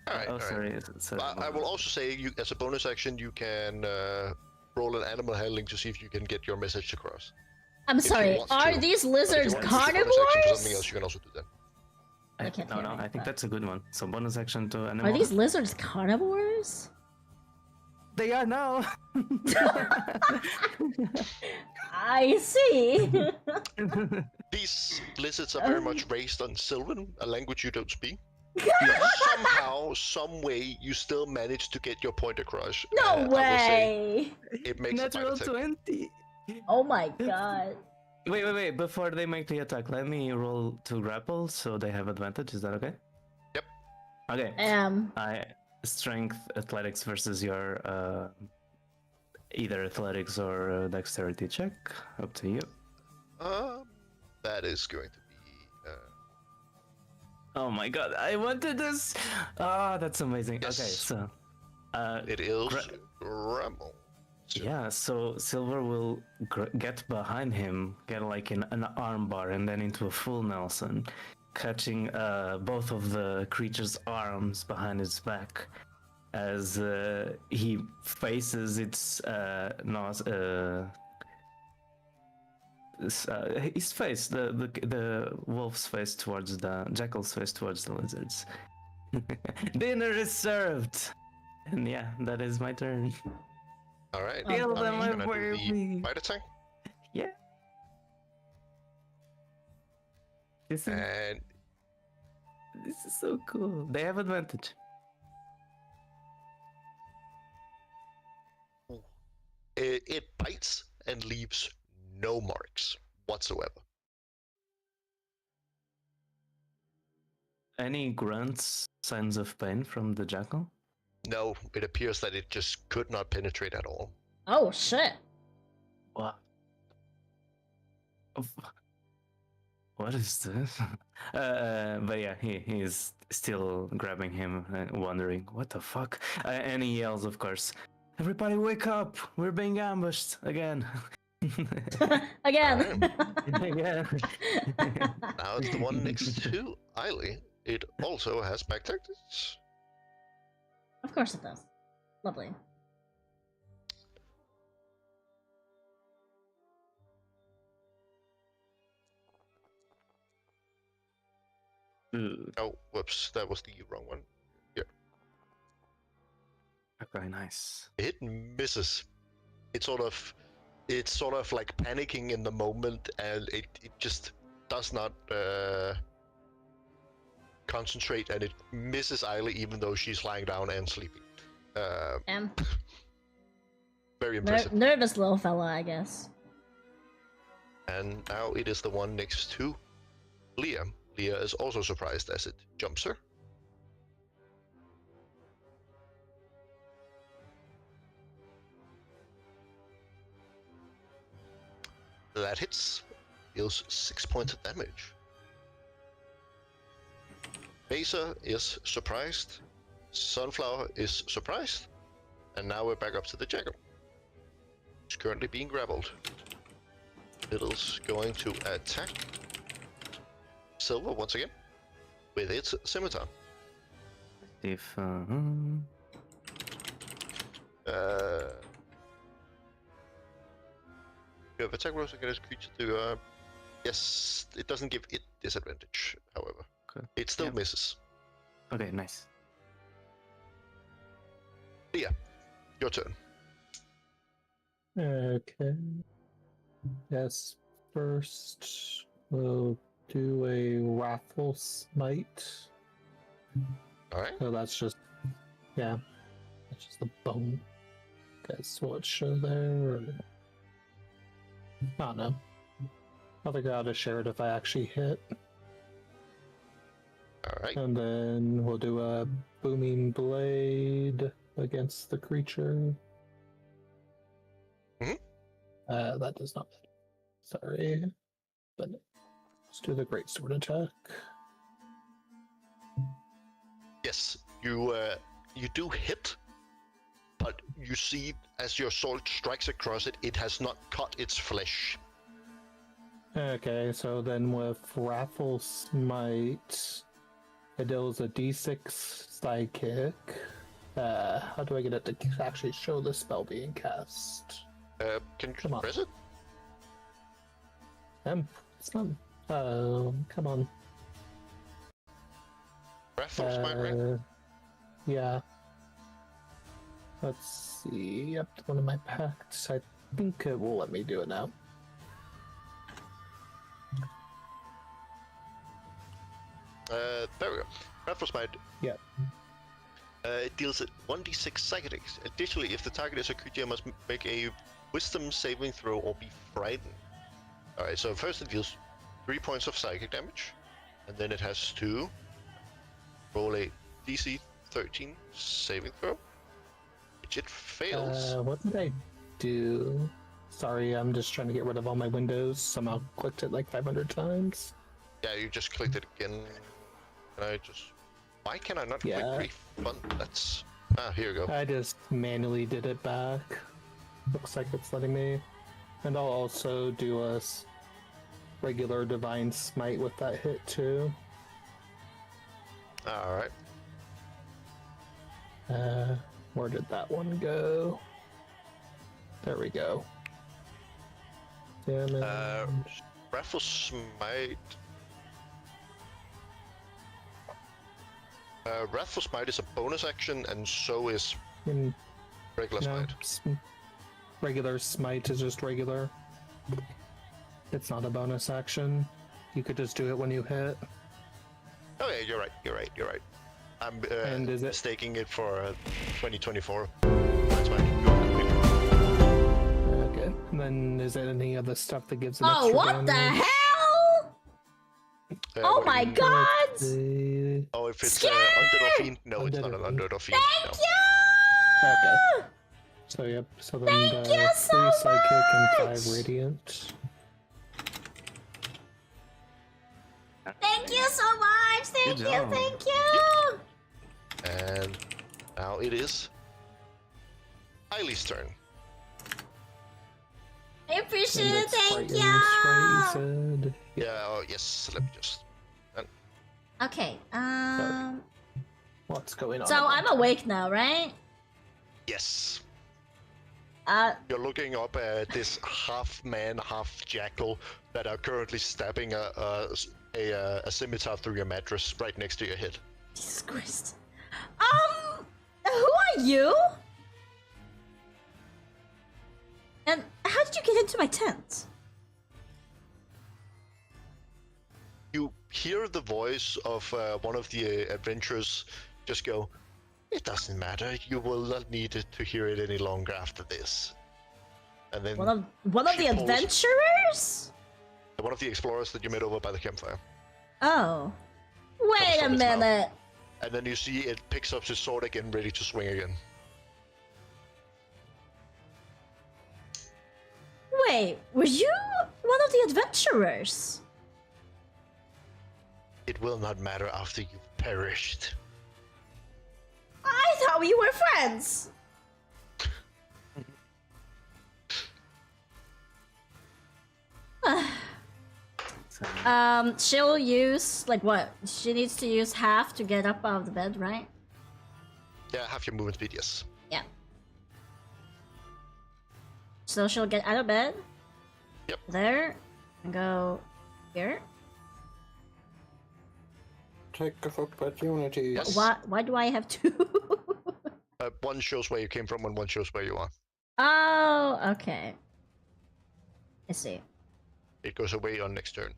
All right. Oh, all right. sorry. sorry. I will also say, you as a bonus action, you can roll an animal handling to see if you can get your message across. I'm If you sorry, want are to. these But if you lizards want to use your bonus action for something else, carnivores? you can also do that. I can't No, hear no, me, I think but- that's a good one. So bonus action to animal. Are these lizards carnivores? They are now. I see. These lizards are very much raised on Sylvan, a language you don't speak. Somehow, some way, you still manage to get your point across. No I will say way! it makes a Natural bite attack. 20. Oh my god. Wait. Before they make the attack, let me roll to grapple so they have advantage. Is that okay? Yep. Okay. I strength athletics versus your either athletics or dexterity check. Up to you. That is going to be. Oh my god, I wanted this. Ah, that's amazing. Yes. Okay, so It is grapple. yeah, so Silver will get behind him, get like an arm bar, and then into a full Nelson, catching both of the creature's arms behind his back as he faces its his face, the wolf's face towards the jackal's face towards the lizards. Dinner is served, and yeah, that is my turn. All right. Kill boy. them Gonna do for the me. bite attack, Yeah. This and is so cool. They have advantage. it bites and leaves no marks whatsoever. Any grunts, signs of pain from the jackal? No, it appears that it just could not penetrate at all. Oh shit. What? What is this? But yeah, he's still grabbing him and wondering, what the fuck? And he yells, of course, everybody wake up! We're being ambushed again. Again. Again. Now it's the one next to Eiley. it also has back tactics. Of course it does. Lovely. Oh, whoops, that was the wrong one. Okay, nice. It misses. It's sort of like panicking in the moment, and it just does not concentrate, and it misses Isla even though she's lying down and sleeping. Very impressive. Nervous little fella, I guess. And now it is the one next to Leah. Leah is also surprised as it jumps her. That hits. Deals 6 points of damage. Mesa is surprised. Sunflower is surprised. And now we're back up to the Jackal. It's currently being grappled. Little's going to attack Silver once again with its scimitar. If you have attack rolls against creature to yes, it doesn't give it disadvantage, however. Okay. It still Yep. misses. Okay, nice. Leah, your turn. Okay. Yes, first we'll do a Wrathful Smite. Alright. So that's just, yeah, that's just the bone. Guess what show there? Or... I don't know. I'll figure out to share it if I actually hit. Alright. And then we'll do a Booming Blade against the creature. That does not matter. Sorry. But let's do the Great Sword attack. Yes, you do hit, but you see as your sword strikes across it, it has not cut its flesh. Okay, so then with Wrathful Smite, it deals a d6 sidekick. How do I get it to actually show the spell being cast? Can you Come on. press it? It's not. Oh, come on. Wrathful Smite, right? Yeah. Let's see. Yep, one of my pacts. I think it will let me do it now. There we go. Wrathful Smite. Yeah. It deals at 1d6 psychic. Additionally, if the target is a creature, must make a wisdom saving throw or be frightened. Alright, so first it deals 3 points of psychic damage, and then it has to roll a DC 13 saving throw, which it fails. What did I do? Sorry, I'm just trying to get rid of all my windows. Somehow clicked it like 500 times. Yeah, you just clicked it again. Can I just... Why can I not click refund? That's... Ah, here you go. I just manually did it back. Looks like it's letting me. And I'll also do a regular Divine Smite with that hit too. Alright. Where did that one go? There we go. Damage. Wrathful Smite... Wrathful Smite is a bonus action, and so is Mm, regular no, Smite. regular Smite is just regular. It's not a bonus action. You could just do it when you hit. Oh yeah, you're right. I'm And is it- mistaking it for 2024. That's fine. Go ahead. Okay. And then is there any other stuff that gives an Oh, extra what the damage? hell? Oh what do my you mean? god! Oh, if it's Scared! Undead or Fiend? No, it's Undead not or an Fiend. Undead or Fiend. Thank No. you! Okay. So yep, so then Thank the you 3 so psychic and much! 5 radiant. Thank you so much! Thank Good you, job. thank you! And now it is Eileen's turn. I appreciate And it, it's thank frightened, right, you! you said? Yeah, oh yes, let me just... Okay. What's going on? So about I'm awake now, right? Yes. Uh, You're looking up at this half man, half jackal that are currently stabbing a scimitar through your mattress right next to your head. Jesus Christ. Who are you? And how did you get into my tent? You hear the voice of one of the adventurers just go, "It doesn't matter. You will not need to hear it any longer after this." And then One of she the pulls- adventurers? one of the explorers that you met over by the campfire. Oh. Wait a from its mouth. minute. And then you see it picks up his sword again, ready to swing again. Wait, were you one of the adventurers? It will not matter after you've perished. I thought we were friends. She'll use, like, what? She needs to use half to get up out of the bed, right? Yeah, half your movement speed, yes. Yeah. So she'll get out of bed. Yep. There. And go here. Take of opportunity. Yes. Why do I have two? One shows where you came from and one shows where you are. Oh, okay. I see. It goes away on next turn.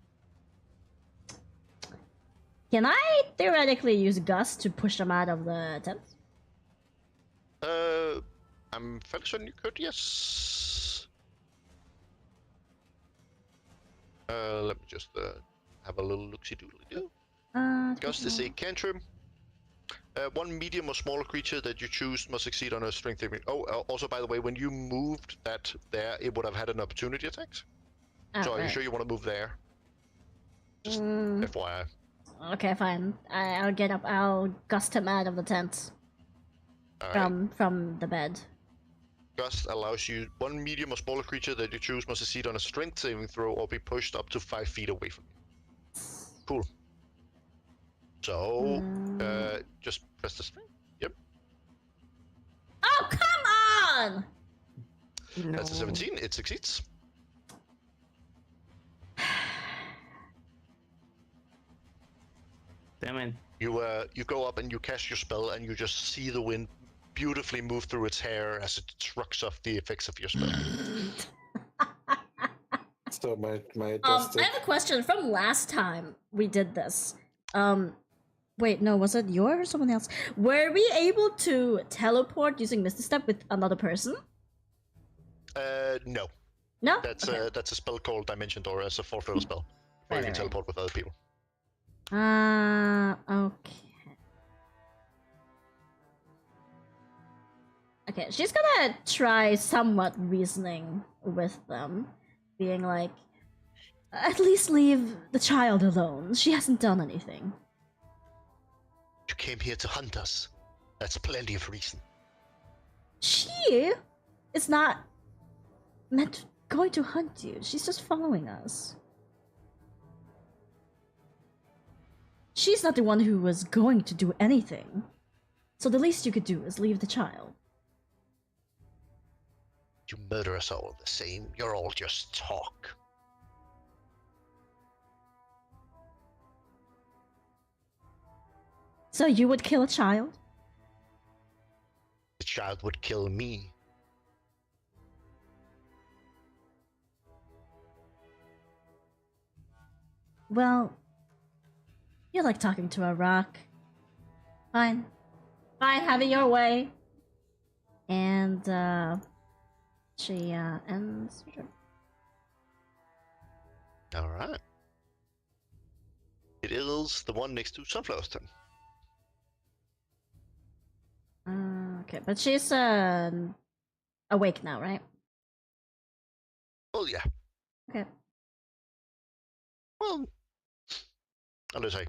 Can I theoretically use Gust to push them out of the tent? I'm fairly certain you could, yes. Let me just have a little look-see-doodly-do. Gust is a cantrip. One medium or smaller creature that you choose must succeed on a strength saving. Oh, also, by the way, when you moved that there, it would have had an opportunity attack. Oh, So are you right. sure you want to move there? Just Mm, FYI. okay, fine. I'll get up. I'll gust him out of the tent Alright. from the bed. Gust allows you one medium or smaller creature that you choose must succeed on a strength saving throw or be pushed up to 5 feet away from you. Cool. So, just press the strength. Yep. Oh, come on! That's a 17. It succeeds. Damn it. You go up and you cast your spell and you just see the wind beautifully move through its hair as it shrugs off the effects of your spell. So my I adjusted. have a question from last time we did this. Wait, no, was it you or someone else? Were we able to teleport using Misty Step with another person? No. No? That's Okay. a spell called Dimension Door as a 4th level spell. Where you can Right. teleport with other people. Okay. Okay, she's gonna try somewhat reasoning with them, being like, at least leave the child alone. She hasn't done anything. You came here to hunt us. That's plenty of reason. She is not going to hunt you. She's just following us. She's not the one who was going to do anything. So the least you could do is leave the child. You murder us all the same. You're all just talk. So you would kill a child? The child would kill me. Well, you like talking to a rock. Fine. Fine, have it your way. And, she, ends. Alright. It is the one next to Sunflower's turn. Okay, but she's, awake now, right? Oh yeah. Okay. Well, unless I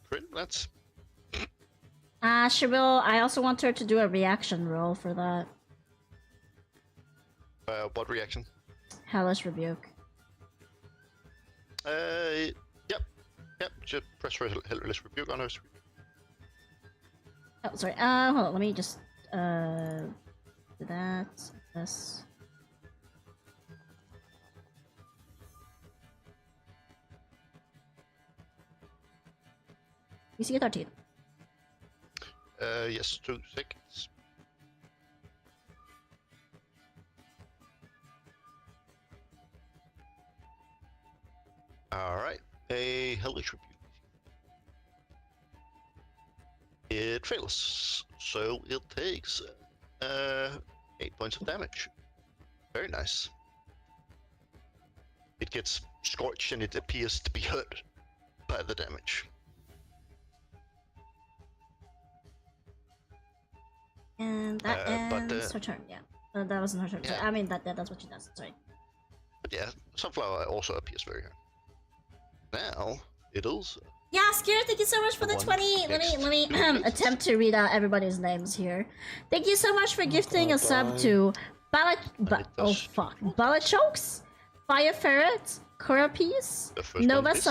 crit, that's... She will. I also want her to do a reaction roll for that. what reaction? Hellish Rebuke. Yep. Yep, just press Hellish Rebuke on us. Oh, sorry. Hold on. Let me just do that. This. You see a 13. Yes, 2 seconds. Alright, a Hellish Rebuke. It fails, so it takes 8 points of damage. Very nice. It gets scorched and it appears to be hurt by the damage. And that but, ends her turn, yeah. That wasn't her turn. Yeah. Sorry. I mean, that's what she does. Sorry. But yeah, Sunflower also appears very hurt. Now, Iddles. Yeah, Scare, thank you so much for the One 20. Let next me to it. attempt to read out everybody's names here. Thank you so much for gifting a sub bye. to it does- Balachokes, Fire Ferret, Curapies, The first Nova one misses.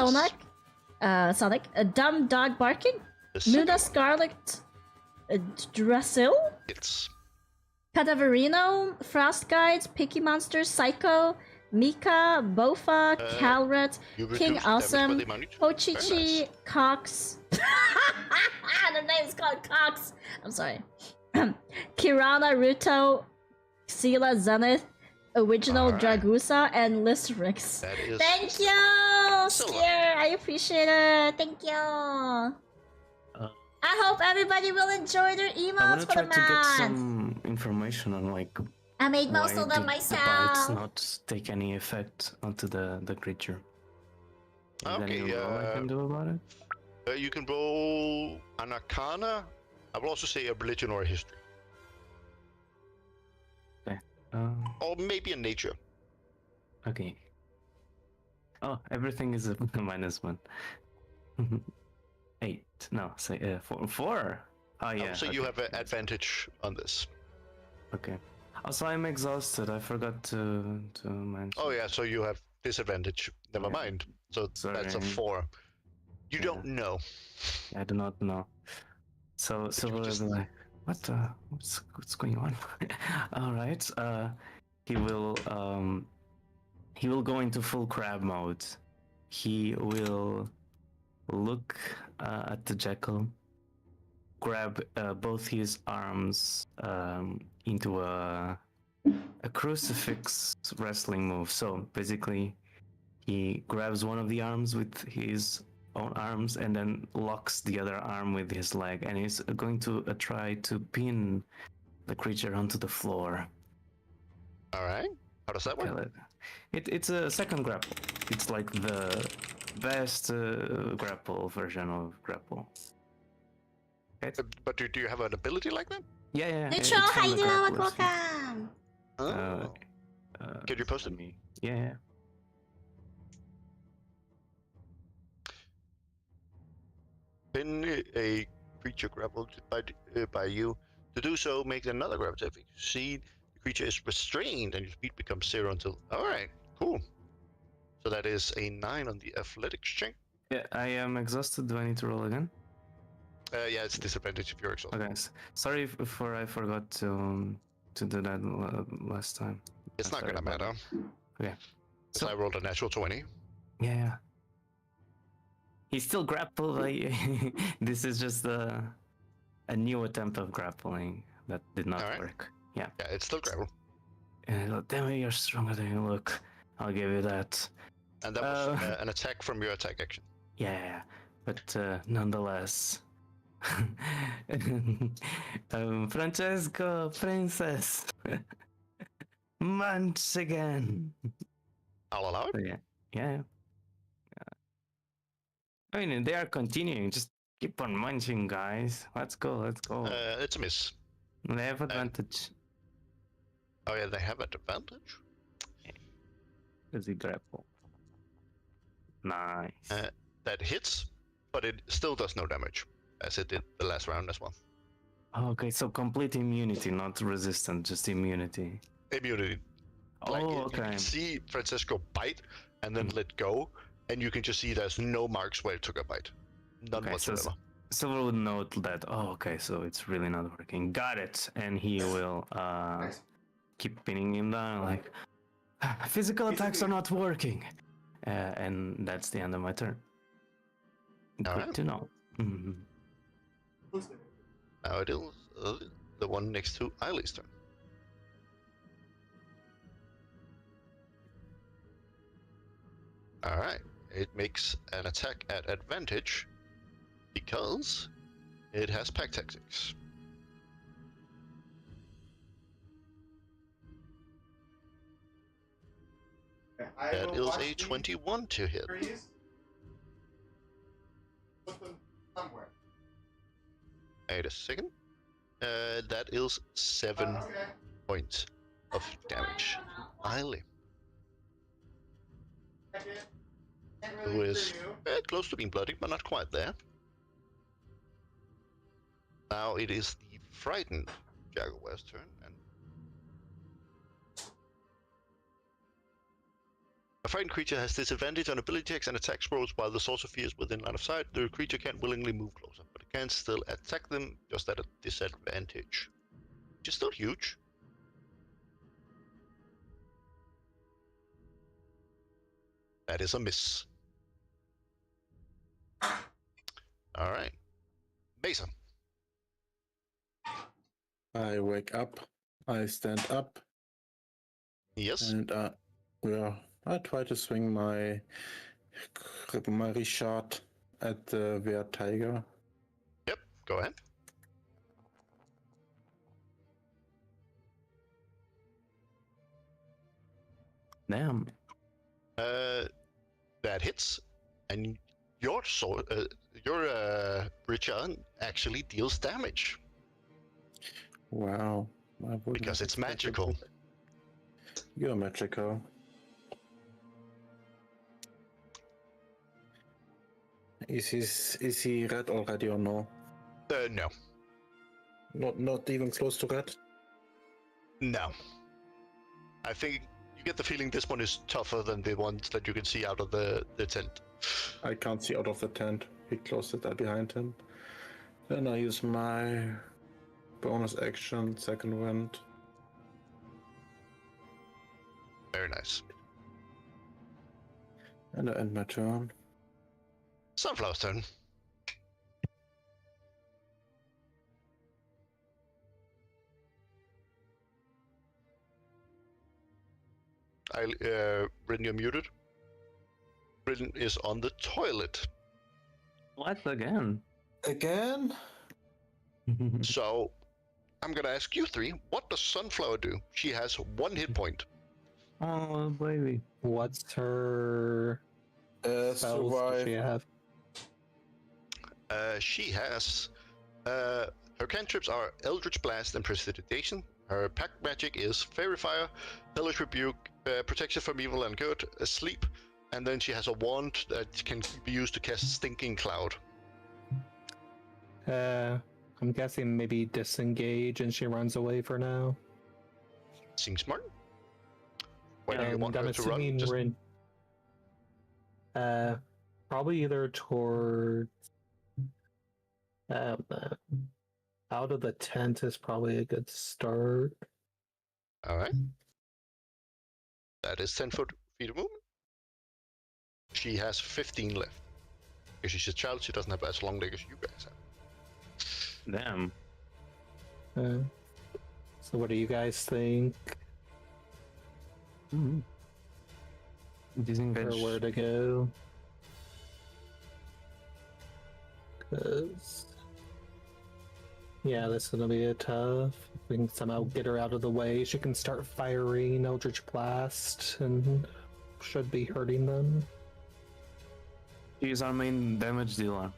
Sonic, a Dumb Dog Barking, The second Muda one Scarlet, Drasil, hits. Cadaverino, Frost Guides, Picky Monster, Psycho, Mika, Bofa, Calret, You King reduce damage by Awesome, the amount you do. Pochichi, Very nice. Cox. The name's called Cox. I'm sorry. Kirana Ruto, Sela Zenith, Original Alright. Dragusa, and Listrix. That is Thank you, Silva. Scare. I appreciate it. Thank you. I hope everybody will enjoy their I emotes wanna for try the to get month. some information on like I made why most of them do the bites myself. not take any effect onto the creature. Is there Okay, any roll I can do about it? you can roll an Arcana. I will also say a religion or a history, or maybe a nature. Okay. Oh, everything is a -1. 8. No, say 4. Oh yeah. So you okay. have an advantage on this. Okay. Also, I'm exhausted. I forgot to mention. Oh yeah, so you have disadvantage. Never Yeah. mind. So that's a Sorry. 4. You Yeah. don't know. I do not know. So you just- like, what's going on? All right. He will go into full crab mode. He will look at the jackal, grab both his arms into a crucifix wrestling move. So basically, he grabs one of the arms with his own arms and then locks the other arm with his leg, and he's going to try to pin the creature onto the floor. All right. How does that work? It's a second grapple. It's like the best grapple version of grapple. But do you have an ability like that? Yeah. Neutral, it's how from you the doing? grapplers. Welcome. Oh. Can you post it? Yeah. Pin a creature grappled by you. To do so, make another grab check. You see, the creature is restrained, and your speed becomes 0 until. All right, cool. So that is a 9 on the athletics check. Yeah, I am exhausted. Do I need to roll again? Yeah, it's disadvantage if you're exhausted. Okay. I forgot to do that last time. It's not Sorry gonna about matter. Okay. So I rolled a natural 20. Yeah. He's still grappled. This is just a new attempt of grappling that did not Alright. work. Yeah. Yeah, it's still grapple. And damn it, you're stronger than you look. I'll give you that. And that was an attack from your attack action. Yeah, but nonetheless. Francesco, princess. Munch again. I'll allow it. Yeah. I mean, they are continuing. Just keep on munching, guys. Let's go. It's a miss. They have advantage. Oh yeah, they have an advantage. Does he grapple? Nice. That hits, but it still does no damage, as it did the last round as well. Okay, so complete immunity, not resistant, just immunity. Immunity. Like, Oh, you okay. can see Francisco bite and then let go, And you can just see there's no marks where it took a bite. None Okay, so whatsoever. Silver would note that. Oh, okay, so it's really not working. Got it. And he will keep pinning him down. Like, physical attacks are not working. And that's the end of my turn. Good Alright. to know. Mhm. Now it is the one next to Eileen's turn. Alright. It makes an attack at advantage because it has pack tactics. That is a 21 to hit. Wait a second. That is 7 points of damage. Eileen, who is close to being bloody, but not quite there. Now it is the frightened Jaguar's turn, and a frightened creature has disadvantage on ability checks and attacks rolls while the source of fear is within line of sight. The creature can't willingly move closer, but it can still attack them, just at a disadvantage. Which is still huge. That is a miss. Alright. Mason. I wake up, I stand up, Yes. and yeah, I try to swing my Richard at the Wehr Tiger. Yep, go ahead. Damn. That hits, and your sword, Richard actually deals damage Wow. I wouldn't because have it's expected magical. it. You're magical. Is he red already or no? No. Not even close to red? No. I think you get the feeling this one is tougher than the ones that you can see out of the tent. I can't see out of the tent. He closed it behind him. Then I use my bonus action, second wind. Very nice. And I end my turn. Sunflower's turn. Bryn, you're muted. Bryn is on the toilet. What again? Again? So, I'm gonna ask you three, what does Sunflower do? She has 1 hit point. Oh, baby. What's her spells does she Survive. have? She has... her cantrips are Eldritch Blast and Prestidigitation. Her pack magic is Fairy Fire, Hellish Rebuke, Protection from Evil and Good, Sleep, and then she has a wand that can be used to cast Stinking Cloud. I'm guessing maybe disengage and she runs away for now. Seems smart. Where do you And want I'm her to run? assuming Just we're in probably either towards out of the tent is probably a good start. Alright. That is 10 feet of movement. She has 15 left. If she's a child, she doesn't have as long leg as you guys have. Damn. So what do you guys think? Mm-hmm. Disengage. Or where to go? Because yeah, this is gonna be a tough. If we can somehow get her out of the way, she can start firing Eldritch Blast and should be hurting them. She's our main damage dealer.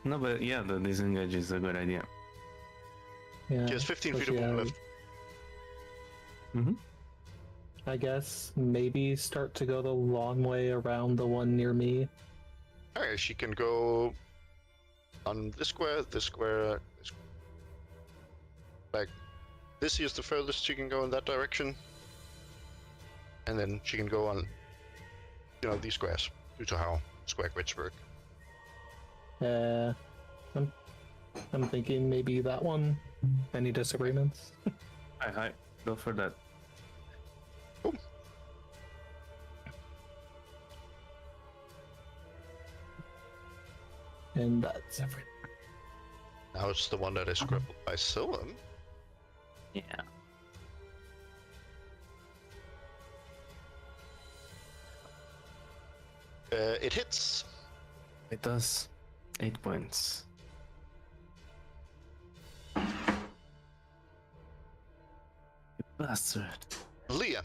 No, but yeah, the disengage is a good idea. Yeah, She has 15 so feet of she movement has- left. Mm-hmm. I guess maybe start to go the long way around the one near me. Alright, she can go on this square, this square, this square. Like, this is the furthest she can go in that direction. And then she can go on, these squares, due to how square grids work. I'm thinking maybe that one. Any disagreements? Hi. Go for that. Cool. And that's everything. Now it's the one that is crippled by Sylvan. Yeah. It hits. It does. 8 points. You bastard. Leah.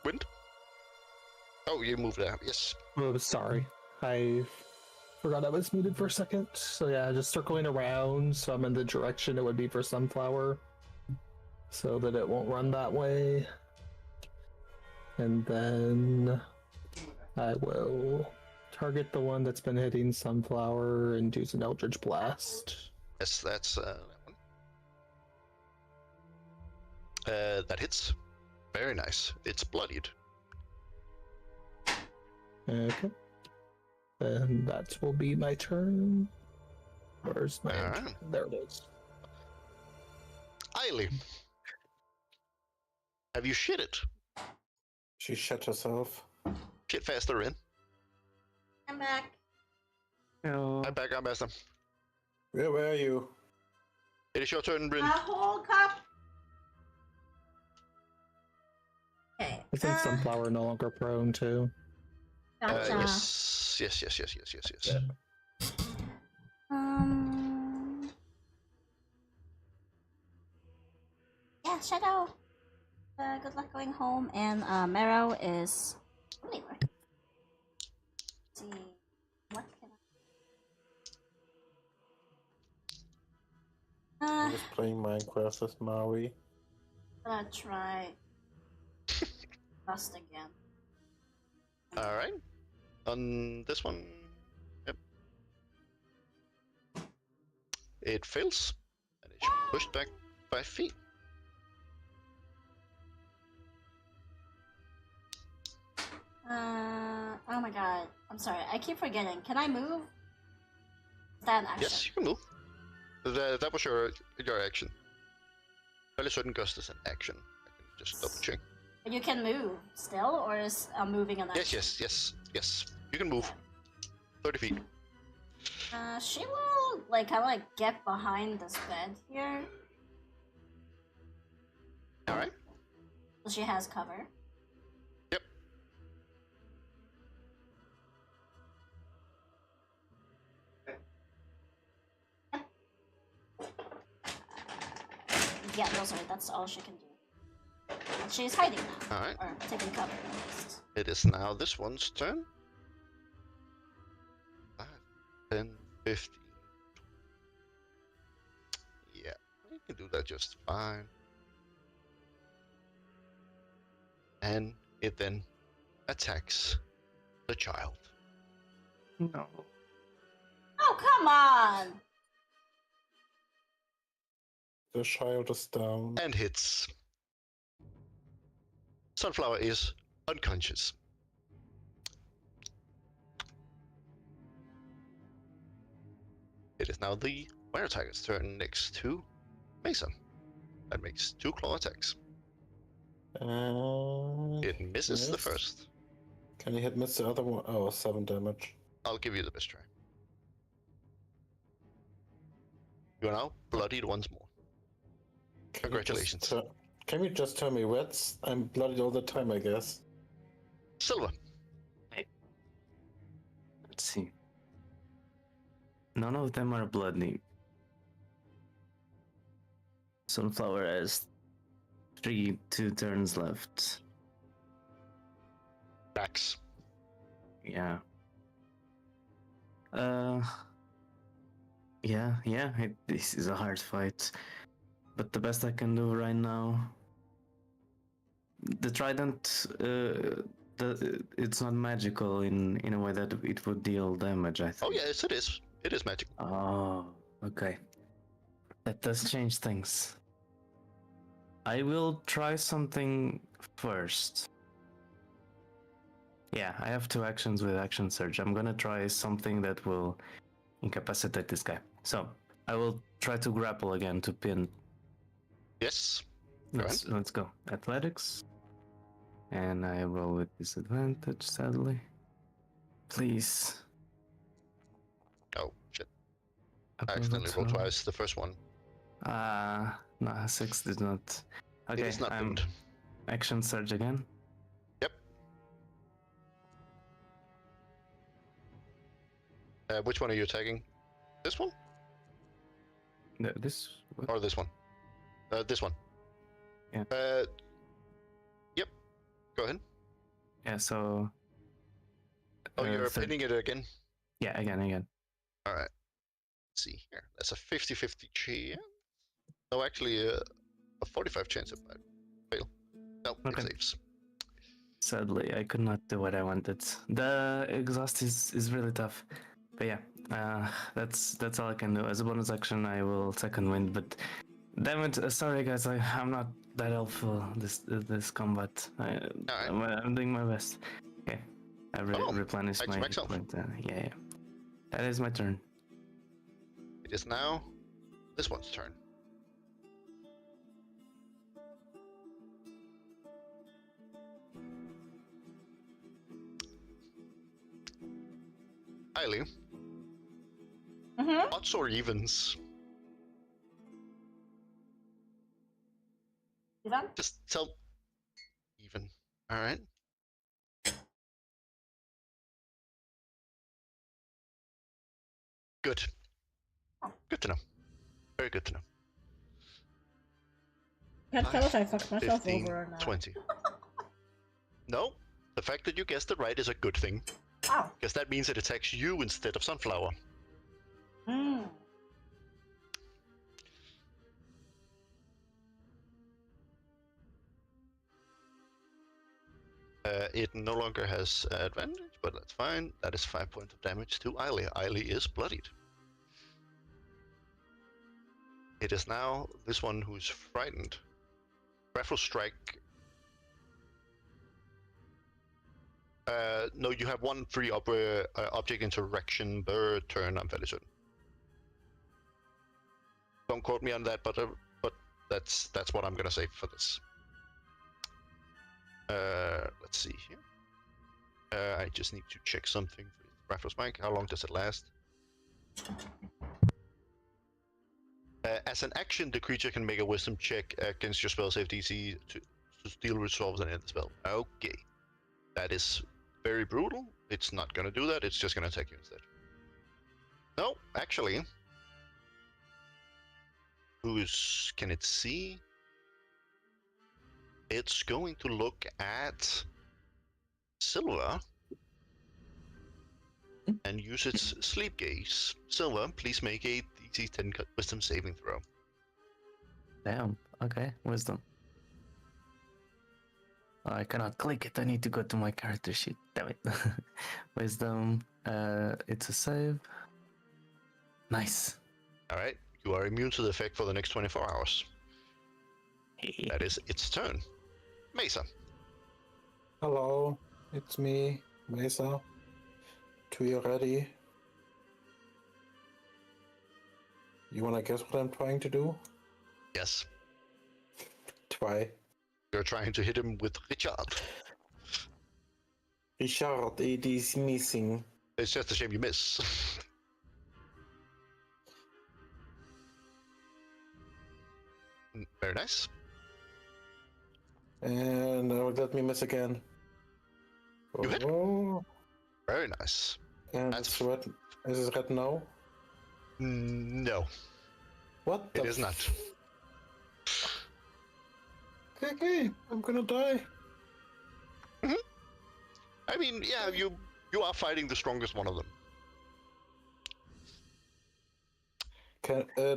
Wind? Oh, you moved there. Yes. Oh, sorry. I forgot I was muted for a second. So yeah, just circling around so I'm in the direction it would be for Sunflower. So that it won't run that way. And then I will target the one that's been hitting Sunflower and use an Eldritch Blast. Yes, that's that one. That hits. Very nice. It's bloodied. Okay. Then that will be my turn. Where's my Alright. turn? There it is. Eiley. Have you shit it? She shut herself. Shit faster in. I'm back. Hello. I'm back, I'm Master. Where are you? It is your turn, Bryn. Whole cup. Okay. I think Sunflower no longer prone too. Gotcha. Yes. Yeah, Shadow. Good luck going home, and Marrow is anywhere. Let's see, what can I? I'm just playing Minecraft with Maui. Gonna try Rust again. Alright. On this one. Yep. It fails. And it's pushed back 5 feet. Oh my god. I'm sorry. I keep forgetting. Can I move? Is that an action? Yes, you can move. That was your action. Fairly certain Gust is an action. I can just double check. But you can move still, or is moving an action? Yes. You can move. 30 feet. She will kind of get behind this bed here. Alright. So she has cover. Yep. Yeah, no, sorry, that's all she can do. And she's hiding now. Alright. Or taking cover, at least. It is now this one's turn. 5, 10, 15. Yeah, you can do that just fine. And it then attacks the child. No. Oh, come on! The child is down. And hits. Sunflower is unconscious. It is now the Were Tiger's turn next to Mesa. That makes 2 claw attacks. It misses the yes. first. Can you miss the other one? Oh, 7 damage. I'll give you the best try. You are now bloodied once more. Can you just Congratulations. Can you just tell me what's? I'm bloodied all the time, I guess. Silver. Let's see. None of them are bloody. Sunflower has 2 turns left. Dax. Yeah. This is a hard fight. But the best I can do right now the trident, it's not magical in a way that it would deal damage, I think. Oh yes, it is. It is magical. Oh, okay. That does change things. I will try something first. Yeah, I have 2 actions with action surge. I'm gonna try something that will incapacitate this guy. So I will try to grapple again to pin. Yes. Go ahead. Let's go. Athletics. And I roll with disadvantage, sadly. Please. Oh shit! I accidentally rolled twice. The first one. No, 6 did not. Okay, It is not good. Action surge again. Yep. Which one are you attacking? This one No, this. What? or this one? This one. Yeah. Yep. Go ahead. Yeah, so. Oh, you're third- pinning it again. Yeah, again. All right. Let's see here. That's a 50-50 chance. No, actually, a 45 chance of that. Fail. No, Okay. it saves. Sadly, I could not do what I wanted. The exhaust is really tough. But yeah, that's all I can do. As a bonus action, I will second wind. But damn it, sorry guys, I'm not that helpful this combat. I'm doing my best. Okay, I replenished my myself. point. Yeah. That is my turn. It is now this one's turn. Eileen, Mm-hmm. odds or evens? Even? Just tell even. All right. Good. Good to know. Very good to know. Can't tell if I fucked myself 15, over or not. 20. No, the fact that you guessed it right is a good thing, Oh. because that means it attacks you instead of Sunflower. Mm. It no longer has advantage, but that's fine. That is 5 points of damage to Eily. Eily is bloodied. It is now this one who's frightened. Raffle strike. No, you have one free object interaction per turn. I'm fairly certain. Don't quote me on that, but that's what I'm gonna say for this. Let's see here. I just need to check something for Raffle Spike. How long does it last? As an action, the creature can make a wisdom check against your spell save DC to steal resolves and end the spell. Okay. That is very brutal. It's not gonna do that, it's just gonna attack you instead. No, actually. Can it see? It's going to look at Silver and use its sleep gaze. Silver, please make a DC 10 wisdom saving throw. Damn. Okay, wisdom. I cannot click it. I need to go to my character sheet. Damn it. Wisdom. It's a save. Nice. Alright, you are immune to the effect for the next 24 hours. That is its turn. Mesa. Hello, it's me, Mesa. To you ready? You wanna guess what I'm trying to do? Yes. Try. You're trying to hit him with Richard. Richard, it is missing. It's just a shame you miss. Very nice. And let me miss again. You hit. Oh, Very nice. and That's- it's red. Is it red now? No, What? it is not. Okay, I'm gonna die. I mean, yeah, you are fighting the strongest one of them.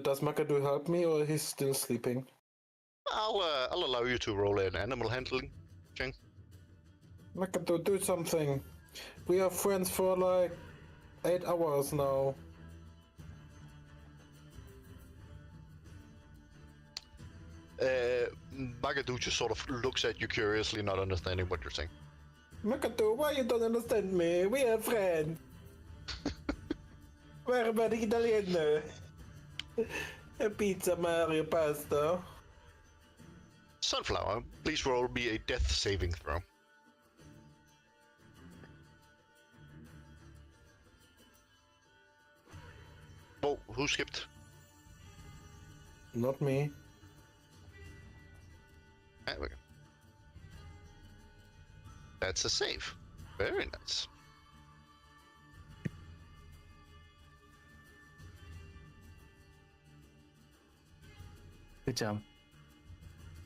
Does Makadu help me, or he's still sleeping? I'll allow you to roll an animal handling. Ching? Makoto, do something. We are friends for like 8 hours now. Magadu just sort of looks at you curiously, not understanding what you're saying. Makoto, why you don't understand me? We are friends. Waar ben ik Italiano? Pizza, Mario, pasta. Sunflower, please roll me a death saving throw. Oh, who skipped? Not me. There we go. That's a save. Very nice. Good job.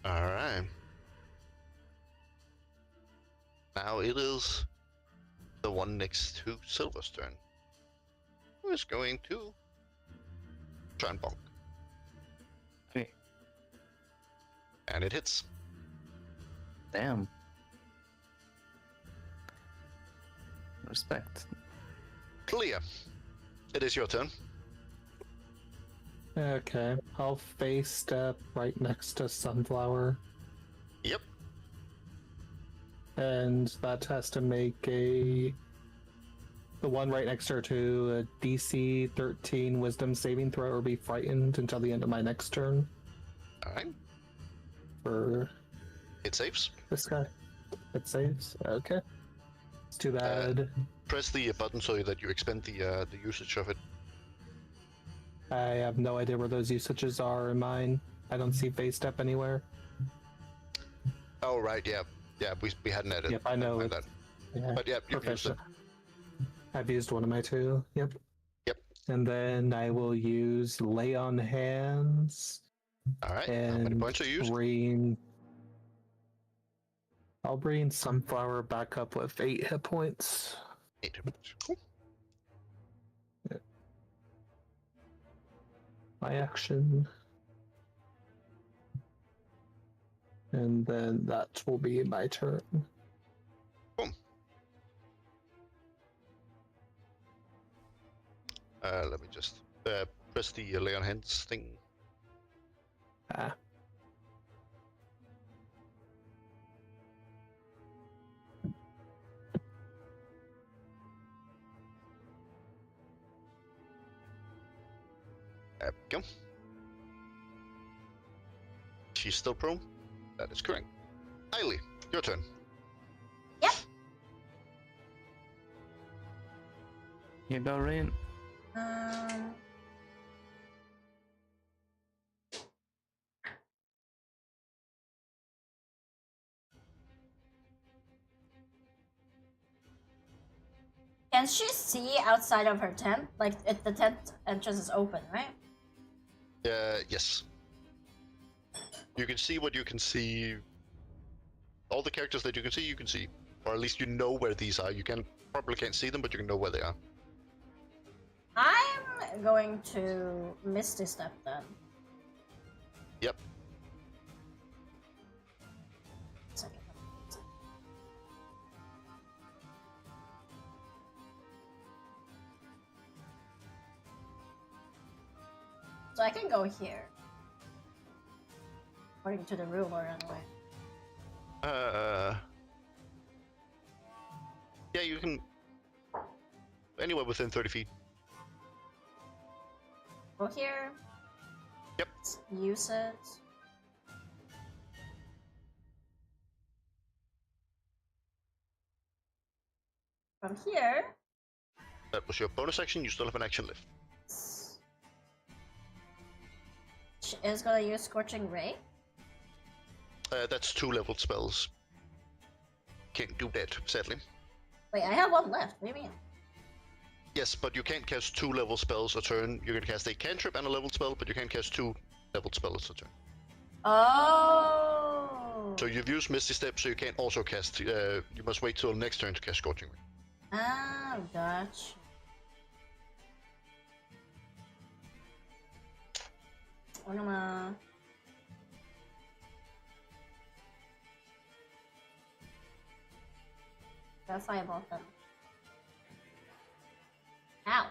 Alright. Now it is the one next to Silver's turn. Who is going to try and bonk. Okay. And it hits. Damn. Respect. Clear. It is your turn. Okay, I'll face step right next to Sunflower, Yep. and that has to make the one right next to her to a DC 13 Wisdom saving throw or be frightened until the end of my next turn Alright. for It saves. this guy. It saves. Okay. It's too bad. Press the button so that you expend the usage of it. I have no idea where those usages are in mine. I don't see face step anywhere. Oh, right, yeah. Yeah, we hadn't added. Yep, I know that. Yeah, But yeah, you've used it. I've used one of my two. Yep. Yep. And then I will use lay on hands. Alright, how And many points are you using? I'll bring Sunflower back up with 8 hit points. 8 hit points. Cool. My action. And then that will be my turn. Boom. Let me just press the lay on hands thing. Ah. There we go. She's still prone? That is correct. Ailey, your turn. Yep. You go, Rain. Can she see outside of her tent? Like, if the tent entrance is open, right? Yes. You can see what you can see. All the characters that you can see. Or at least you know where these are. You probably can't see them, but you can know where they are. I'm going to Misty Step then. Yep. Second. So I can go here. According to the ruler, anyway. Yeah, you can. Anywhere within 30 feet. Go here. Yep. Use it. From here. That was your bonus action. You still have an action left. She is gonna use Scorching Ray. That's 2-level spells. Can't do that, sadly. Wait, I have one left. What do you mean? Yes, but you can't cast 2-level spells a turn. You can cast a cantrip and a level spell, but you can't cast 2-level spells a turn. Oh. So you've used Misty Step, so you can't also cast. You must wait till next turn to cast Scorching Ray. Oh, gotcha. The fireball them. Ow.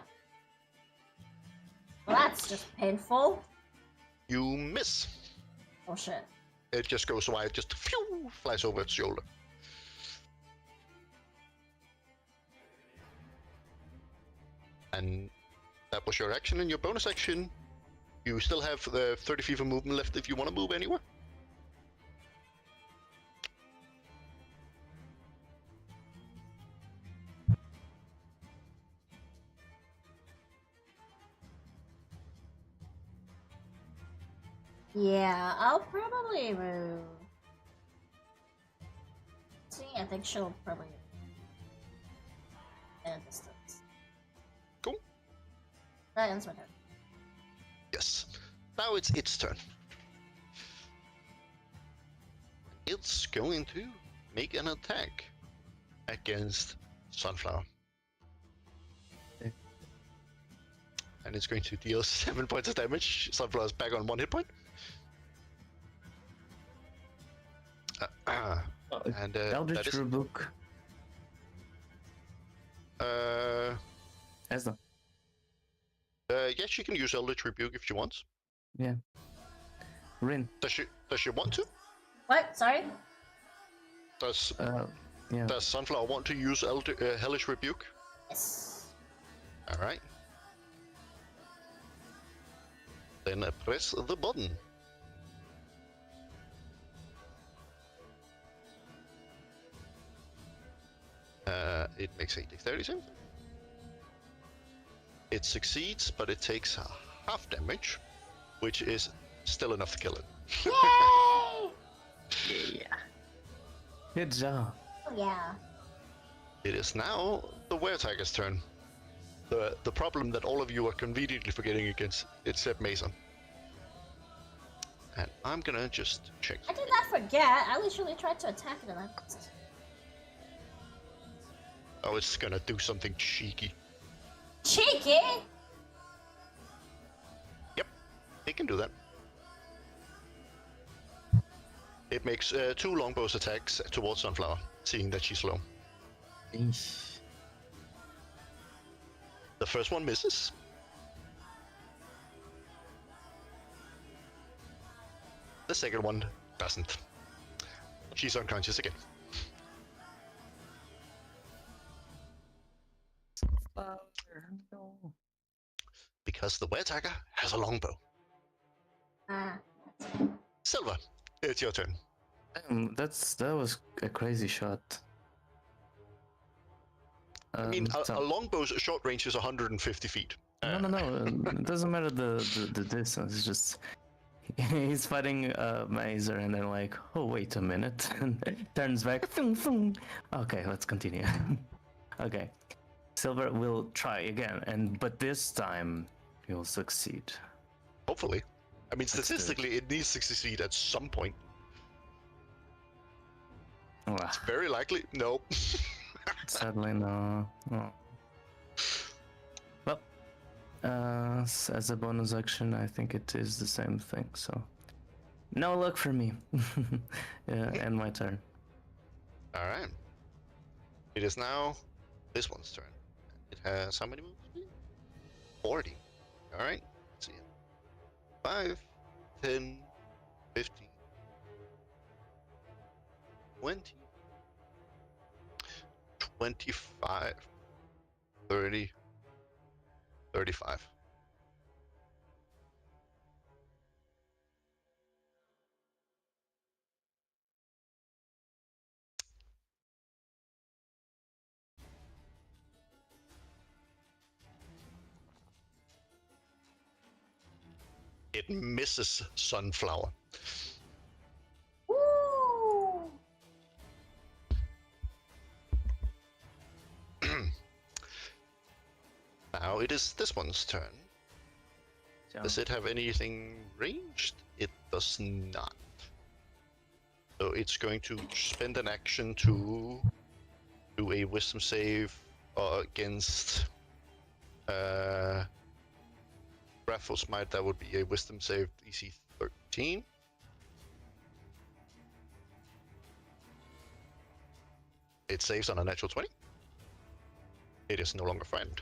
Well, that's just painful. You miss. Oh shit. It just goes wide, just phew, flies over its shoulder. And that was your action and your bonus action. You still have the 30 feet of movement left if you want to move anywhere. Yeah, I'll probably move. See, I think she'll probably at a distance. Cool. That ends my turn. Yes. Now it's its turn. It's going to make an attack against Sunflower. Okay. And it's going to deal 7 points of damage. Sunflower's back on 1 hit point. And Eldritch that is, Rebuke. As the yes, you can use Eldritch Rebuke if she wants. yeah. Rin. Does she want to? What? Sorry? Does Yeah. Does Sunflower want to use Hellish Rebuke? Yes. All right. Then press the button. It makes a dexterity save. It succeeds, but it takes half damage, which is still enough to kill it. Yay! Yeah. Good job. Oh, yeah. It is now the Weretiger's turn. The problem that all of you are conveniently forgetting against, except Mason. And I'm gonna just check. I did not forget. I literally tried to attack it and I missed. Oh, it's gonna do something cheeky. Cheeky! Yep, it can do that. It makes 2 longbows attacks towards Sunflower, seeing that she's low. Eesh. The first one misses. The second one doesn't. She's unconscious again. No. Because the Weretiger has a longbow. Ah. Silver, it's your turn. That was a crazy shot. I mean, a so- longbow's short range is 150 feet. No. It doesn't matter the distance. It's just he's fighting Mazer and then like, oh wait a minute, and turns back. Thung, thung. Okay, let's continue. Okay, Silver will try again, but this time he'll succeed. Hopefully. I mean, Let's do it. statistically, it needs to succeed at some point. Wow. Very likely. No. Sadly, no. Oh. Well, as a bonus action, I think it is the same thing. So, no luck for me. Yeah, and my turn. All right. It is now this one's turn. It has how many moves? 40. All right. Let's see. 5, 10, 15, 20, 25, 30, 35. It misses Sunflower. Woo! Now it is this one's turn. Does it have anything ranged? It does not. So it's going to spend an action to do a wisdom save against Wrathful Smite. That would be a wisdom save DC 13. It saves on a natural 20. It is no longer friend.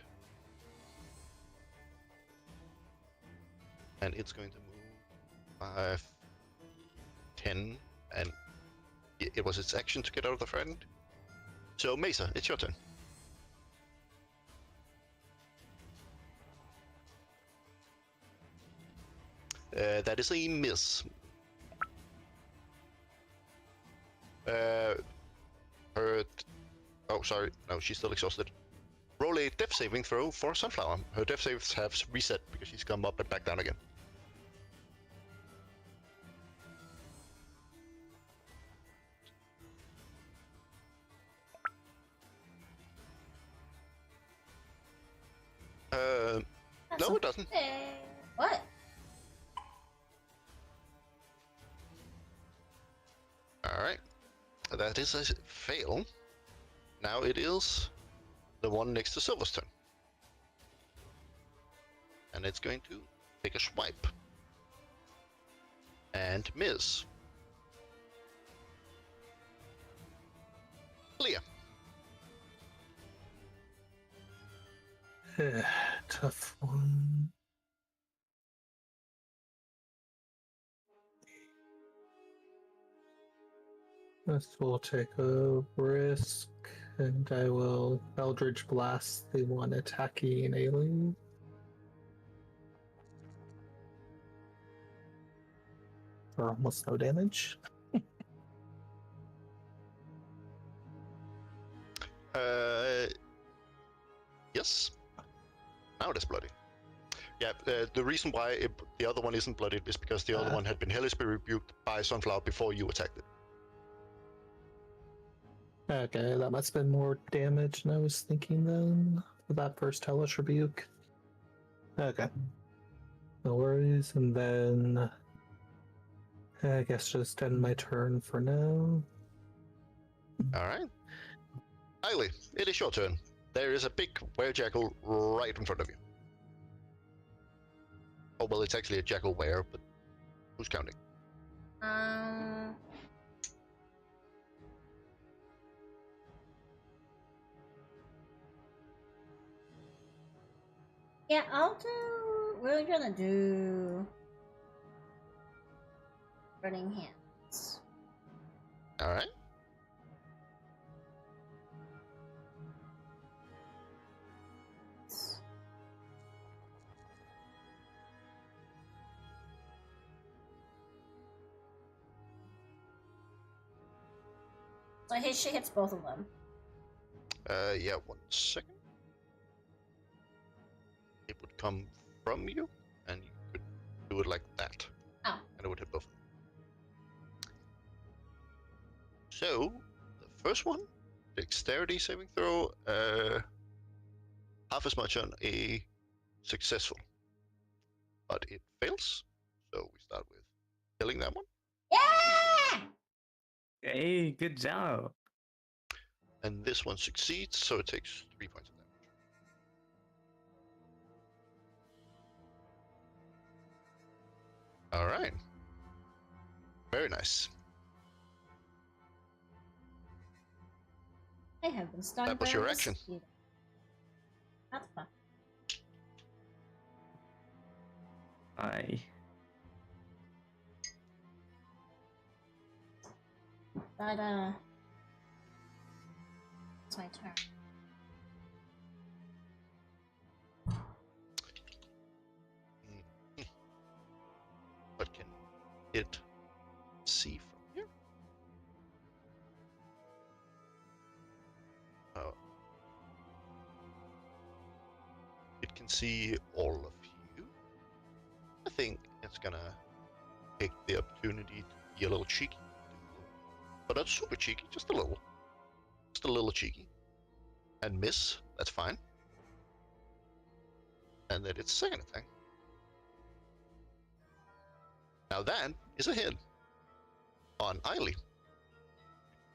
And it's going to move 5, 10, and it was its action to get out of the friend. So Mesa, it's your turn. That is a miss. Oh, sorry. No, she's still exhausted. Roll a death saving throw for Sunflower. Her death saves have reset because she's come up and back down again. No, it doesn't. What? Alright. That is a fail. Now it is the one next to Silver's turn. And it's going to take a swipe. And miss. Leah. Tough one. This will take a risk, and I will Eldritch Blast the one attacking alien. For almost no damage. Yes. Now it is bloody. Yeah, the reason why the other one isn't bloodied is because the other one had been hellishly rebuked by Sunflower before you attacked it. Okay, that must have been more damage than I was thinking then, for that first hellish rebuke. Okay. No worries, and then I guess just end my turn for now. Alright. Eiley, it is your turn. There is a big werejackal right in front of you. Oh, well, it's actually a jackal were, but who's counting? Yeah, I'll do. We're gonna do burning hands. Alright. So she hits both of them. Yeah, 1 second. It would come from you, and you could do it like that. Oh. And it would hit both of them. So, the first one, dexterity saving throw, half as much on a successful. But it fails, so we start with killing that one. Yeah! Hey, good job. And this one succeeds, so it takes 3 points of damage. Alright. Very nice. I have been stung That was by your a action. mosquito. Not fun. Aye. But it's my turn. What can it see from here? Oh. It can see all of you. I think it's gonna take the opportunity to be a little cheeky. But not super cheeky, just a little. Just a little cheeky. And miss, that's fine. And then its second attack. Now that is a hit on Eiley.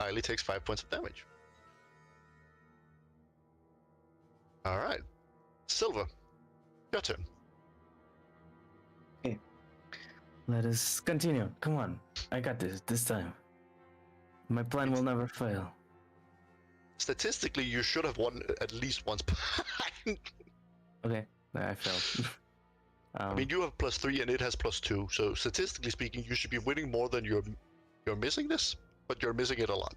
Eiley takes 5 points of damage. Alright. Silver, your turn. Okay. Let us continue. Come on. I got this time. My plan will never fail. Statistically, you should have won at least once. Okay, I failed. I mean, you have +3 and it has +2, so statistically speaking, you should be winning more than you're missing this, but you're missing it a lot.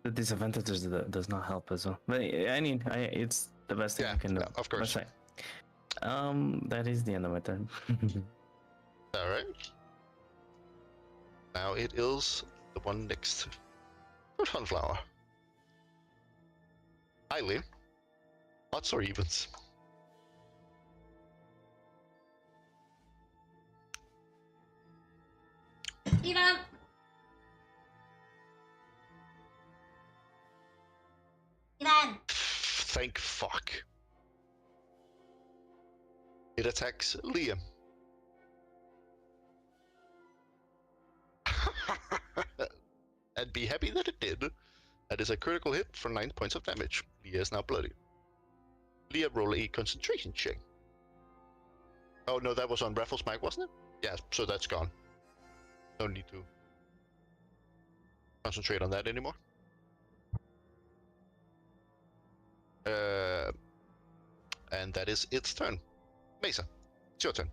The disadvantages does not help as well. But it's the best thing you can do. Yeah, of course. That's right. That is the end of my turn. All right. Now it is the one next to Sunflower. Highly. Odds or evens? Even. Even. Thank fuck. It attacks Liam. And be happy that it did. That is a critical hit for 9 points of damage. Leah is now bloody. Leah, roll a concentration check. Oh no, that was on Raffles' mic, wasn't it? Yeah, so that's gone. No need to concentrate on that anymore. And that is its turn. Mesa, it's your turn.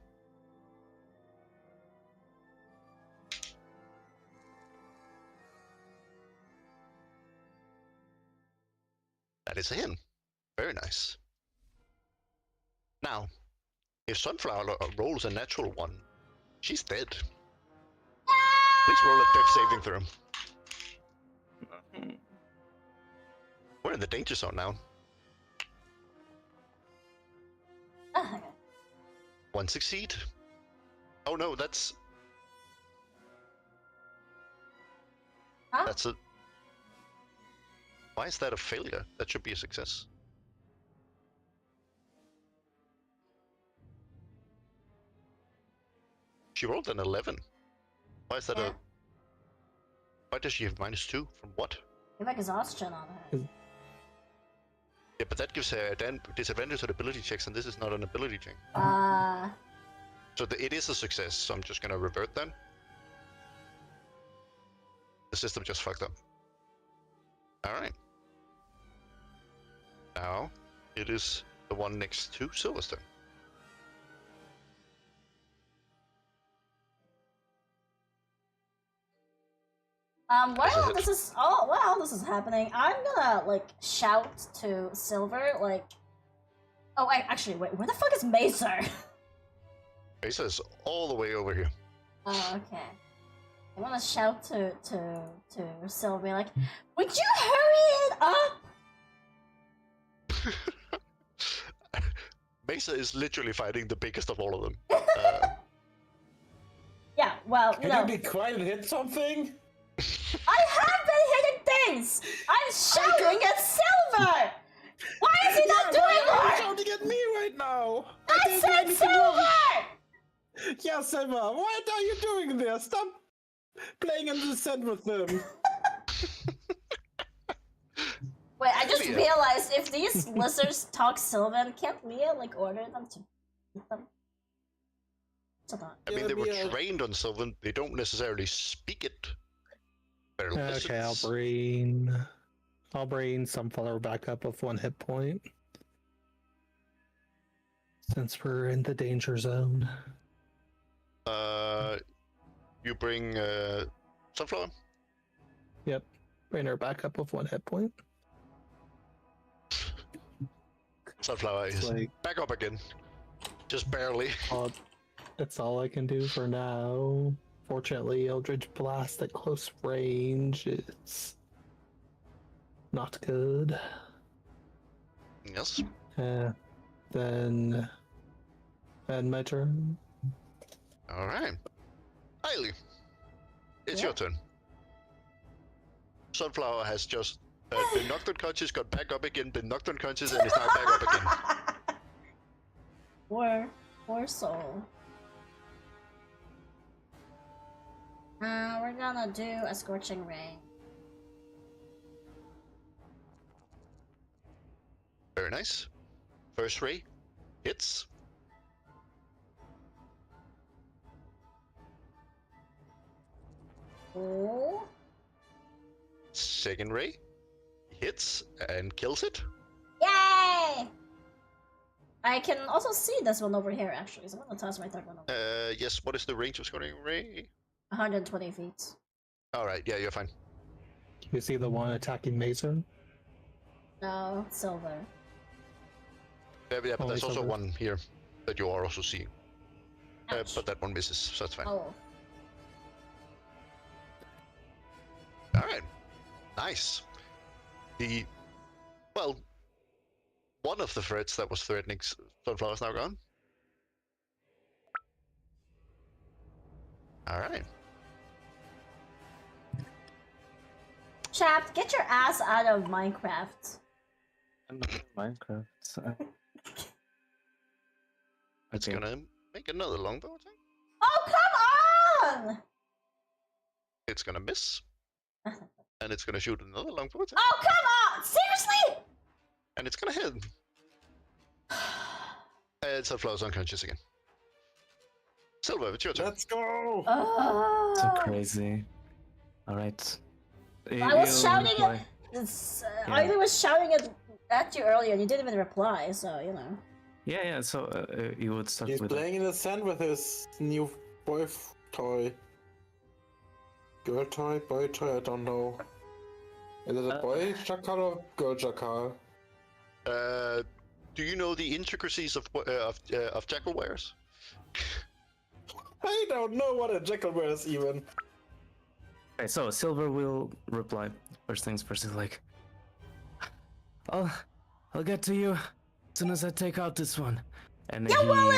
That is a hit. Very nice. Now, if Sunflower rolls a natural 1, she's dead. Please roll a death saving throw. We're in the danger zone now. Okay. 1 succeed. Oh no, that's... Huh? That's a... Why is that a failure? That should be a success. She rolled an 11. Why is that Yeah. a... Why does she have -2? From what? You have exhaustion on her. Yeah, but that gives her a disadvantage on ability checks, and this is not an ability check. So it is a success, so I'm just gonna revert them. The system just fucked up. Alright. Now, it is the one next to Silverstone. While this is happening, I'm gonna like shout to Silver like, oh, actually, wait, where the fuck is Macer? Mesa is all the way over here. Oh, okay. I'm gonna shout to Silver like, would you hurry it up? Mesa is literally fighting the biggest of all of them. Yeah, well, Can you be quiet and hit something? I have been hitting things! I'm shouting at Silver! Why is he not doing Why are more? you shouting at me right now? I didn't do said anything wrong. Silver! Yeah, Silver, what are you doing there? Stop playing in the sand with them. Wait, I just Leah. realized if these lizards talk Sylvan, can't Leah like order them to eat them? Hold on. I mean, Yeah, they were Mia. trained on Sylvan. They don't necessarily speak it. They're Okay, I'll lizards. bring Sunflower back up with 1 hit point. Since we're in the danger zone. You bring Sunflower? Yep. Bring her back up with 1 hit point. Sunflower It's is like back up again. Just barely. that's all I can do for now. Fortunately, Eldritch Blast at close range is not good. Yes. Then end my turn. Alright. Hailey, it's your turn. Sunflower has just been knocked unconscious, got back up again, been knocked unconscious, and is now back up again. Poor soul. We're gonna do a Scorching Ray. Very nice. First ray hits. Oh. Second ray hits and kills it. Yay! I can also see this one over here, actually, so I'm gonna toss my third one over. Yes, what is the range of Scorching Ray? 120 feet. Alright, yeah, you're fine. You see the one attacking Mason? No, silver. Yeah, but Only there's also silver. one here that you are also seeing. Ouch. But that one misses, so that's fine. Oh. Alright. Nice. Well, one of the threats that was threatening Sunflower is now gone. Alright. Chapped, get your ass out of Minecraft. Minecraft. It's Okay. gonna make another longbow attack. Oh, come on! It's gonna miss. And it's gonna shoot another longbow attack. Oh, come on! Seriously? And it's gonna hit. And Sunflower's unconscious again. Silver, it's your turn. Let's go! So crazy. Alright. I was shouting at... I was shouting at you earlier and you didn't even reply, so, you know. Yeah, so you would start He's with playing in the sand with his new boy toy. Girl toy? Boy toy? I don't know. Is it a boy jackal or girl jackal? Do you know the intricacies of jackal wares? I don't know what a jackal wears even. Okay, so Silver will reply. First things first, is like, I'll get to you as soon as I take out this one. And then well,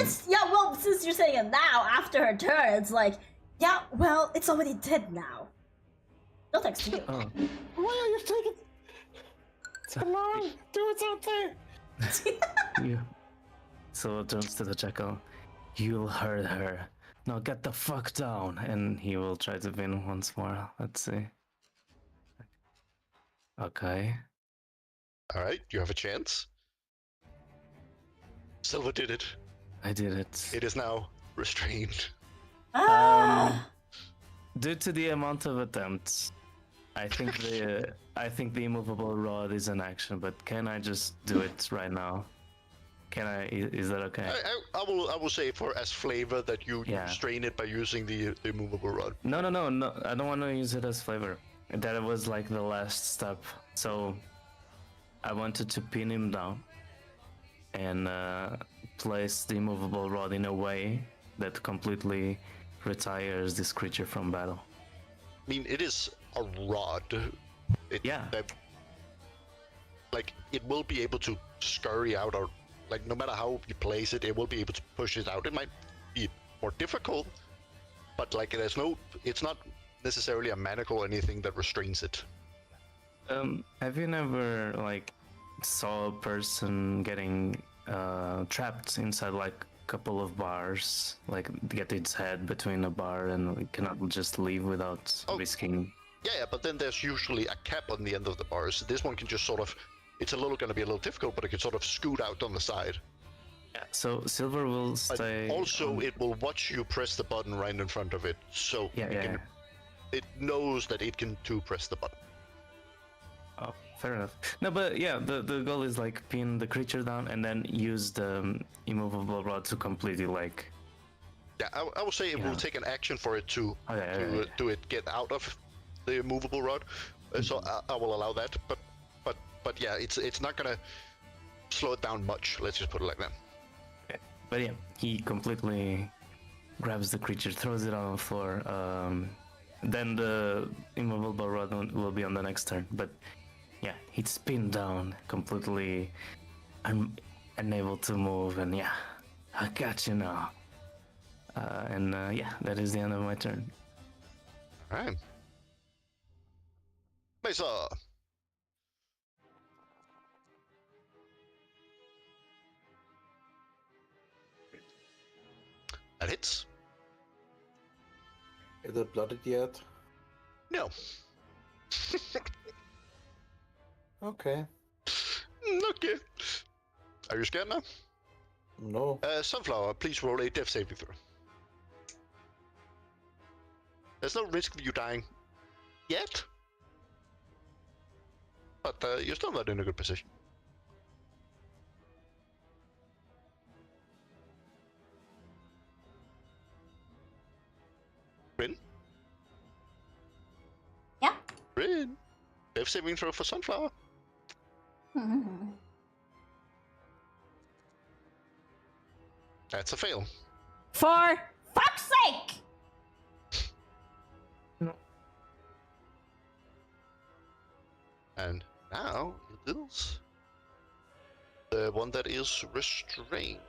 since you're saying it now, after her turn, it's like, yeah, well, it's already dead now. No thanks to you. Oh, Why are you taking so long? Do something! you. Silver turns to the jackal. You'll hurt her. Now get the fuck down. And he will try to win once more. Let's see. Okay. Alright, you have a chance. Silver did it. I did it. It is now restrained. Ah! Due to the amount of attempts, I think the immovable rod is an action, but can I just do it right now? Can I? Is that okay? I will say for as flavor that you restrain it by using the immovable rod. No. I don't want to use it as flavor. That was like the last step. So I wanted to pin him down and place the immovable rod in a way that completely retires this creature from battle. I mean, it is a rod. Yeah. Like, it will be able to scurry out, or like, no matter how you place it, it will be able to push it out. It might be more difficult, but like, it's not necessarily a manacle or anything that restrains it. Have you never like saw a person getting trapped inside like a couple of bars, like get its head between a bar and cannot just leave without risking? Yeah, but then there's usually a cap on the end of the bars. This one can just sort of, it's going to be a little difficult, but it can sort of scoot out on the side. Yeah, so Silver will But stay. also, it will watch you press the button right in front of it, so it knows that it can too press the button. Oh, fair enough. No, but yeah, the goal is like pin the creature down and then use the immovable rod to completely like. Yeah, I will say it will take an action for it to get out of the immovable rod, so I will allow that. But yeah, it's not gonna slow it down much. Let's just put it like that. Okay. But yeah, he completely grabs the creature, throws it on the floor. Then the immovable rod will be on the next turn. But yeah, he's pinned down, completely unable to move, and yeah, I got you now. Yeah, that is the end of my turn. Alright. Mesa! That hits. Is it blooded yet? No. Okay. Okay. Are you scared now? No. Sunflower, please roll a death saving throw. There's no risk of you dying yet. But you're still not in a good position. Rin? Yeah. Rin? Dev saving throw for Sunflower. That's a fail. For fuck's sake! And now it is the one that is restrained.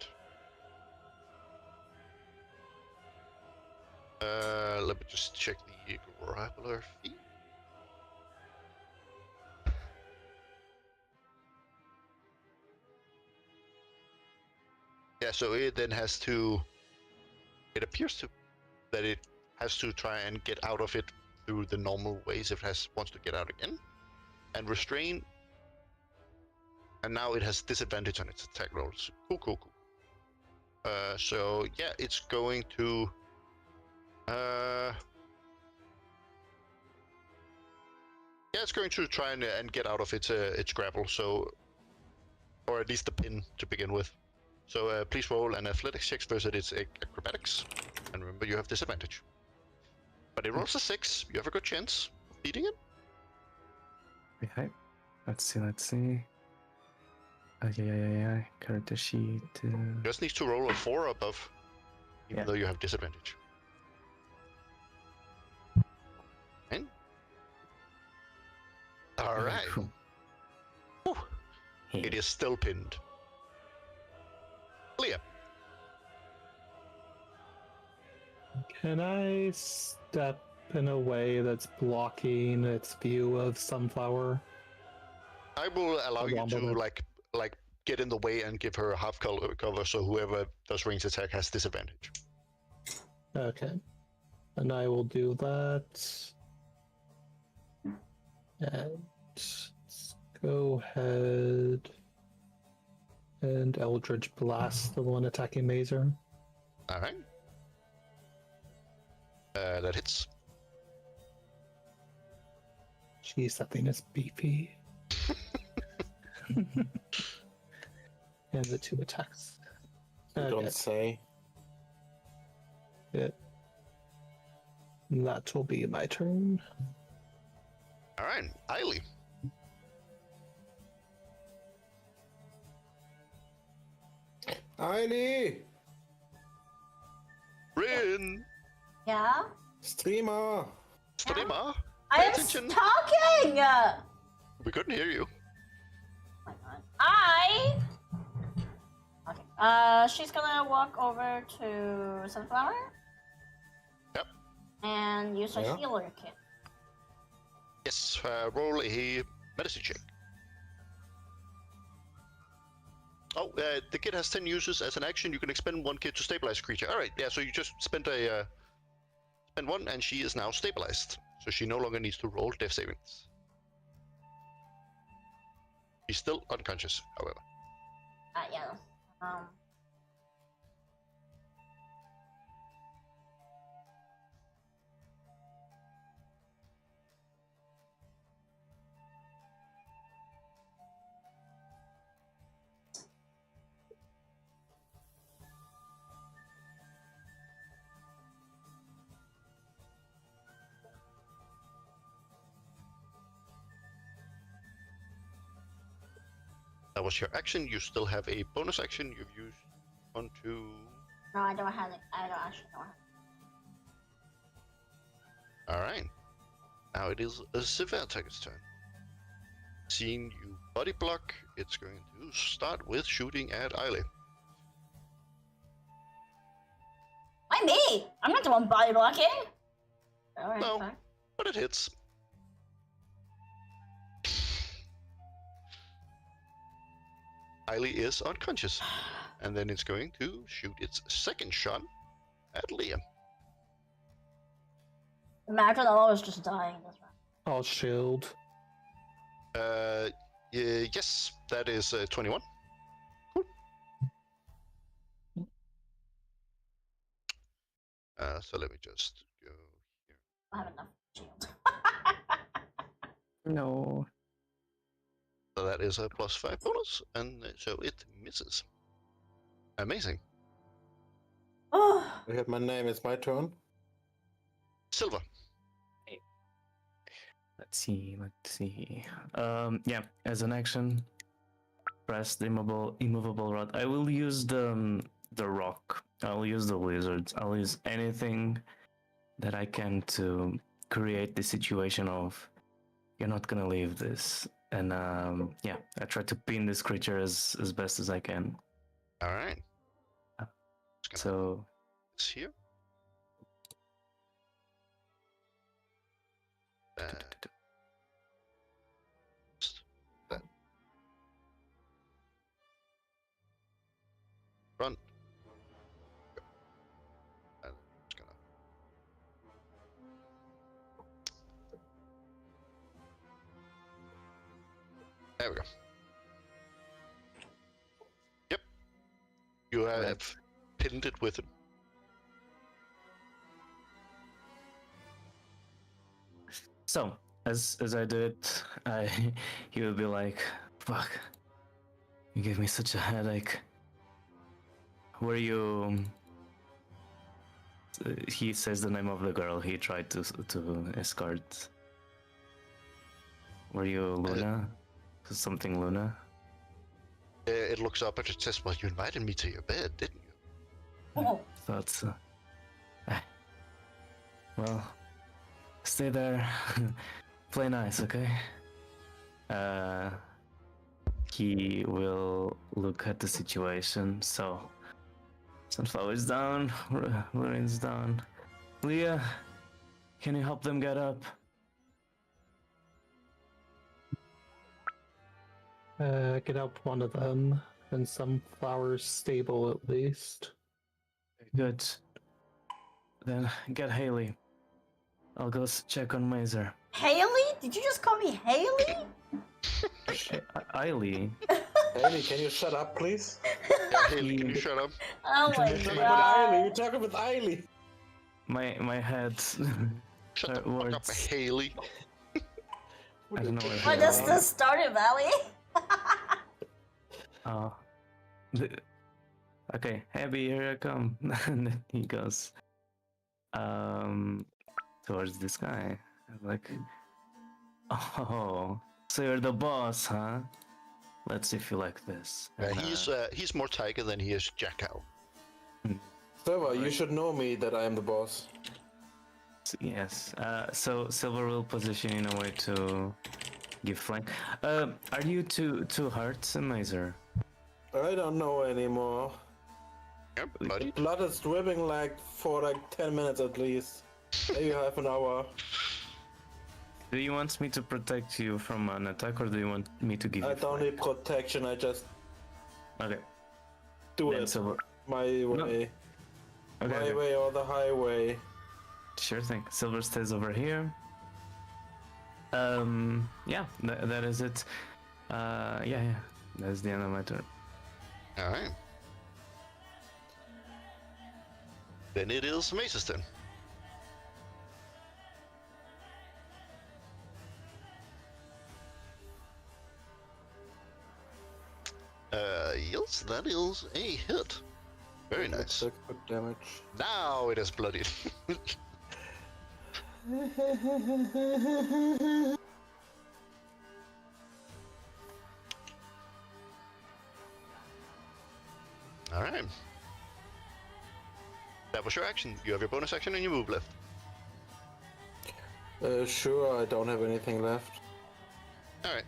Let me just check the grappler feat. Yeah, so it then has to. It appears to that it has to try and get out of it through the normal ways if it wants to get out again, and restrain. And now it has disadvantage on its attack rolls. Cool. So yeah, it's going to. Yeah, it's going to try and get out of its grapple. So, or at least the pin to begin with. So please roll an athletics check versus its acrobatics, and remember you have disadvantage. But it rolls a 6. You have a good chance of beating it. Okay. Let's see. Yeah. Character sheet. Just needs to roll a 4 or above, even though you have disadvantage. And all right. Cool. It is still pinned. Leah. Can I step in a way that's blocking its view of Sunflower? I will allow you to like get in the way and give her a half cover, so whoever does ranged attack has disadvantage. Okay. And I will do that. And let's go ahead and Eldritch Blast the one attacking Mazer. Alright. That hits. Jeez, that thing is beefy. And the 2 attacks. You don't say. Yeah. That will be my turn. Alright, Eiley. Eiley! Rin! Yeah? Streamer! Streamer! I Pay am attention! talking! We couldn't hear you. Oh my god. Okay. She's gonna walk over to Sunflower. Yep. And use a healer kit. Yes, roll a medicine check. Oh, the kit has 10 uses as an action. You can expend 1 kit to stabilize a creature. Alright, yeah, so you just spent spend 1 and she is now stabilized. So she no longer needs to roll death savings. She's still unconscious, however. Yeah. That was your action. You still have a bonus action. You've used 1, 2. No, I don't have it. I don't actually know. Alright. Now it is a severe attacker's turn. Seeing you body block, it's going to start with shooting at Eiley. Why me? I'm not the one body blocking. Alright, No, fine. but it hits. Eiley is unconscious. And then it's going to shoot its second shot at Liam. Imagine I was just dying this round. I'll shield. Yes, that is 21. Cool. So let me just go here. I have enough shield. No. So that is a +5 bonus, and so it misses. Amazing. Oh, I have my name. It's my turn. Silver. Let's see. Yeah, as an action, press the immovable rod. I will use the rock. I'll use the lizards. I'll use anything that I can to create the situation of you're not gonna leave this. And yeah, I try to pin this creature as best as I can. All right. So It's here. Run. And it's gonna. There we go. Yep. You have pinned it with him. So as I do it, he will be like, "Fuck, you gave me such a headache." Were you? He says the name of the girl he tried to escort. Were you Luna? Something Luna? It looks up and it says, "Well, you invited me to your bed, didn't you?" oh. Thought so. Well, stay there. Play nice, okay? He will look at the situation. So, Sunflower is down. Loren's down. Leah, can you help them get up? I could help one of them in Sunflower's stable at least. Good. Then get Haley. I'll go check on Mazer. Haley? Did you just call me Haley? Eiley. Haley, can you shut up, please? Yeah, Haley, can you shut up? Oh my You're talking with god. Eiley. You're talking with Eiley. My head. Shut the fuck up, Haley. I don't know what. What does this Stardew Valley? Oh. Okay, Abby, here I come. And then he goes towards this guy. I'm like, oh, so you're the boss, huh? Let's see if you like this. And, He's more tiger than he is jackal. Silver, you should know me that I am the boss. yes. So Silver will position in a way to give flank. Are you two hearts, Mazer? I don't know anymore. Yep, buddy. Blood is dripping for 10 minutes at least. Maybe half an hour. Do you want me to protect you from an attack, or do you want me to give I you don't flank? need protection, I just Okay. do Then it. Silver. My way. Okay, My okay. way or the highway. Sure thing. Silver stays over here. Yeah, that is it. Yeah. That's the end of my turn. Alright. Then it is Mace's turn. Yes, that is a hit. Very nice. That's good damage. Now it is bloodied. Alright. That was your action. You have your bonus action and your move left. Sure, I don't have anything left. Alright.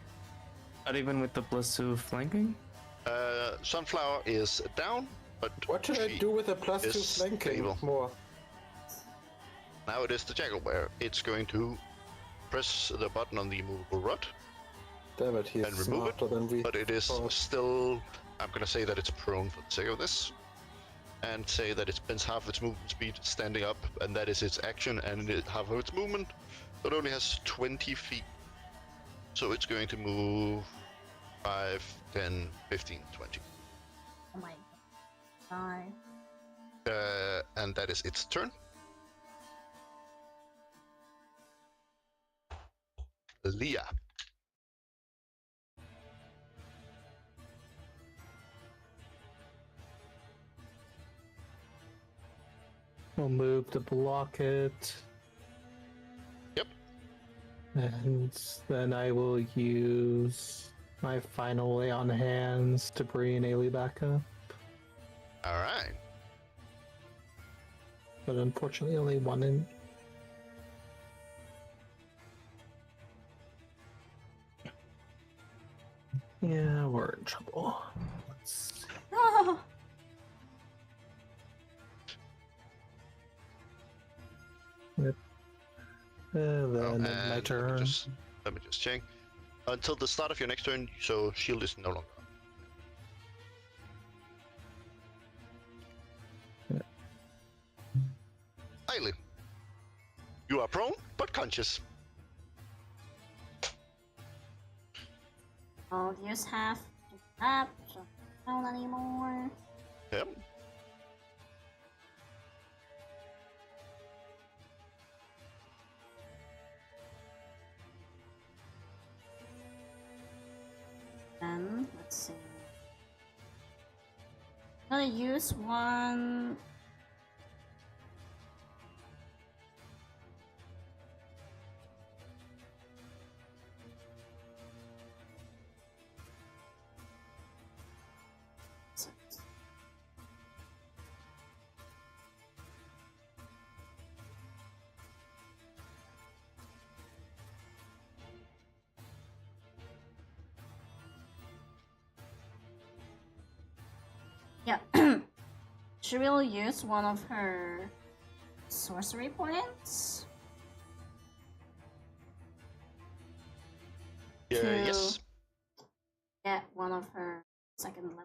Not even with the +2 flanking? Sunflower is down, but What should I she do with a +2 is flanking stable. more? Now it is the jackal bear. It's going to press the button on the immovable rod, Damn it, he's And remove it, smarter than we but it is thought. still. I'm gonna say that it's prone for the sake of this, and say that it spends half its movement speed standing up, and that is its action, and half of its movement. So it only has 20 feet. So it's going to move 5, 10, 15, 20. Oh my god. And that is its turn. Leah. We'll move to block it. Yep. And then I will use my final lay on hands to bring Ailey back up. All right. But unfortunately, only one in. Yeah, we're in trouble. Let's see. Then and my turn. Let me just check. Until the start of your next turn, so shield is no longer up. Ailey, you are prone but conscious. I'll use half to that, so don't anymore. Yep. Then let's see. I'm gonna use one. Yeah. She will use one of her sorcery points. Yes. Get one of her second level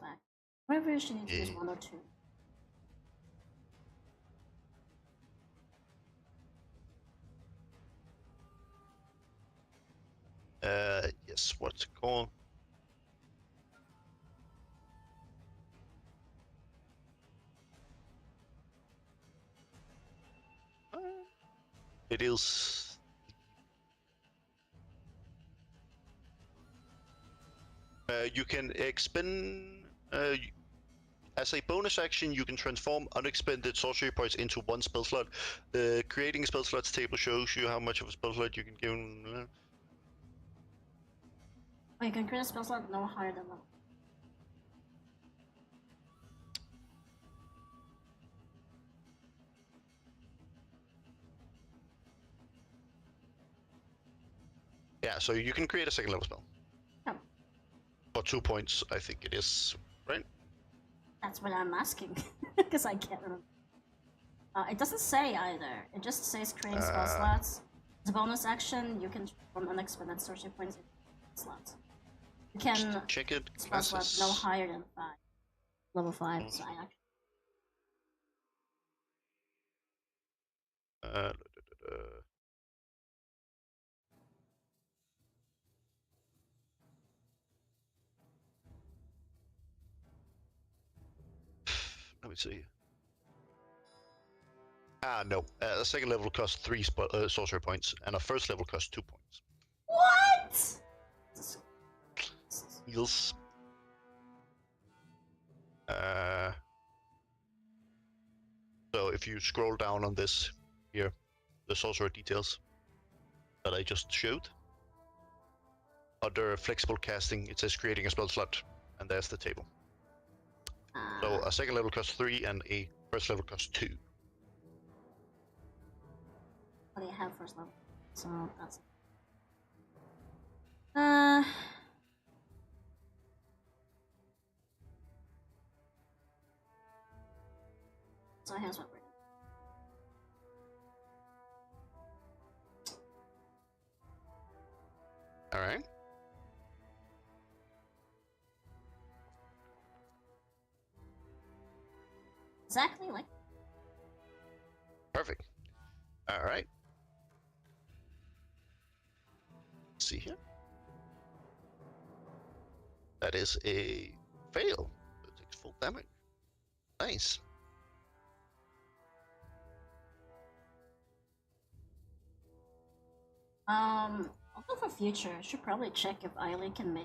back. Whatever she needs to use one or two. Yes. What's it called? It is. You can expend. As a bonus action, you can transform unexpended sorcery points into one spell slot. Creating a spell slots table shows you how much of a spell slot you can give. Oh, you can create a spell slot no higher than level. Yeah, so you can create a second level spell. Oh. For 2 points, I think it is, right? That's what I'm asking, because I can't remember. It doesn't say either. It just says creating spell slots. As a bonus action, you can transform unexpended sorcery points into slots. You can Just check it. spell slot no higher than 5. Level 5, so I actually... Let me see. No. A second level costs 3 sorcery points, and a first level costs 2 points. What? Yes. So if you scroll down on this here, the sorcerer details that I just showed, under flexible casting, it says creating a spell slot, and there's the table. So a second level costs 3, and a first level costs 2. What do you have first level? So that's... So here's what we're doing. Alright. Exactly like... Perfect. Alright. Let's see here. That is a fail. It takes full damage. Nice. Also for future, I should probably check if Ailey can make...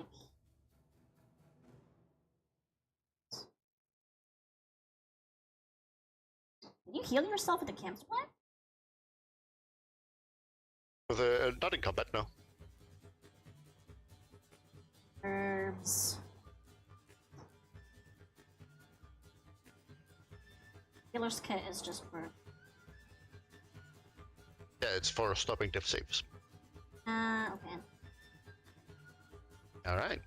Can you heal yourself at the campsite? Not in combat, no. Herbs. Healer's kit is just for. Yeah, it's for stopping death saves. Okay. Alright,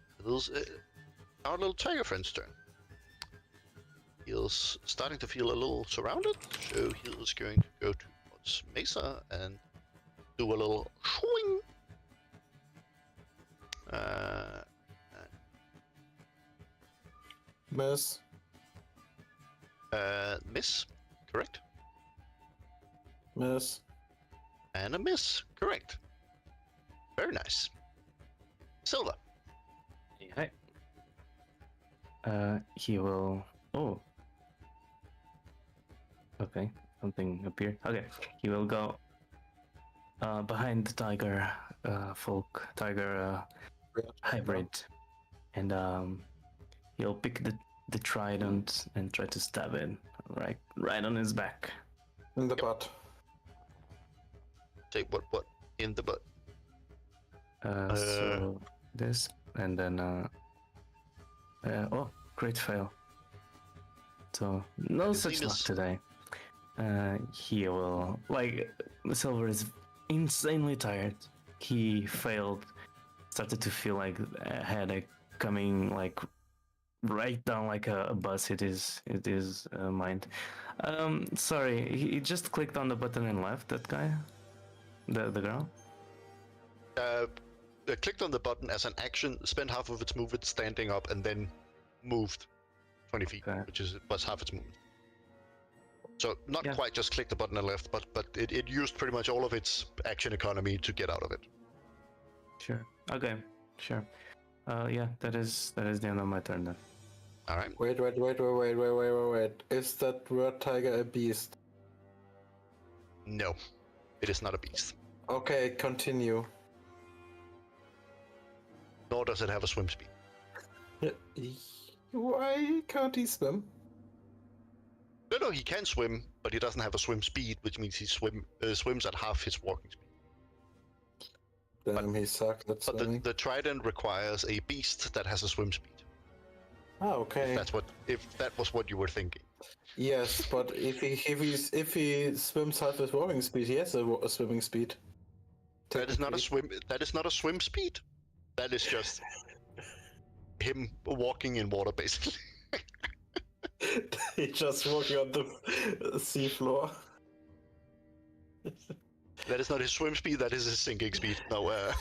our little tiger friend's turn. He's starting to feel a little surrounded, so he is going to go towards Mesa and do a little swing. Miss. Miss, correct? Miss. And a miss, correct. Very nice. Silva. Hey, hi. He will. Oh. Okay, something appeared. Okay, he will go behind the tiger, tiger hybrid, and he'll pick the trident and try to stab it right on his back. In the butt. Say what in the butt. So this, and then oh, great fail. So no His such name luck is- today. He will, Silver is insanely tired. He failed, started to feel like a headache coming right down like a bus hit his mind. Sorry, he just clicked on the button and left, that guy? The girl? Clicked on the button as an action, spent half of its movement standing up, and then moved 20 feet, Okay. which was half its movement. So not Yeah. quite just click the button and left, but it used pretty much all of its action economy to get out of it. Sure. Okay, sure. Yeah, that is the end of my turn then. All right. Wait. Is that word tiger a beast? No, it is not a beast. Okay, continue. Nor does it have a swim speed. Why can't he swim? No, he can swim, but he doesn't have a swim speed, which means he swims at half his walking speed. Damn, he sucked at But swimming. the trident requires a beast that has a swim speed. Ah, okay. If that was what you were thinking. Yes, but if he swims half his walking speed, he has a swimming speed. That is not a Technically. swim. That is not a swim speed. That is just him walking in water, basically. He's just walking on the seafloor. That is not his swim speed. That is his sinking speed. No.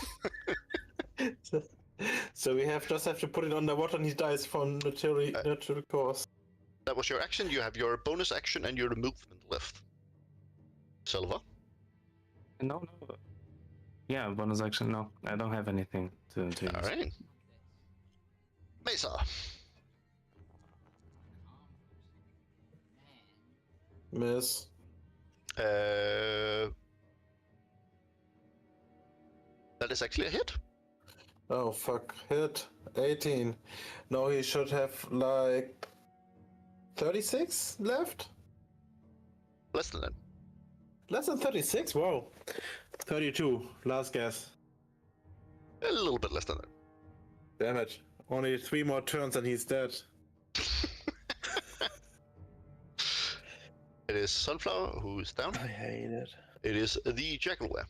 So we just have to put it underwater and he dies from natural cause. That was your action. You have your bonus action and your movement left. Silva. No. Yeah, bonus action. No, I don't have anything to use. All right. Mesa. Miss. That is actually a hit. Oh fuck. Hit. 18. No, he should have like 36 left? Less than that. Less than 36? Wow. 32. Last guess. A little bit less than that. Damn it. Only 3 more turns and he's dead. It is Sunflower who's down. I hate it. It is the Jackalware.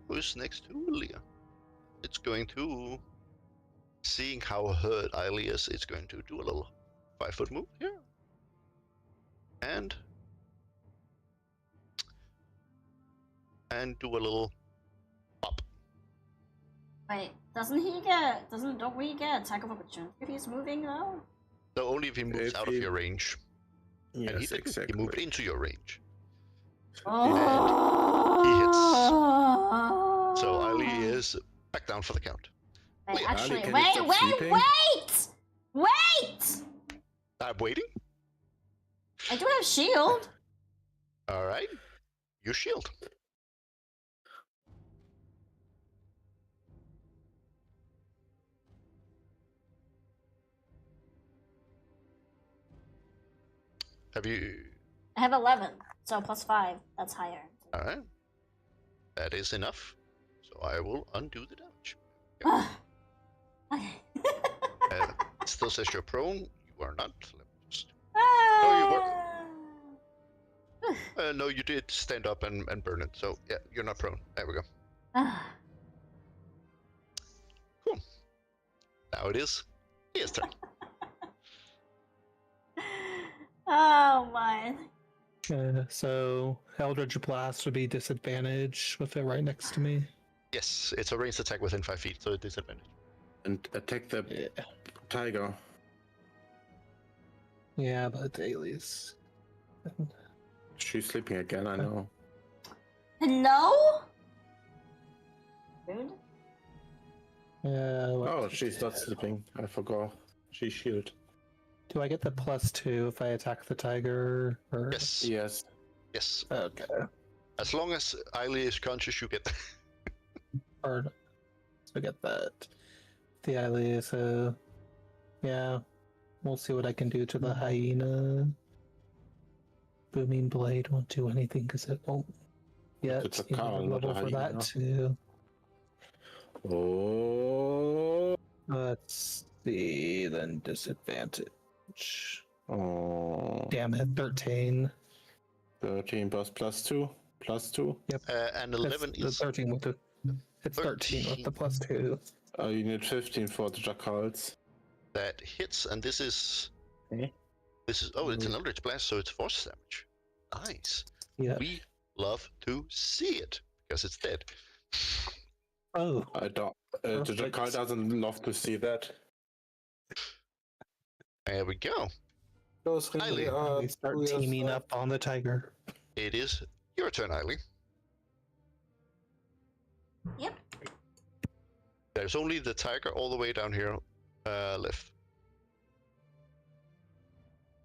Who's next to Leah? It's going to, seeing how hurt Eiley is, it's going to do a little 5-foot move here. And do a little pop. Wait, don't we get attack of opportunity if he's moving though? So only if he moves If out of he- your range. And he Yes, didn't. exactly. He moved into your range. Oh. So Eiley is back down for the count. Wait, Wait, actually, Ali, can you stop sleeping? wait! I'm waiting. I do have shield. All right. You shield. Have you? I have 11, so +5. That's higher. All right. That is enough. So I will undo the damage. Okay. It still says you're prone. You are not. Let me just... Ah. No, you did stand up and burn it. So yeah, you're not prone. There we go. Cool. Now it is his turn. Oh my. So Eldritch Blast would be disadvantage with it right next to me. Yes, it's a ranged attack within 5 feet, so disadvantage. And attack the tiger. Yeah, but Ailey's. She's sleeping again, I know. Hello? Rude. Yeah. Oh, she's not sleeping. I forgot. She's shielded. Do I get the +2 if I attack the tiger? Or... Yes. Yes. Yes. Okay. As long as Eiley is conscious, you get that. Or so I get that. The Ailey, so yeah. We'll see what I can do to the hyena. Booming Blade won't do anything because it won't yet. It's a You need cow, a not a level for hyena. that too. Oh. Let's see, then disadvantage. Oh. Damn it, 13. 13 +2. +2. Yep. And 11 the is 13 with the. It's 13 with the +2. Oh, you need 15 for the jackals. that hits, and this is Okay. it's an Eldritch Blast, so it's force damage. Nice. Yeah. We love to see it because it's dead. Oh. I don't. The Perfect. jackal doesn't love to see that. There we go. Those Eiley. We start teaming up on the tiger. It is your turn, Eiley. Yep. There's only the tiger all the way down here left.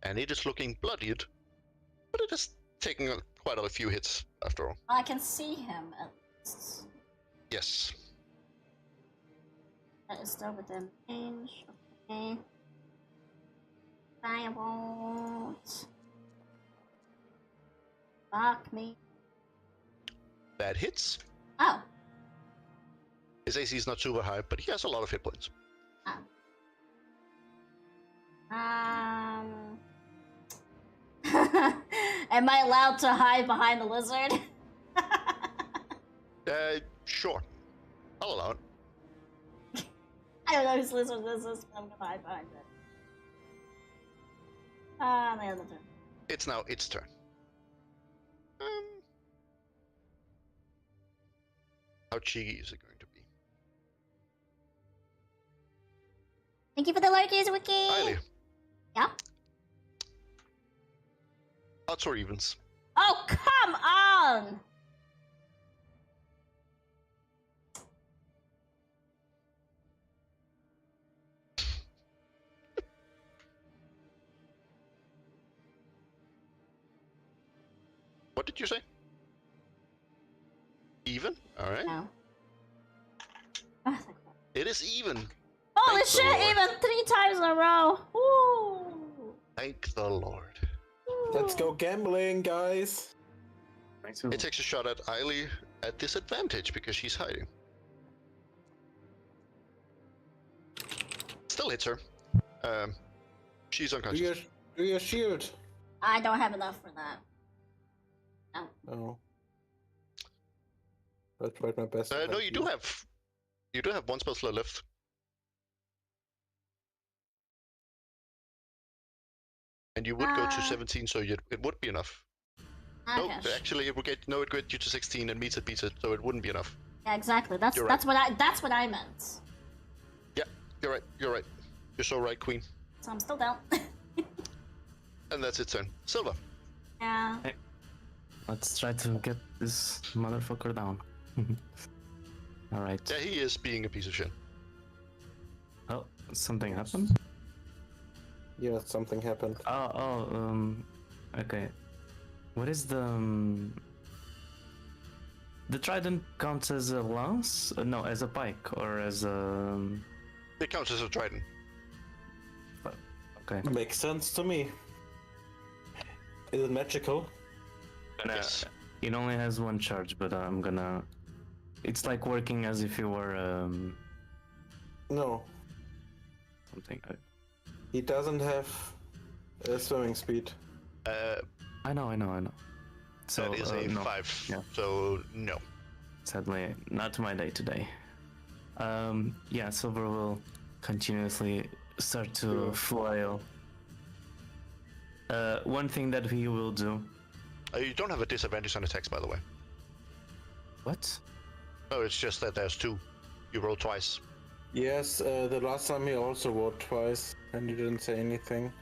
And it is looking bloodied, but it is taking quite a few hits after all. I can see him at least. Yes. That is still within range. Okay. Firebolt. Fuck me. That hits. Oh. His AC is not super high, but he has a lot of hit points. Am I allowed to hide behind the lizard? Sure. I'll allow it. I don't know whose lizard this is, but I'm gonna hide behind it. The other turn. It's now its turn. How cheeky is it going to be? Thank you for the lurkies, Wiki! Eiley. Yeah? Odds or evens? Oh, come on! What did you say? Even? Alright. No. It is even. Holy Thank the shit, Lord. even 3 times in a row! Woo! Thank the Lord. Let's go gambling, guys. It takes a shot at Eiley at disadvantage because she's hiding. Still hits her. She's unconscious. Do your shield. I don't have enough for that. No. Oh. I tried my best. to No, help you do have one spell slot left. And you would go to 17, so it would be enough. No, Okay. actually, it would get you to 16 and beats it, so it wouldn't be enough. Yeah, exactly. That's You're that's what I meant. Yeah, you're right. You're so right, Queen. So I'm still down. And that's its turn. Silva. Yeah. Let's try to get this motherfucker down. Alright. Yeah, he is being a piece of shit. Oh, something happened? Yeah, something happened. Okay. What is the trident counts as a lance? No, as a pike or as a... It counts as a trident. Okay. Makes sense to me. Is it magical? Yes. It only has one charge, but I'm gonna. It's like working as if you were No, something. he doesn't have swimming speed. I know. So That is a no, 5. yeah. So no. Sadly, not my day today. Yeah, Silver will continuously start to flail. One thing that he will do. You don't have a disadvantage on attacks, by the way. What? No, it's just that there's 2. You roll twice. Yes, the last time he also rolled twice, and you didn't say anything.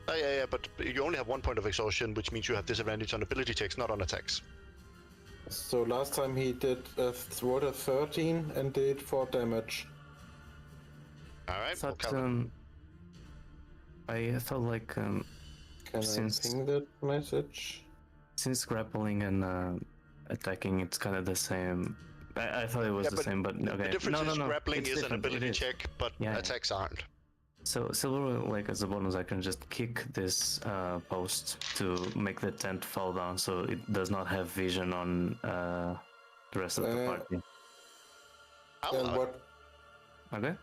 Yeah, but you only have 1 point of exhaustion, which means you have disadvantage on ability checks, not on attacks. So last time he did rolled a 13 and did 4 damage. Alright, we'll Thought, count I thought like Can Since- I ping that message? since grappling and attacking, it's kind of the same. I thought it was Yeah, the but same, but okay. The difference is grappling it's is an different, ability it is. check, but Yeah, yeah. attacks aren't. So Silver, like as a bonus, I can just kick this post to make the tent fall down, so it does not have vision on the rest of the party. I'll And allow it. what? Okay.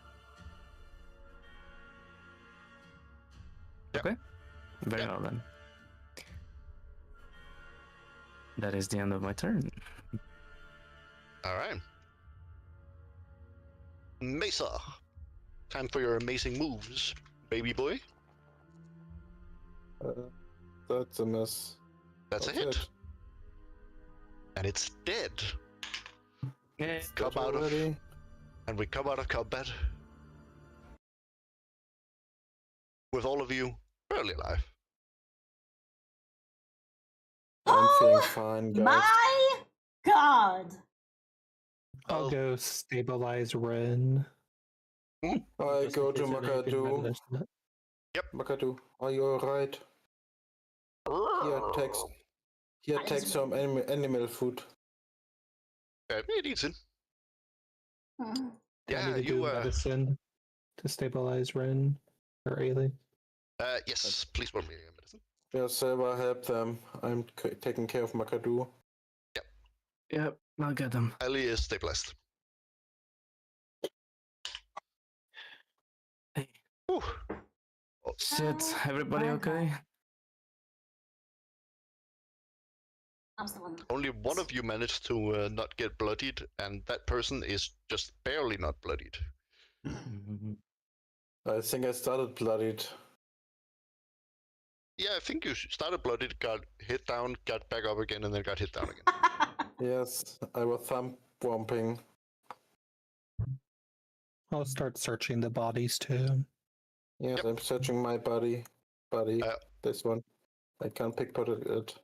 Yep. Okay. Very Yep. well then. That is the end of my turn. Alright. Mesa. Time for your amazing moves, baby boy. That's a miss. That's a hit. And it's dead. Yeah. Come Dead out of, already? and we come out of combat with all of you barely alive. I'm feeling Oh fine, guys. my god! I'll Oh. go stabilize Ren. I just go in to case anything Makadu. happens to that. Makadu, are you alright? Here, take some animal food. It eats in. Hmm. Do I Yeah, need to do you medicine to stabilize Ren or Ailey? yes, please roll me a medicine. Yeah, Silver, help them. I'm taking care of Makadu. Yep, I'll get them. Ali is stabilized. Hey. Whew. Shit, everybody Okay. okay? I'm still on. Only one of you managed to not get bloodied, and that person is just barely not bloodied. I think I started bloodied. Yeah, I think you started bloodied, got hit down, got back up again, and then got hit down again. Yes, I was thumb bumping. I'll start searching the bodies too. Yes, Yep. I'm searching my body. This one. I can't pickpocket it.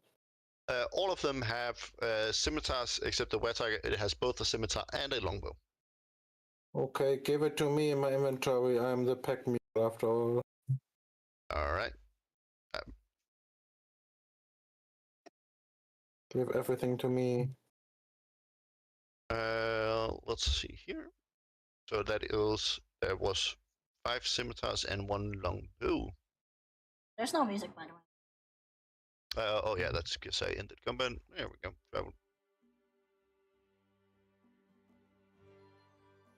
All of them have scimitars, except the wet tiger. It has both a scimitar and a longbow. Okay, give it to me in my inventory. I'm the pack mule after all. All right. Give everything to me. Let's see here. So that is there was 5 scimitars and 1 longbow. There's no music, by the way. Oh yeah, that's because I ended combat. There we go. Travel.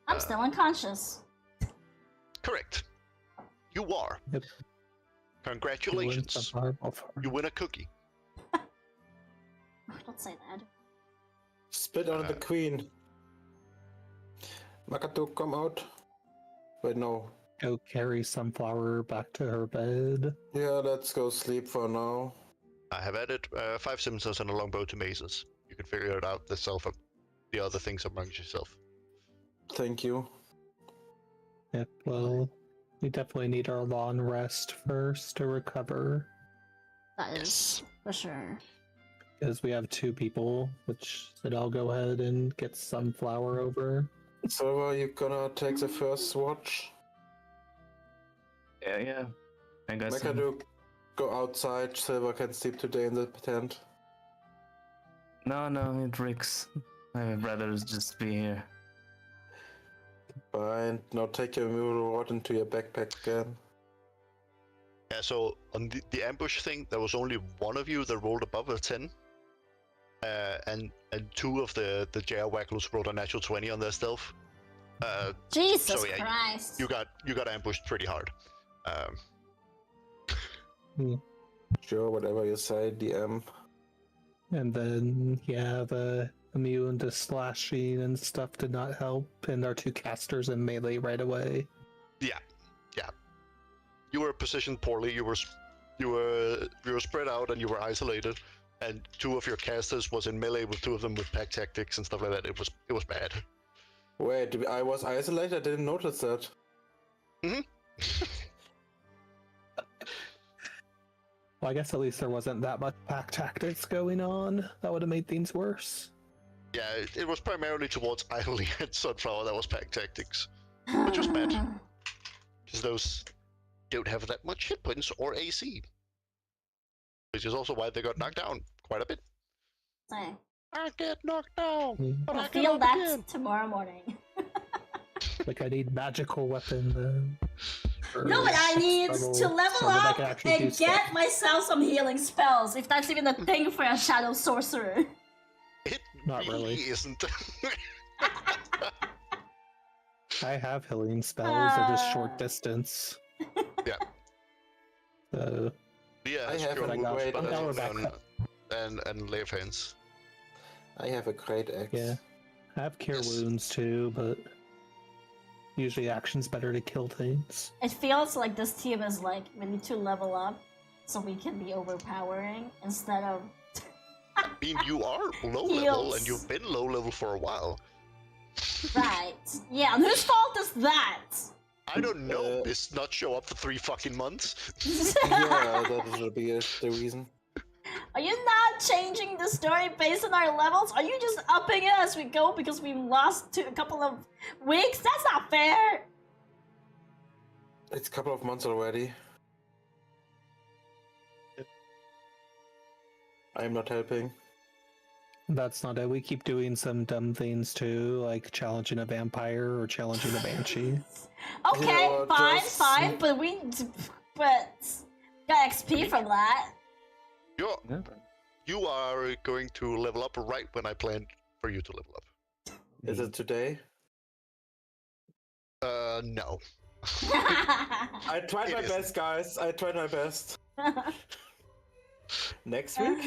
I'm still unconscious. Correct. You are. Yep. Congratulations. You win a cookie. Don't say that. Spit on the queen. Makatu, come out. Wait, no. Go carry Sunflower back to her bed. Yeah, let's go sleep for now. I have added 5 scimitars and a longbow to mazes. You can figure it out yourself. The other things amongst yourself. Thank you. Yep, well, we definitely need our long rest first to recover. That is Yes. for sure. Because we have 2 people, which said I'll go ahead and get Sunflower over. Silver, you gonna take the first watch? Yeah. I guess. Makadu, go outside. Silver can sleep today in the tent. No, it reeks. I'd rather just be here. Fine. Now take your mule rod into your backpack again. Yeah, so on the ambush thing, there was only one of you that rolled above a 10. And two of the jail wagglers rolled a natural 20 on their stealth. Jesus so yeah, Christ. you got ambushed pretty hard. Sure, whatever you say, DM. And then, yeah, the immune to slashing and stuff did not help, and our two casters in melee right away. Yeah. You were positioned poorly. You were spread out and you were isolated. And two of your casters was in melee with two of them with pack tactics and stuff like that. It was bad. Wait, I was isolated? I didn't notice that. Mm-hmm. Well, I guess at least there wasn't that much pack tactics going on. That would have made things worse. Yeah, it was primarily towards Idly and Sunflower that was pack tactics. Which was bad. Because those don't have that much hit points or AC. Which is also why they got knocked down quite a bit. Say, I get knocked down, but I'll I get feel up that again. tomorrow morning. Like, I need magical weapon then. No, but I need to level so that I up can actually and do get stuff. myself some healing spells, if that's even a thing for a shadow sorcerer. It Not really. isn't. I have healing spells, they're just short distance. Yeah. So, Yeah, I have pure a movement, great but Now we're and, back and lay of hands. I have a great axe. yeah. I have cure Yes. wounds too, but usually action's better to kill things. It feels like this team is like, we need to level up so we can be overpowering instead of... I mean, you are low level, Heals. and you've been low level for a while. Right. Yeah, and whose fault is that? I don't know. Uh, This not show up for 3 fucking months. Yeah, that will be the reason. Are you not changing the story based on our levels? Are you just upping it as we go because we lost a couple of weeks? That's not fair! It's a couple of months already. I'm not helping. That's not it. We keep doing some dumb things too, like challenging a vampire or challenging a banshee. Okay, Yeah, fine, just- fine, but got XP from that. You are going to level up right when I planned for you to level up. Is it today? No. I tried It my isn't. best, guys. I tried my best. Next week,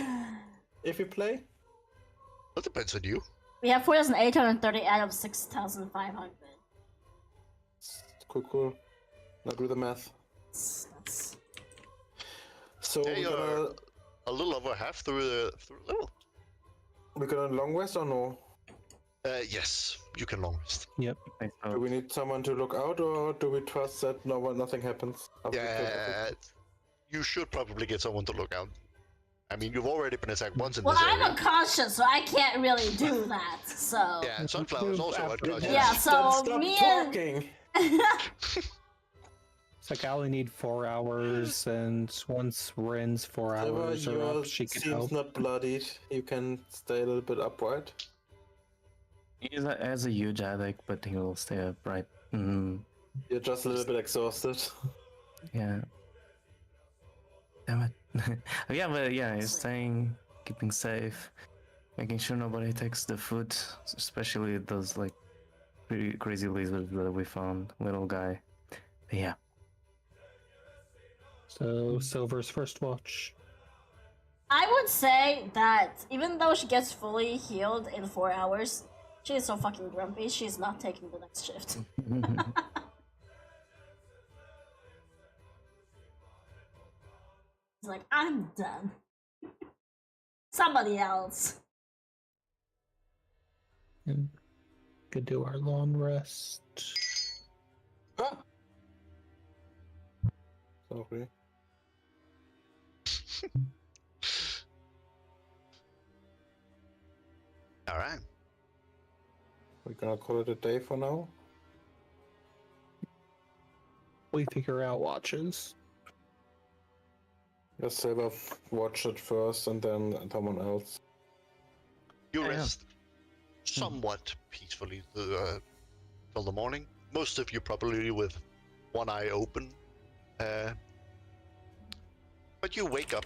if you play. That depends on you. We have 4,830 out of 6,500. Cool. Now do the math. That's... So Yeah, we're you're gonna a little over half through the level. long rest or no? Yes, you can long rest. Yep. Do we need someone to look out, or do we trust that nothing happens? after we kill Yeah, you should probably get someone to look out. I mean, you've already been attacked once in Well, this I'm area. unconscious, so I can't really do that, so... Yeah, and Sunflower is also After- unconscious. Yeah, Then so stop me and... talking. It's like I only need 4 hours, and once Rin's 4 Trevor, hours are your up, she can seems help. not bloodied. You can stay a little bit upright. He has a huge headache, but he will stay upright. You're just a little bit exhausted. Yeah. Damn it. Yeah, but yeah, he's staying, keeping safe, making sure nobody takes the food, especially those like pretty crazy lizards that we found, little guy. But yeah. So, Silver's first watch. I would say that even though she gets fully healed in 4 hours, she is so fucking grumpy, she's not taking the next shift. It's like, I'm done. Somebody else. And could do our long rest. Ah! Sorry. All right. We're gonna call it a day for now. We figure out watches. Let's Silver watch it first and then someone else. You Yeah. rest somewhat peacefully till the morning. Most of you probably with one eye open. But you wake up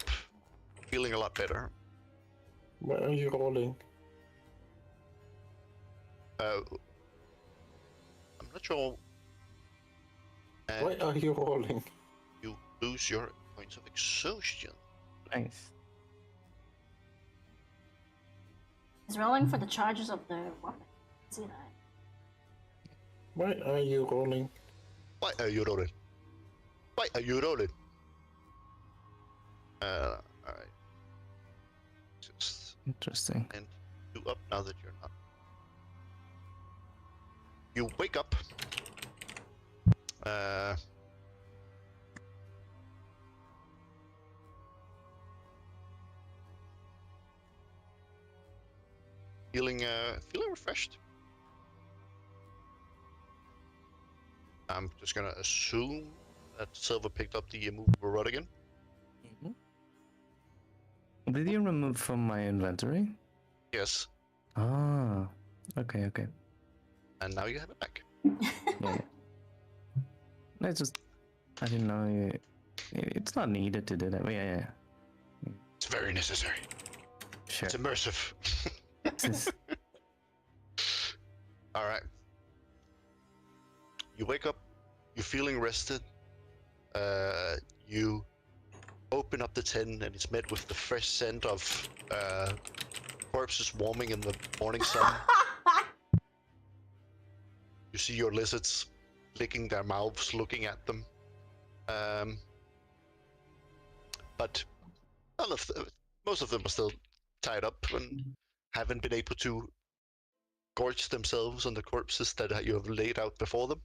feeling a lot better. Where are you rolling? I'm not sure. And Why are you rolling? you lose your points of exhaustion. Nice. He's rolling for the charges of the weapon. See that? Why are you rolling? Why are you rolling? Why are you rolling? Alright. Just Interesting. and you up now that you're not. You wake up. Feeling refreshed. I'm just gonna assume that Silver picked up the immovable rod again. Did you remove from my inventory? Yes, Ah, okay, okay. and now you have it back. Yeah. I didn't know it's not needed to do that. But yeah. It's very necessary. Sure. It's immersive. All right. You wake up. You're feeling rested. You open up the tent, and it's met with the fresh scent of corpses warming in the morning sun. You see your lizards licking their mouths, looking at them. But most of them are still tied up and haven't been able to gorge themselves on the corpses that you have laid out before them.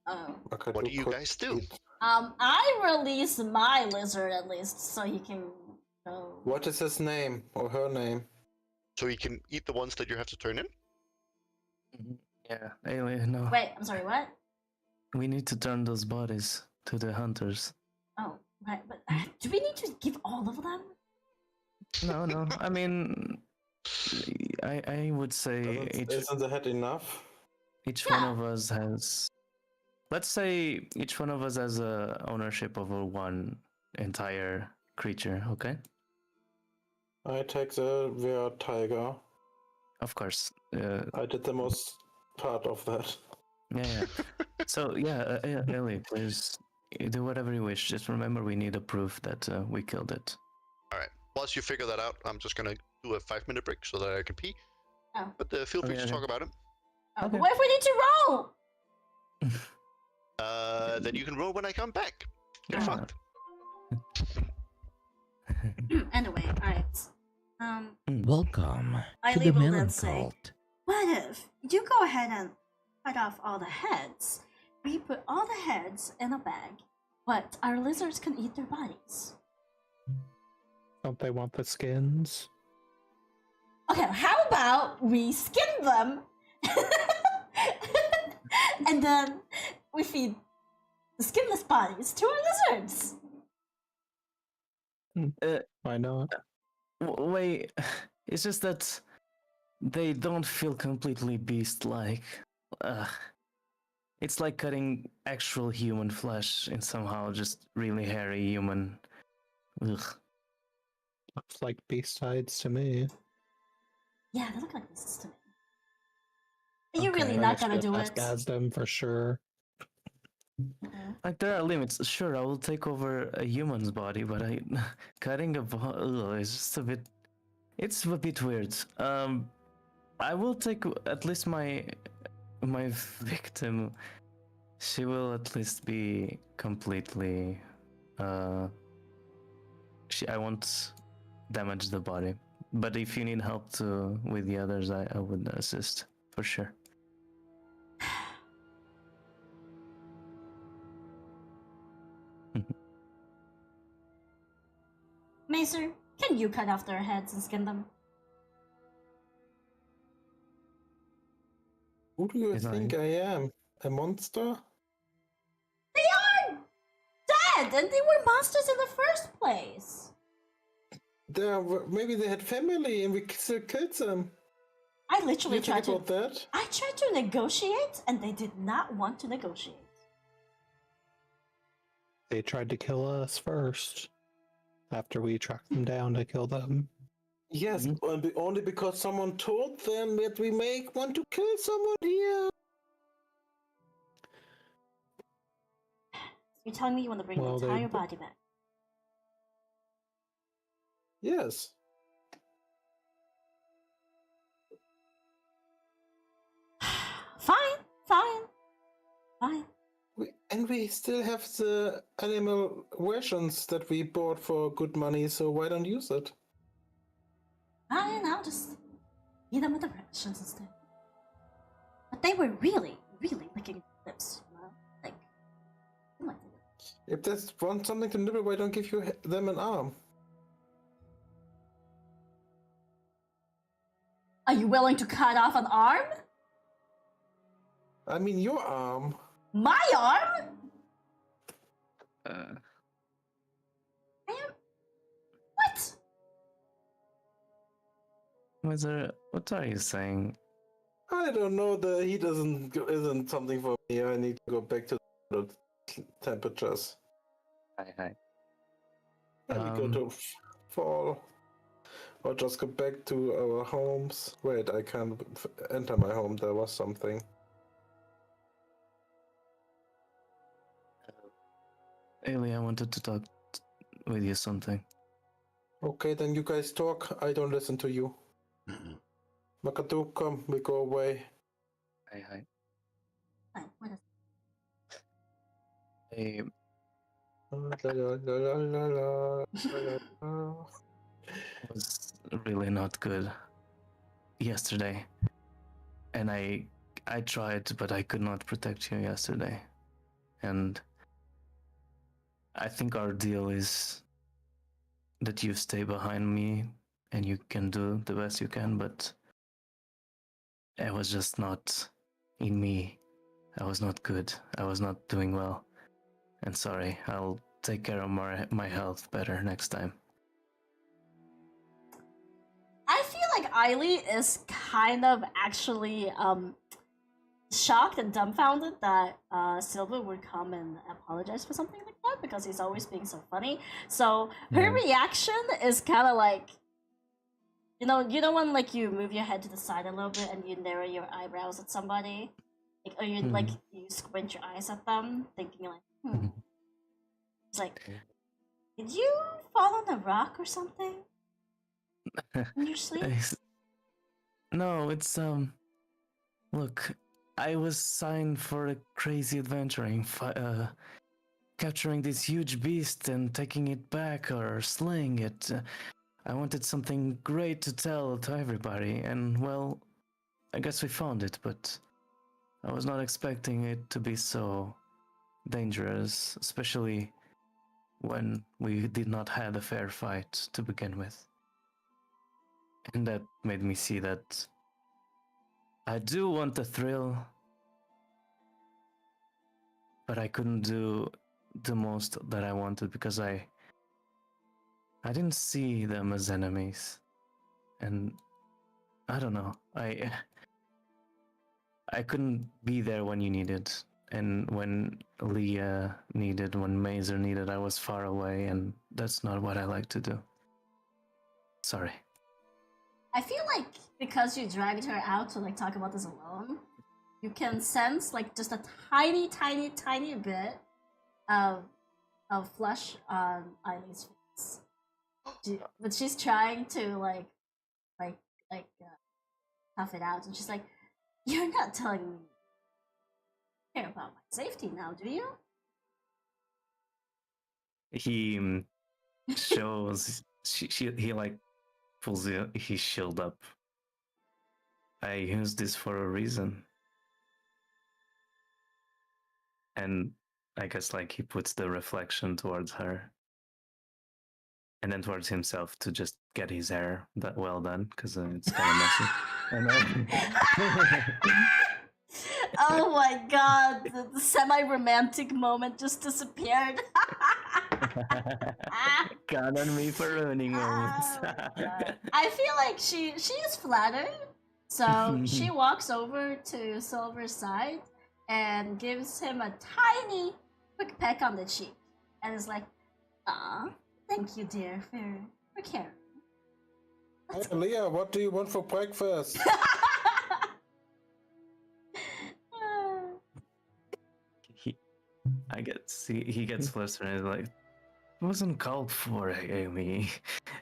Oh. Okay, What do you guys do? I release my lizard at least so he can go. What is his name or her name? So you can eat the ones that you have to turn in? Yeah. Anyway, no. Wait, I'm sorry, what? We need to turn those bodies to the hunters. Oh, right, but do we need to give all of them? No. I mean, I would say Isn't the head enough? each one of us has. Let's say each one of us has ownership over one entire creature. Okay. I take the weird tiger. Of course. I did the most part of that. Yeah. So yeah, Ellie, please do whatever you wish. Just remember, we need a proof that we killed it. All right. Once you figure that out, I'm just gonna do a 5-minute break so that I can pee. Oh. But feel free to talk about it. Oh, Okay. but what if we need to roll? Then you can roll when I come back. You're Yeah. fucked. Anyway, alright. Welcome I to the leave will Melon then say, Cult. what if you go ahead and cut off all the heads? We put all the heads in a bag, but our lizards can eat their bodies. Don't they want the skins? Okay, how about we skin them? And then we feed the skinless bodies to our lizards. Why not? Wait, it's just that they don't feel completely beast-like. It's like cutting actual human flesh and somehow just really hairy human. Ugh. Looks like beast-sides to me. Yeah, they look like beasts to me. Are you Okay, really I not Just gonna do ask it? Asdem for sure. Like there are limits. Sure, I will take over a human's body, but cutting a body is just a bit. It's a bit weird. I will take at least my victim. She will at least be completely. I won't damage the body. But if you need help with the others, I would assist for sure. Macer, can you cut off their heads and skin them? Who do you Is think I am? A monster? They are dead, and they were monsters in the first place. Maybe they had family and we still killed them. I literally You tried think to. about that? I tried to negotiate, and they did not want to negotiate. They tried to kill us first. after we track them down to kill them. Yes, only because someone told them that we may want to kill someone here. You're telling me you want to bring Well, the they- entire body back? Yes. Fine. We still have the animal versions that we bought for good money, so why don't use it? Fine, I'll just eat them with the rations instead. But they were really, really licking lips, you know? Like, I'm like, If they want something to nibble, why don't give you them an arm? are you willing to cut off an arm? I mean, your arm. My arm? Uh, I am. What? Wizard, what are you saying? I don't know. The heat isn't something for me. I need to go back to the temperatures. Hi. And we go to fall. Or just go back to our homes. Wait, I can't enter my home. There was something. Ailey, I wanted to talk with you something. Okay, then you guys talk. I don't listen to you. Makatu, come. We go away. Hi. Fine, what is Hey, La, la, la, la, la, la, la, la. was really not good yesterday, and I tried, but I could not protect you yesterday, and I think our deal is that you stay behind me and you can do the best you can, but it was just not in me. I was not good. I was not doing well, and sorry. I'll take care of my health better next time. I feel like Eiley is kind of actually shocked and dumbfounded that Silva would come and apologize for something like that because he's always being so funny. So her reaction is kind of like, you know when like you move your head to the side a little bit and you narrow your eyebrows at somebody, like, or you like you squint your eyes at them, thinking like, It's like, did you fall on a rock or something in your sleep? No, it's look, I was signed for a crazy adventuring, capturing this huge beast and taking it back or slaying it. I wanted something great to tell to everybody, and well, I guess we found it, but I was not expecting it to be so dangerous, especially when we did not have a fair fight to begin with. And that made me see that I do want the thrill, but I couldn't do the most that I wanted because I didn't see them as enemies. And I don't know, I couldn't be there when you needed, and when Leah needed, when Mazer needed, I was far away, and that's not what I like to do. Sorry. I feel like because you dragged her out to like talk about this alone, you can sense like just a tiny bit of flush on Eileen's face. But she's trying to like tough it out, and she's like, "You're not telling me you care about my safety now, do you?" He shows he like pulls his shield up. I used this for a reason. And I guess like he puts the reflection towards her. And then towards himself to just get his hair that well done, because it's kind of messy. Oh my god, the semi-romantic moment just disappeared. God on me for ruining moments. I feel like she is flattered, so she walks over to Silver's side and gives him a tiny quick peck on the cheek, and is like, "Ah, Thank you, dear, for caring. Hey, Leah, what do you want for breakfast? He gets flustered and he's like, it wasn't called for, Amy.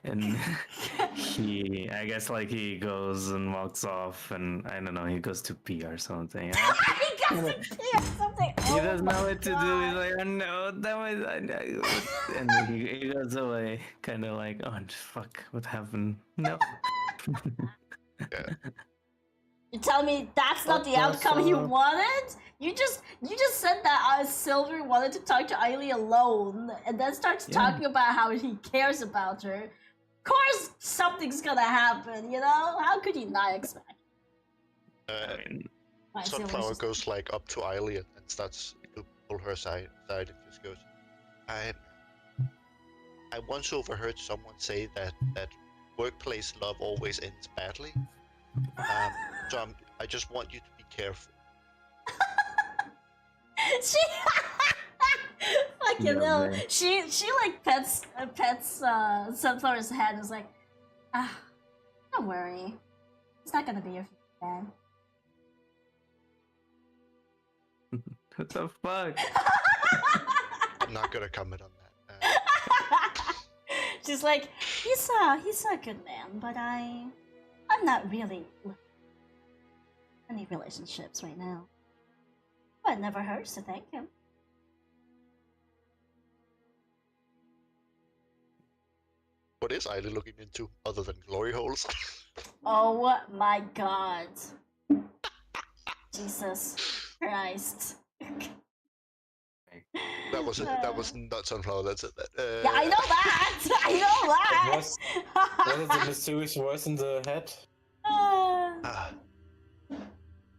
And I guess like he goes and walks off, and I don't know, he goes to pee or something. He goes to pee or something. He Oh doesn't my know what to do. He's God. like, oh no, that was, and then he goes away, kind of like, oh fuck, what happened? No. Yeah. You tell me that's not the outcome he wanted? You just said that Silver wanted to talk to Ailey alone, and then starts talking about how he cares about her. Of course, something's gonna happen. You know, how could you not expect? I mean, Why, Silver's Sunflower just- goes like up to Ailey and starts to pull her aside and just goes, I once overheard someone say that workplace love always ends badly. So I just want you to be careful. She fucking Yeah, no. man. She like pets Sunflower's head and is like, don't worry, it's not gonna be your bad. what the fuck? I'm not gonna comment on that. She's like, he's a good man, but I'm not really looking for any relationships right now. But it never hurts to thank him. What is Ailey looking into other than glory holes? Oh my god. Jesus Christ. That was not Sunflower. That's it. Yeah, I know that! I know Was it the mysterious voice in the head? that!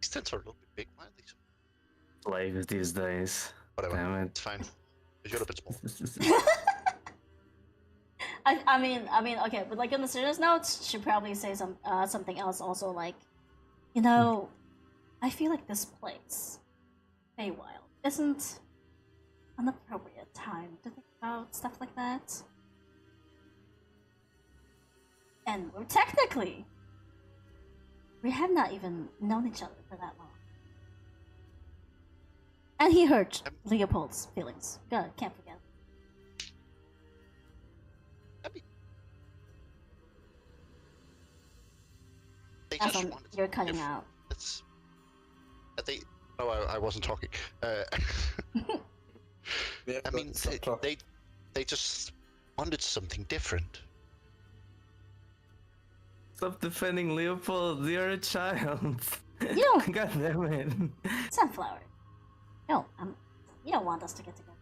These tents are a little bit big. Why are these? Life these days. Whatever. Damn it. It's fine. They should have been small. I mean, okay, but like in the serious notes, she probably say something else also, like, you know, I feel like this place, Feywild, isn't an appropriate time to think about stuff like that. And we're technically, we have not even known each other for that long. And he hurt Leopold's feelings. God, can't forget. They That's just on, wanted you're cutting out. That's. They. No, I wasn't talking. Yeah, I mean, stop talking. they just wanted something different. Stop defending Leopold. You're a child. You don't, God damn it. Sunflower. No, you don't want us to get together.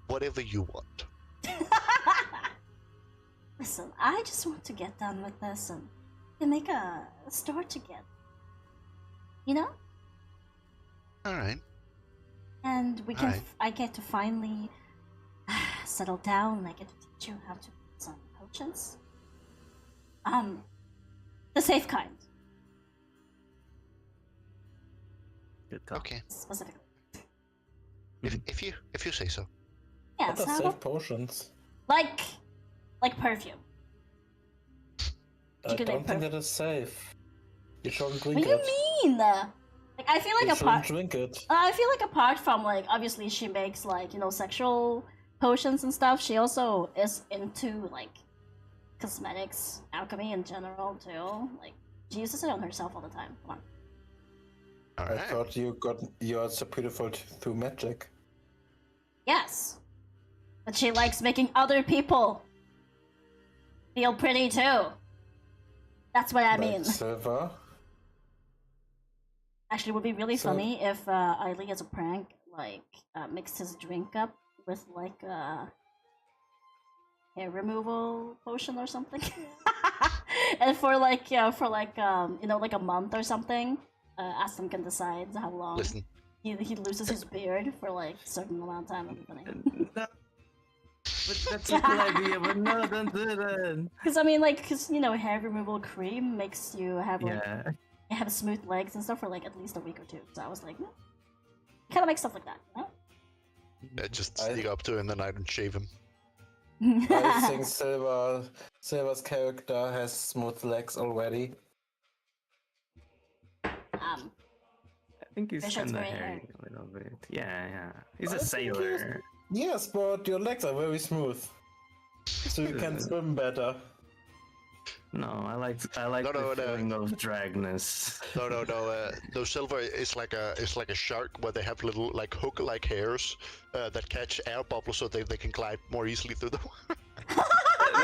Whatever you want. Listen, I just want to get done with this and make a start together. You know? Alright. And we can. Alright. I get to finally settle down. I get to teach you how to make some potions. The safe kind, Good call. Okay. specifically. If you say so. Yeah, What are so safe potions? like perfume. I You can don't make think that is safe. You shouldn't drink What do you it. mean? Like I feel You like shouldn't apart. drink it. I feel like apart from like obviously she makes like sexual potions and stuff. She also is into like cosmetics, alchemy in general too. Like she uses it on herself all the time. Come on. I Alright. thought you are so beautiful through magic. Yes, but she likes making other people feel pretty too. That's what I Like mean. silver. Actually, it would be really So- funny if Ailey, as a prank, like mixed his drink up with like a hair removal potion or something, and for like like a month or something, Aston can decide how long Listen. he loses his beard for like a certain amount of time. That'd be funny. No. But that's a cool idea, but no, don't do that. Because I mean, like, hair removal cream makes you have like Yeah. have smooth legs and stuff for like at least a week or two. So I was like, kind of make stuff like that, you know? I just sneak up to him and I don't shave him. I think Silver's character has smooth legs already. I think he's Bishop's kind of very hairy a little bit. Yeah. He's I a think sailor. Yes, but your legs are very smooth, so you can swim better. No, I like No, the feeling of dragness. No, Silver is like a shark where they have little like hook-like hairs that catch air bubbles so they can glide more easily through the water.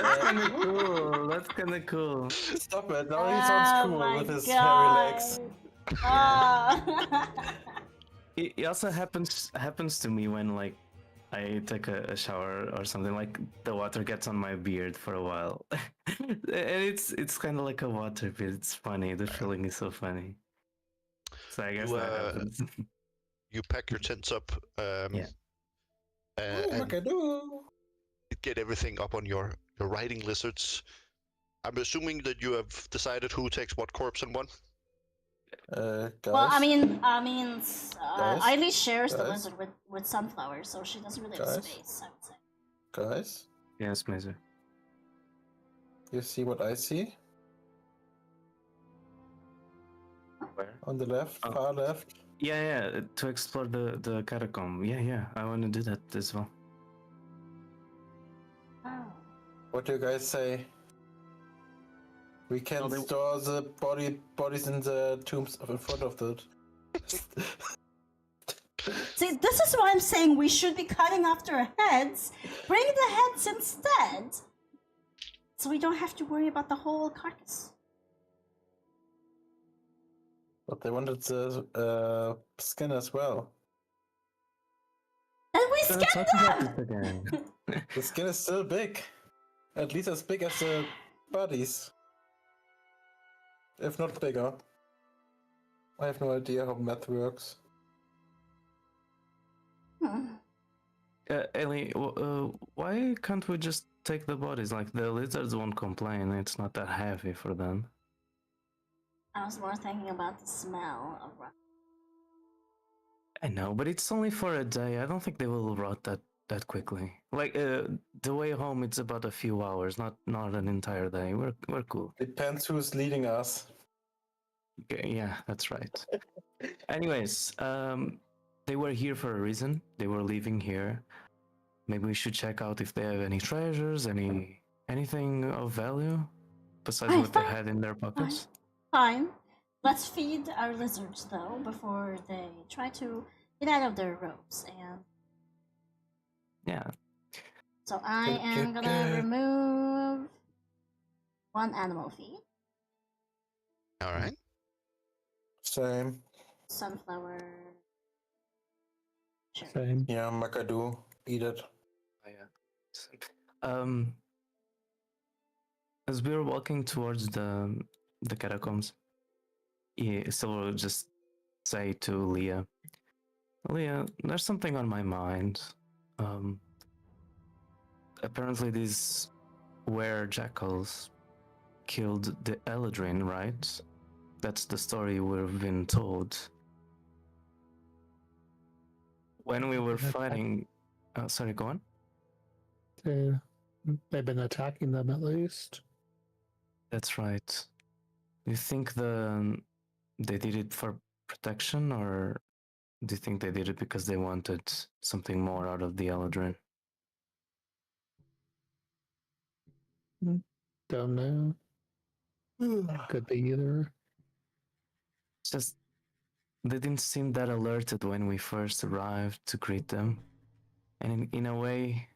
That's kind of cool. That's kind of cool. Stop it! Now he sounds cool my with his God. hairy legs. Ah. It also happens to me when like I take a shower or something. Like the water gets on my beard for a while, and it's kind of like a water beard. It's funny. The feeling is so funny. So I guess that happens. You pack your tents up. Yeah. And Macadoo. get everything up on your riding lizards. I'm assuming that you have decided who takes what corpse and what. Guys. Well, I mean, Guys? Eiley shares the Guys? lizard with Sunflower, so she doesn't really have Guys? space, I would say. Guys, Yes, Mazer. you see what I see Where? on the left, Oh. far left? Yeah. To explore the catacomb. Yeah. I want to do that as well. Oh. What do you guys say? We can No, they- store the bodies in the tombs in front of the. See, this is why I'm saying we should be cutting off their heads. Bring the heads instead, so we don't have to worry about the whole carcass. But they wanted the skin as well. And we Let's skin talk about them. this again. The skin is still big, at least as big as the bodies, if not bigger. I have no idea how math works. Ellie, why can't we just take the bodies? Like the lizards won't complain. It's not that heavy for them. I was more thinking about the smell of rot. I know, but it's only for a day. I don't think they will rot that quickly. Like the way home, it's about a few hours, not an entire day. We're cool. Depends who's leading us. Okay, yeah, that's right. Anyways, they were here for a reason. They were leaving here. Maybe we should check out if they have any treasures, anything of value besides Fine, what they fine, had in their pockets. Fine. Let's feed our lizards though before they try to get out of their robes. And Yeah. so I am gonna remove one animal feed. All right. Same. Sunflower. Sure. Same. Yeah, Macadoo. Eat it. Oh, yeah. As we were walking towards the catacombs, Silver would just say to Leah, there's something on my mind. Apparently these were-jackals killed the Eladrin, right? That's the story we've been told. When we were fighting... sorry, go on. They've been attacking them at least. That's right. Do you think they did it for protection, or do you think they did it because they wanted something more out of the Eladrin? Don't know. Could be either. It's just they didn't seem that alerted when we first arrived to greet them, and in a way,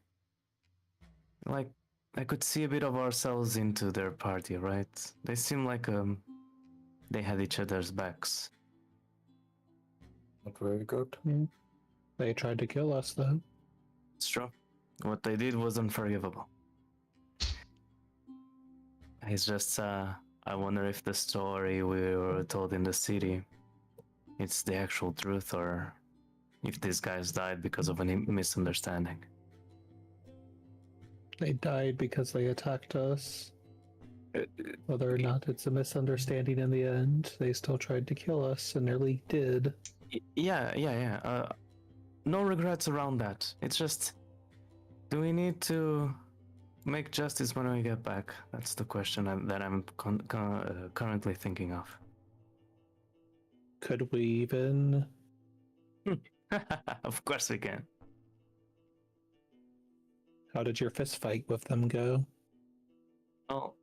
like I could see a bit of ourselves into their party, right? They seem like they had each other's backs. Not very good. They tried to kill us though. It's true. What they did was unforgivable. It's just, I wonder if the story we were told in the city, it's the actual truth, or if these guys died because of any misunderstanding. They died because they attacked us. Whether or not it's a misunderstanding in the end, they still tried to kill us and nearly did. Yeah. no regrets around that. It's just, do we need to make justice when we get back? That's the question that I'm currently thinking of. Could we even? Of course we can. How did your fist fight with them go? Well,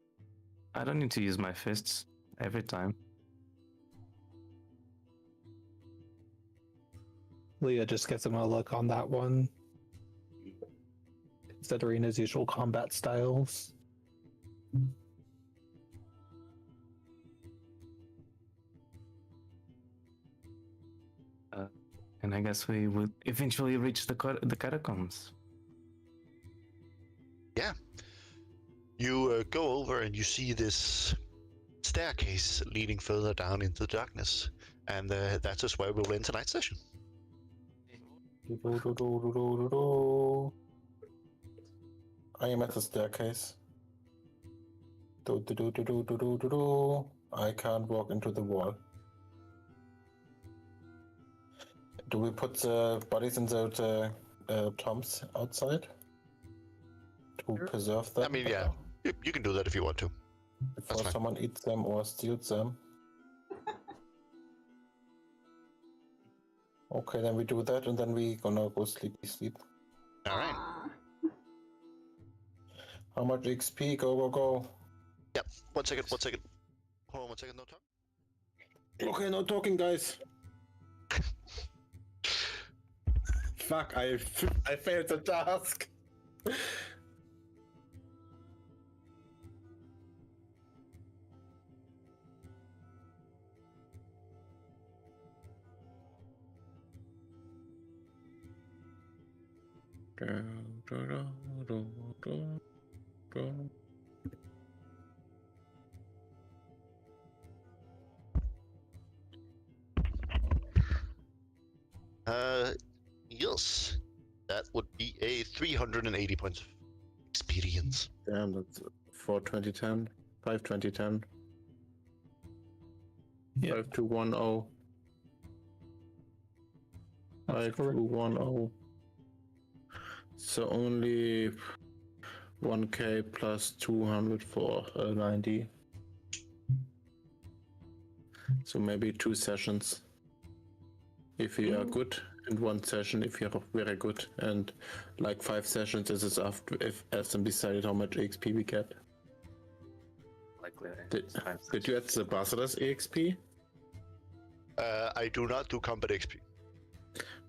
I don't need to use my fists every time. Leah just gets him a look on that one, considering his usual combat styles. And I guess we would eventually reach the catacombs. Yeah. You go over and you see this staircase leading further down into the darkness. And that is where we'll end tonight's session. I am at the staircase. I can't walk into the wall. Do we put the bodies in the tombs outside to preserve them? I mean, yeah, you can do that if you want to. Before someone eats them or steals them. Okay, then we do that, and then we gonna go sleep. All right. How much XP? Go. Yep. One second. Hold on 1 second, no talk. Okay, no talking, guys. Fuck, I failed the task. Yes. That would be a 380 points of experience. Damn, that's 42010, 52010. Yep. 5210. That's correct. 5210. So only 1k plus 200 for 90. So maybe 2 sessions if you are good, and 1 session if you are very good, and like 5 sessions. This is after if SM decided how much XP we get. Likely. Did you add the Basilisk EXP? I do not do combat XP.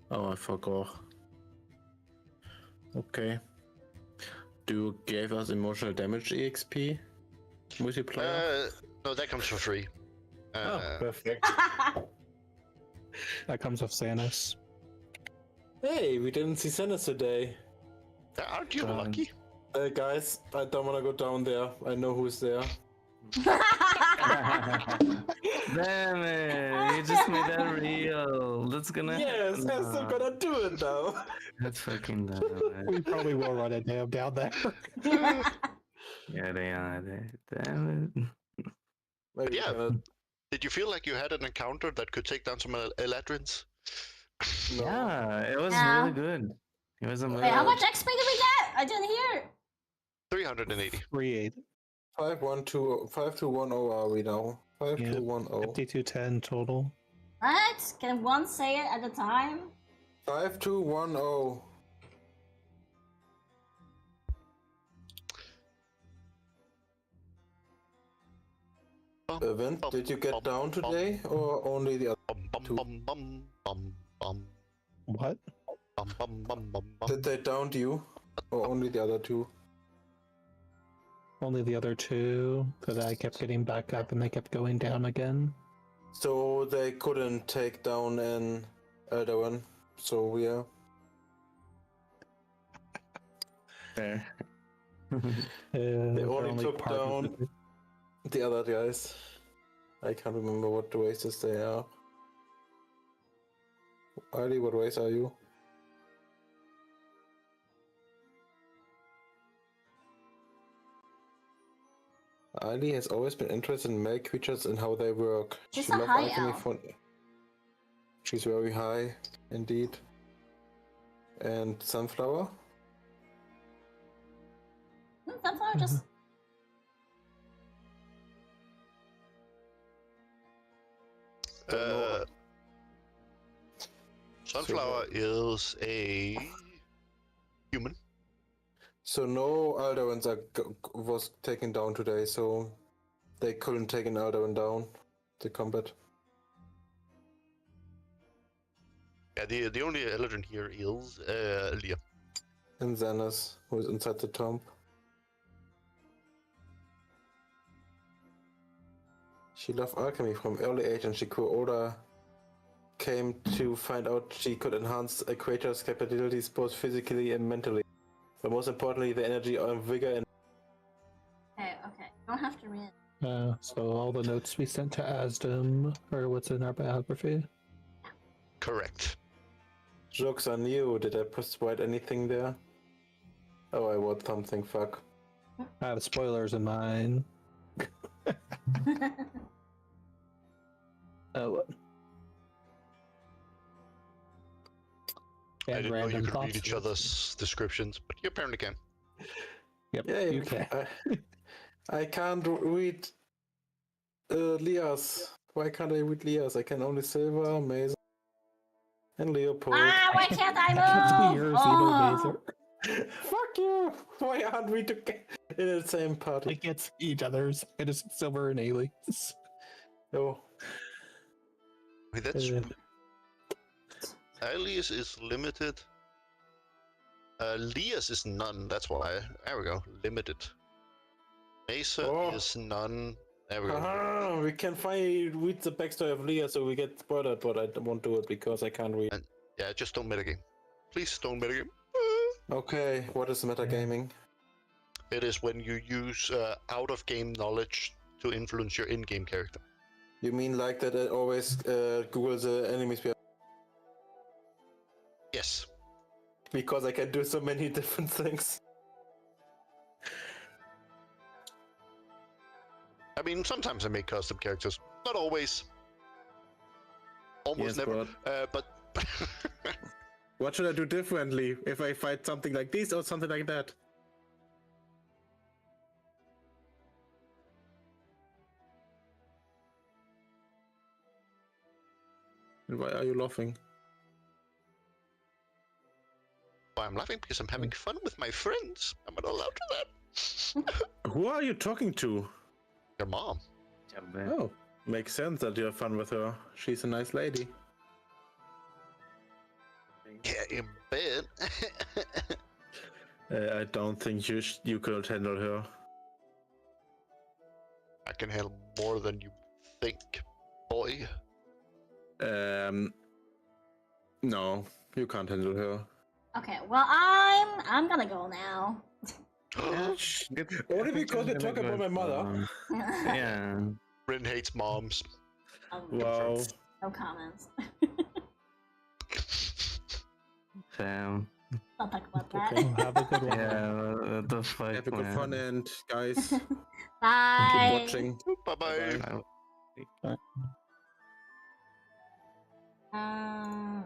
Oh, I forgot. Okay. Do you give us emotional damage EXP multiplier? No, that comes for free. Perfect. That comes with Sanus. Hey, we didn't see Senna today. Aren't you lucky? Guys, I don't want to go down there. I know who's there. Damn it! You just made that real. That's gonna. Yes, I'm still gonna do it now. That's fucking dumb. We probably will run a dam down there. Yeah, they are. Damn it. Maybe Yeah. Did you feel like you had an encounter that could take down some Eladrins? No. Yeah, it was Yeah. really good. It was amazing. Wait, how much XP did we get? I didn't hear. 380. 3-8. 5210 are we now? 5210. 5210 total. What? Can one say it at a time? 5210. Event, did you get down today, or only the other? What? Did they down you, or only the other 2? Only the other 2, because I kept getting back up and they kept going down again. So they couldn't take down an elder one. So yeah. Fair. They only took down the other guys. I can't remember what races they are. Ali, what race are you? Ali has always been interested in male creatures and how they work. She's She a loves high alchemy elf. She's very high, indeed. And Sunflower? Sunflower just. Uh, Sunflower is a human. So no Alderans was taken down today, so they couldn't take an Alderan down. The combat. Yeah, the only Eldrin here is Leah. And Xanas, who is inside the tomb. She loved alchemy from early age, and she grew older. Came to find out she could enhance a creator's capabilities both physically and mentally. But most importantly, the energy and vigor and Okay. You don't have to read. So all the notes we sent to Asdom are what's in our biography. Correct. jokes on you. Did I write anything there? Oh, I wrote something, fuck. I have spoilers in mine. Oh. I And didn't know you random could read thoughts. each other's descriptions, but you apparently can. Yep, Yeah, you can. I can't read Leah's. Why can't I read Leah's? I can only Silver, Mason, and Leopold. Ah, why can't I That's move? yours, Oh. Fuck you! Why aren't we together in the same party? It gets each other's. It is Silver and Alias. Oh. Wait, that's... Alias is limited. Lias is none, that's why. There we go, limited. Mesa is none. There we go. Aha, we can finally read the backstory of Leah so we get spoiled, but I won't do it because I can't read. And, yeah, just don't metagame. Please don't metagame. Okay, what is metagaming? It is when you use out-of-game knowledge to influence your in-game character. You mean like that I always Google the enemies we have? Yes. Because I can do so many different things. I mean, sometimes I make custom characters. Not always. Almost Yes, never. But... What should I do differently if I fight something like this or something like that? And why are you laughing? Why I'm laughing? Because I'm having fun with my friends. I'm not allowed to that. Who are you talking to? Your mom. Oh, makes sense that you have fun with her. She's a nice lady. Yeah, in bed. I don't think you could handle her. I can handle more than you think, boy. No, you can't handle her. Okay, well I'm gonna go now. Only because we talk about my mother. Yeah. Rin hates moms. Wow. No comments. Damn. I'll talk about that. Okay. Have a good one. Yeah, the fuck, Have a good man. fun and guys, Bye. keep watching. Bye-bye. Bye-bye. I-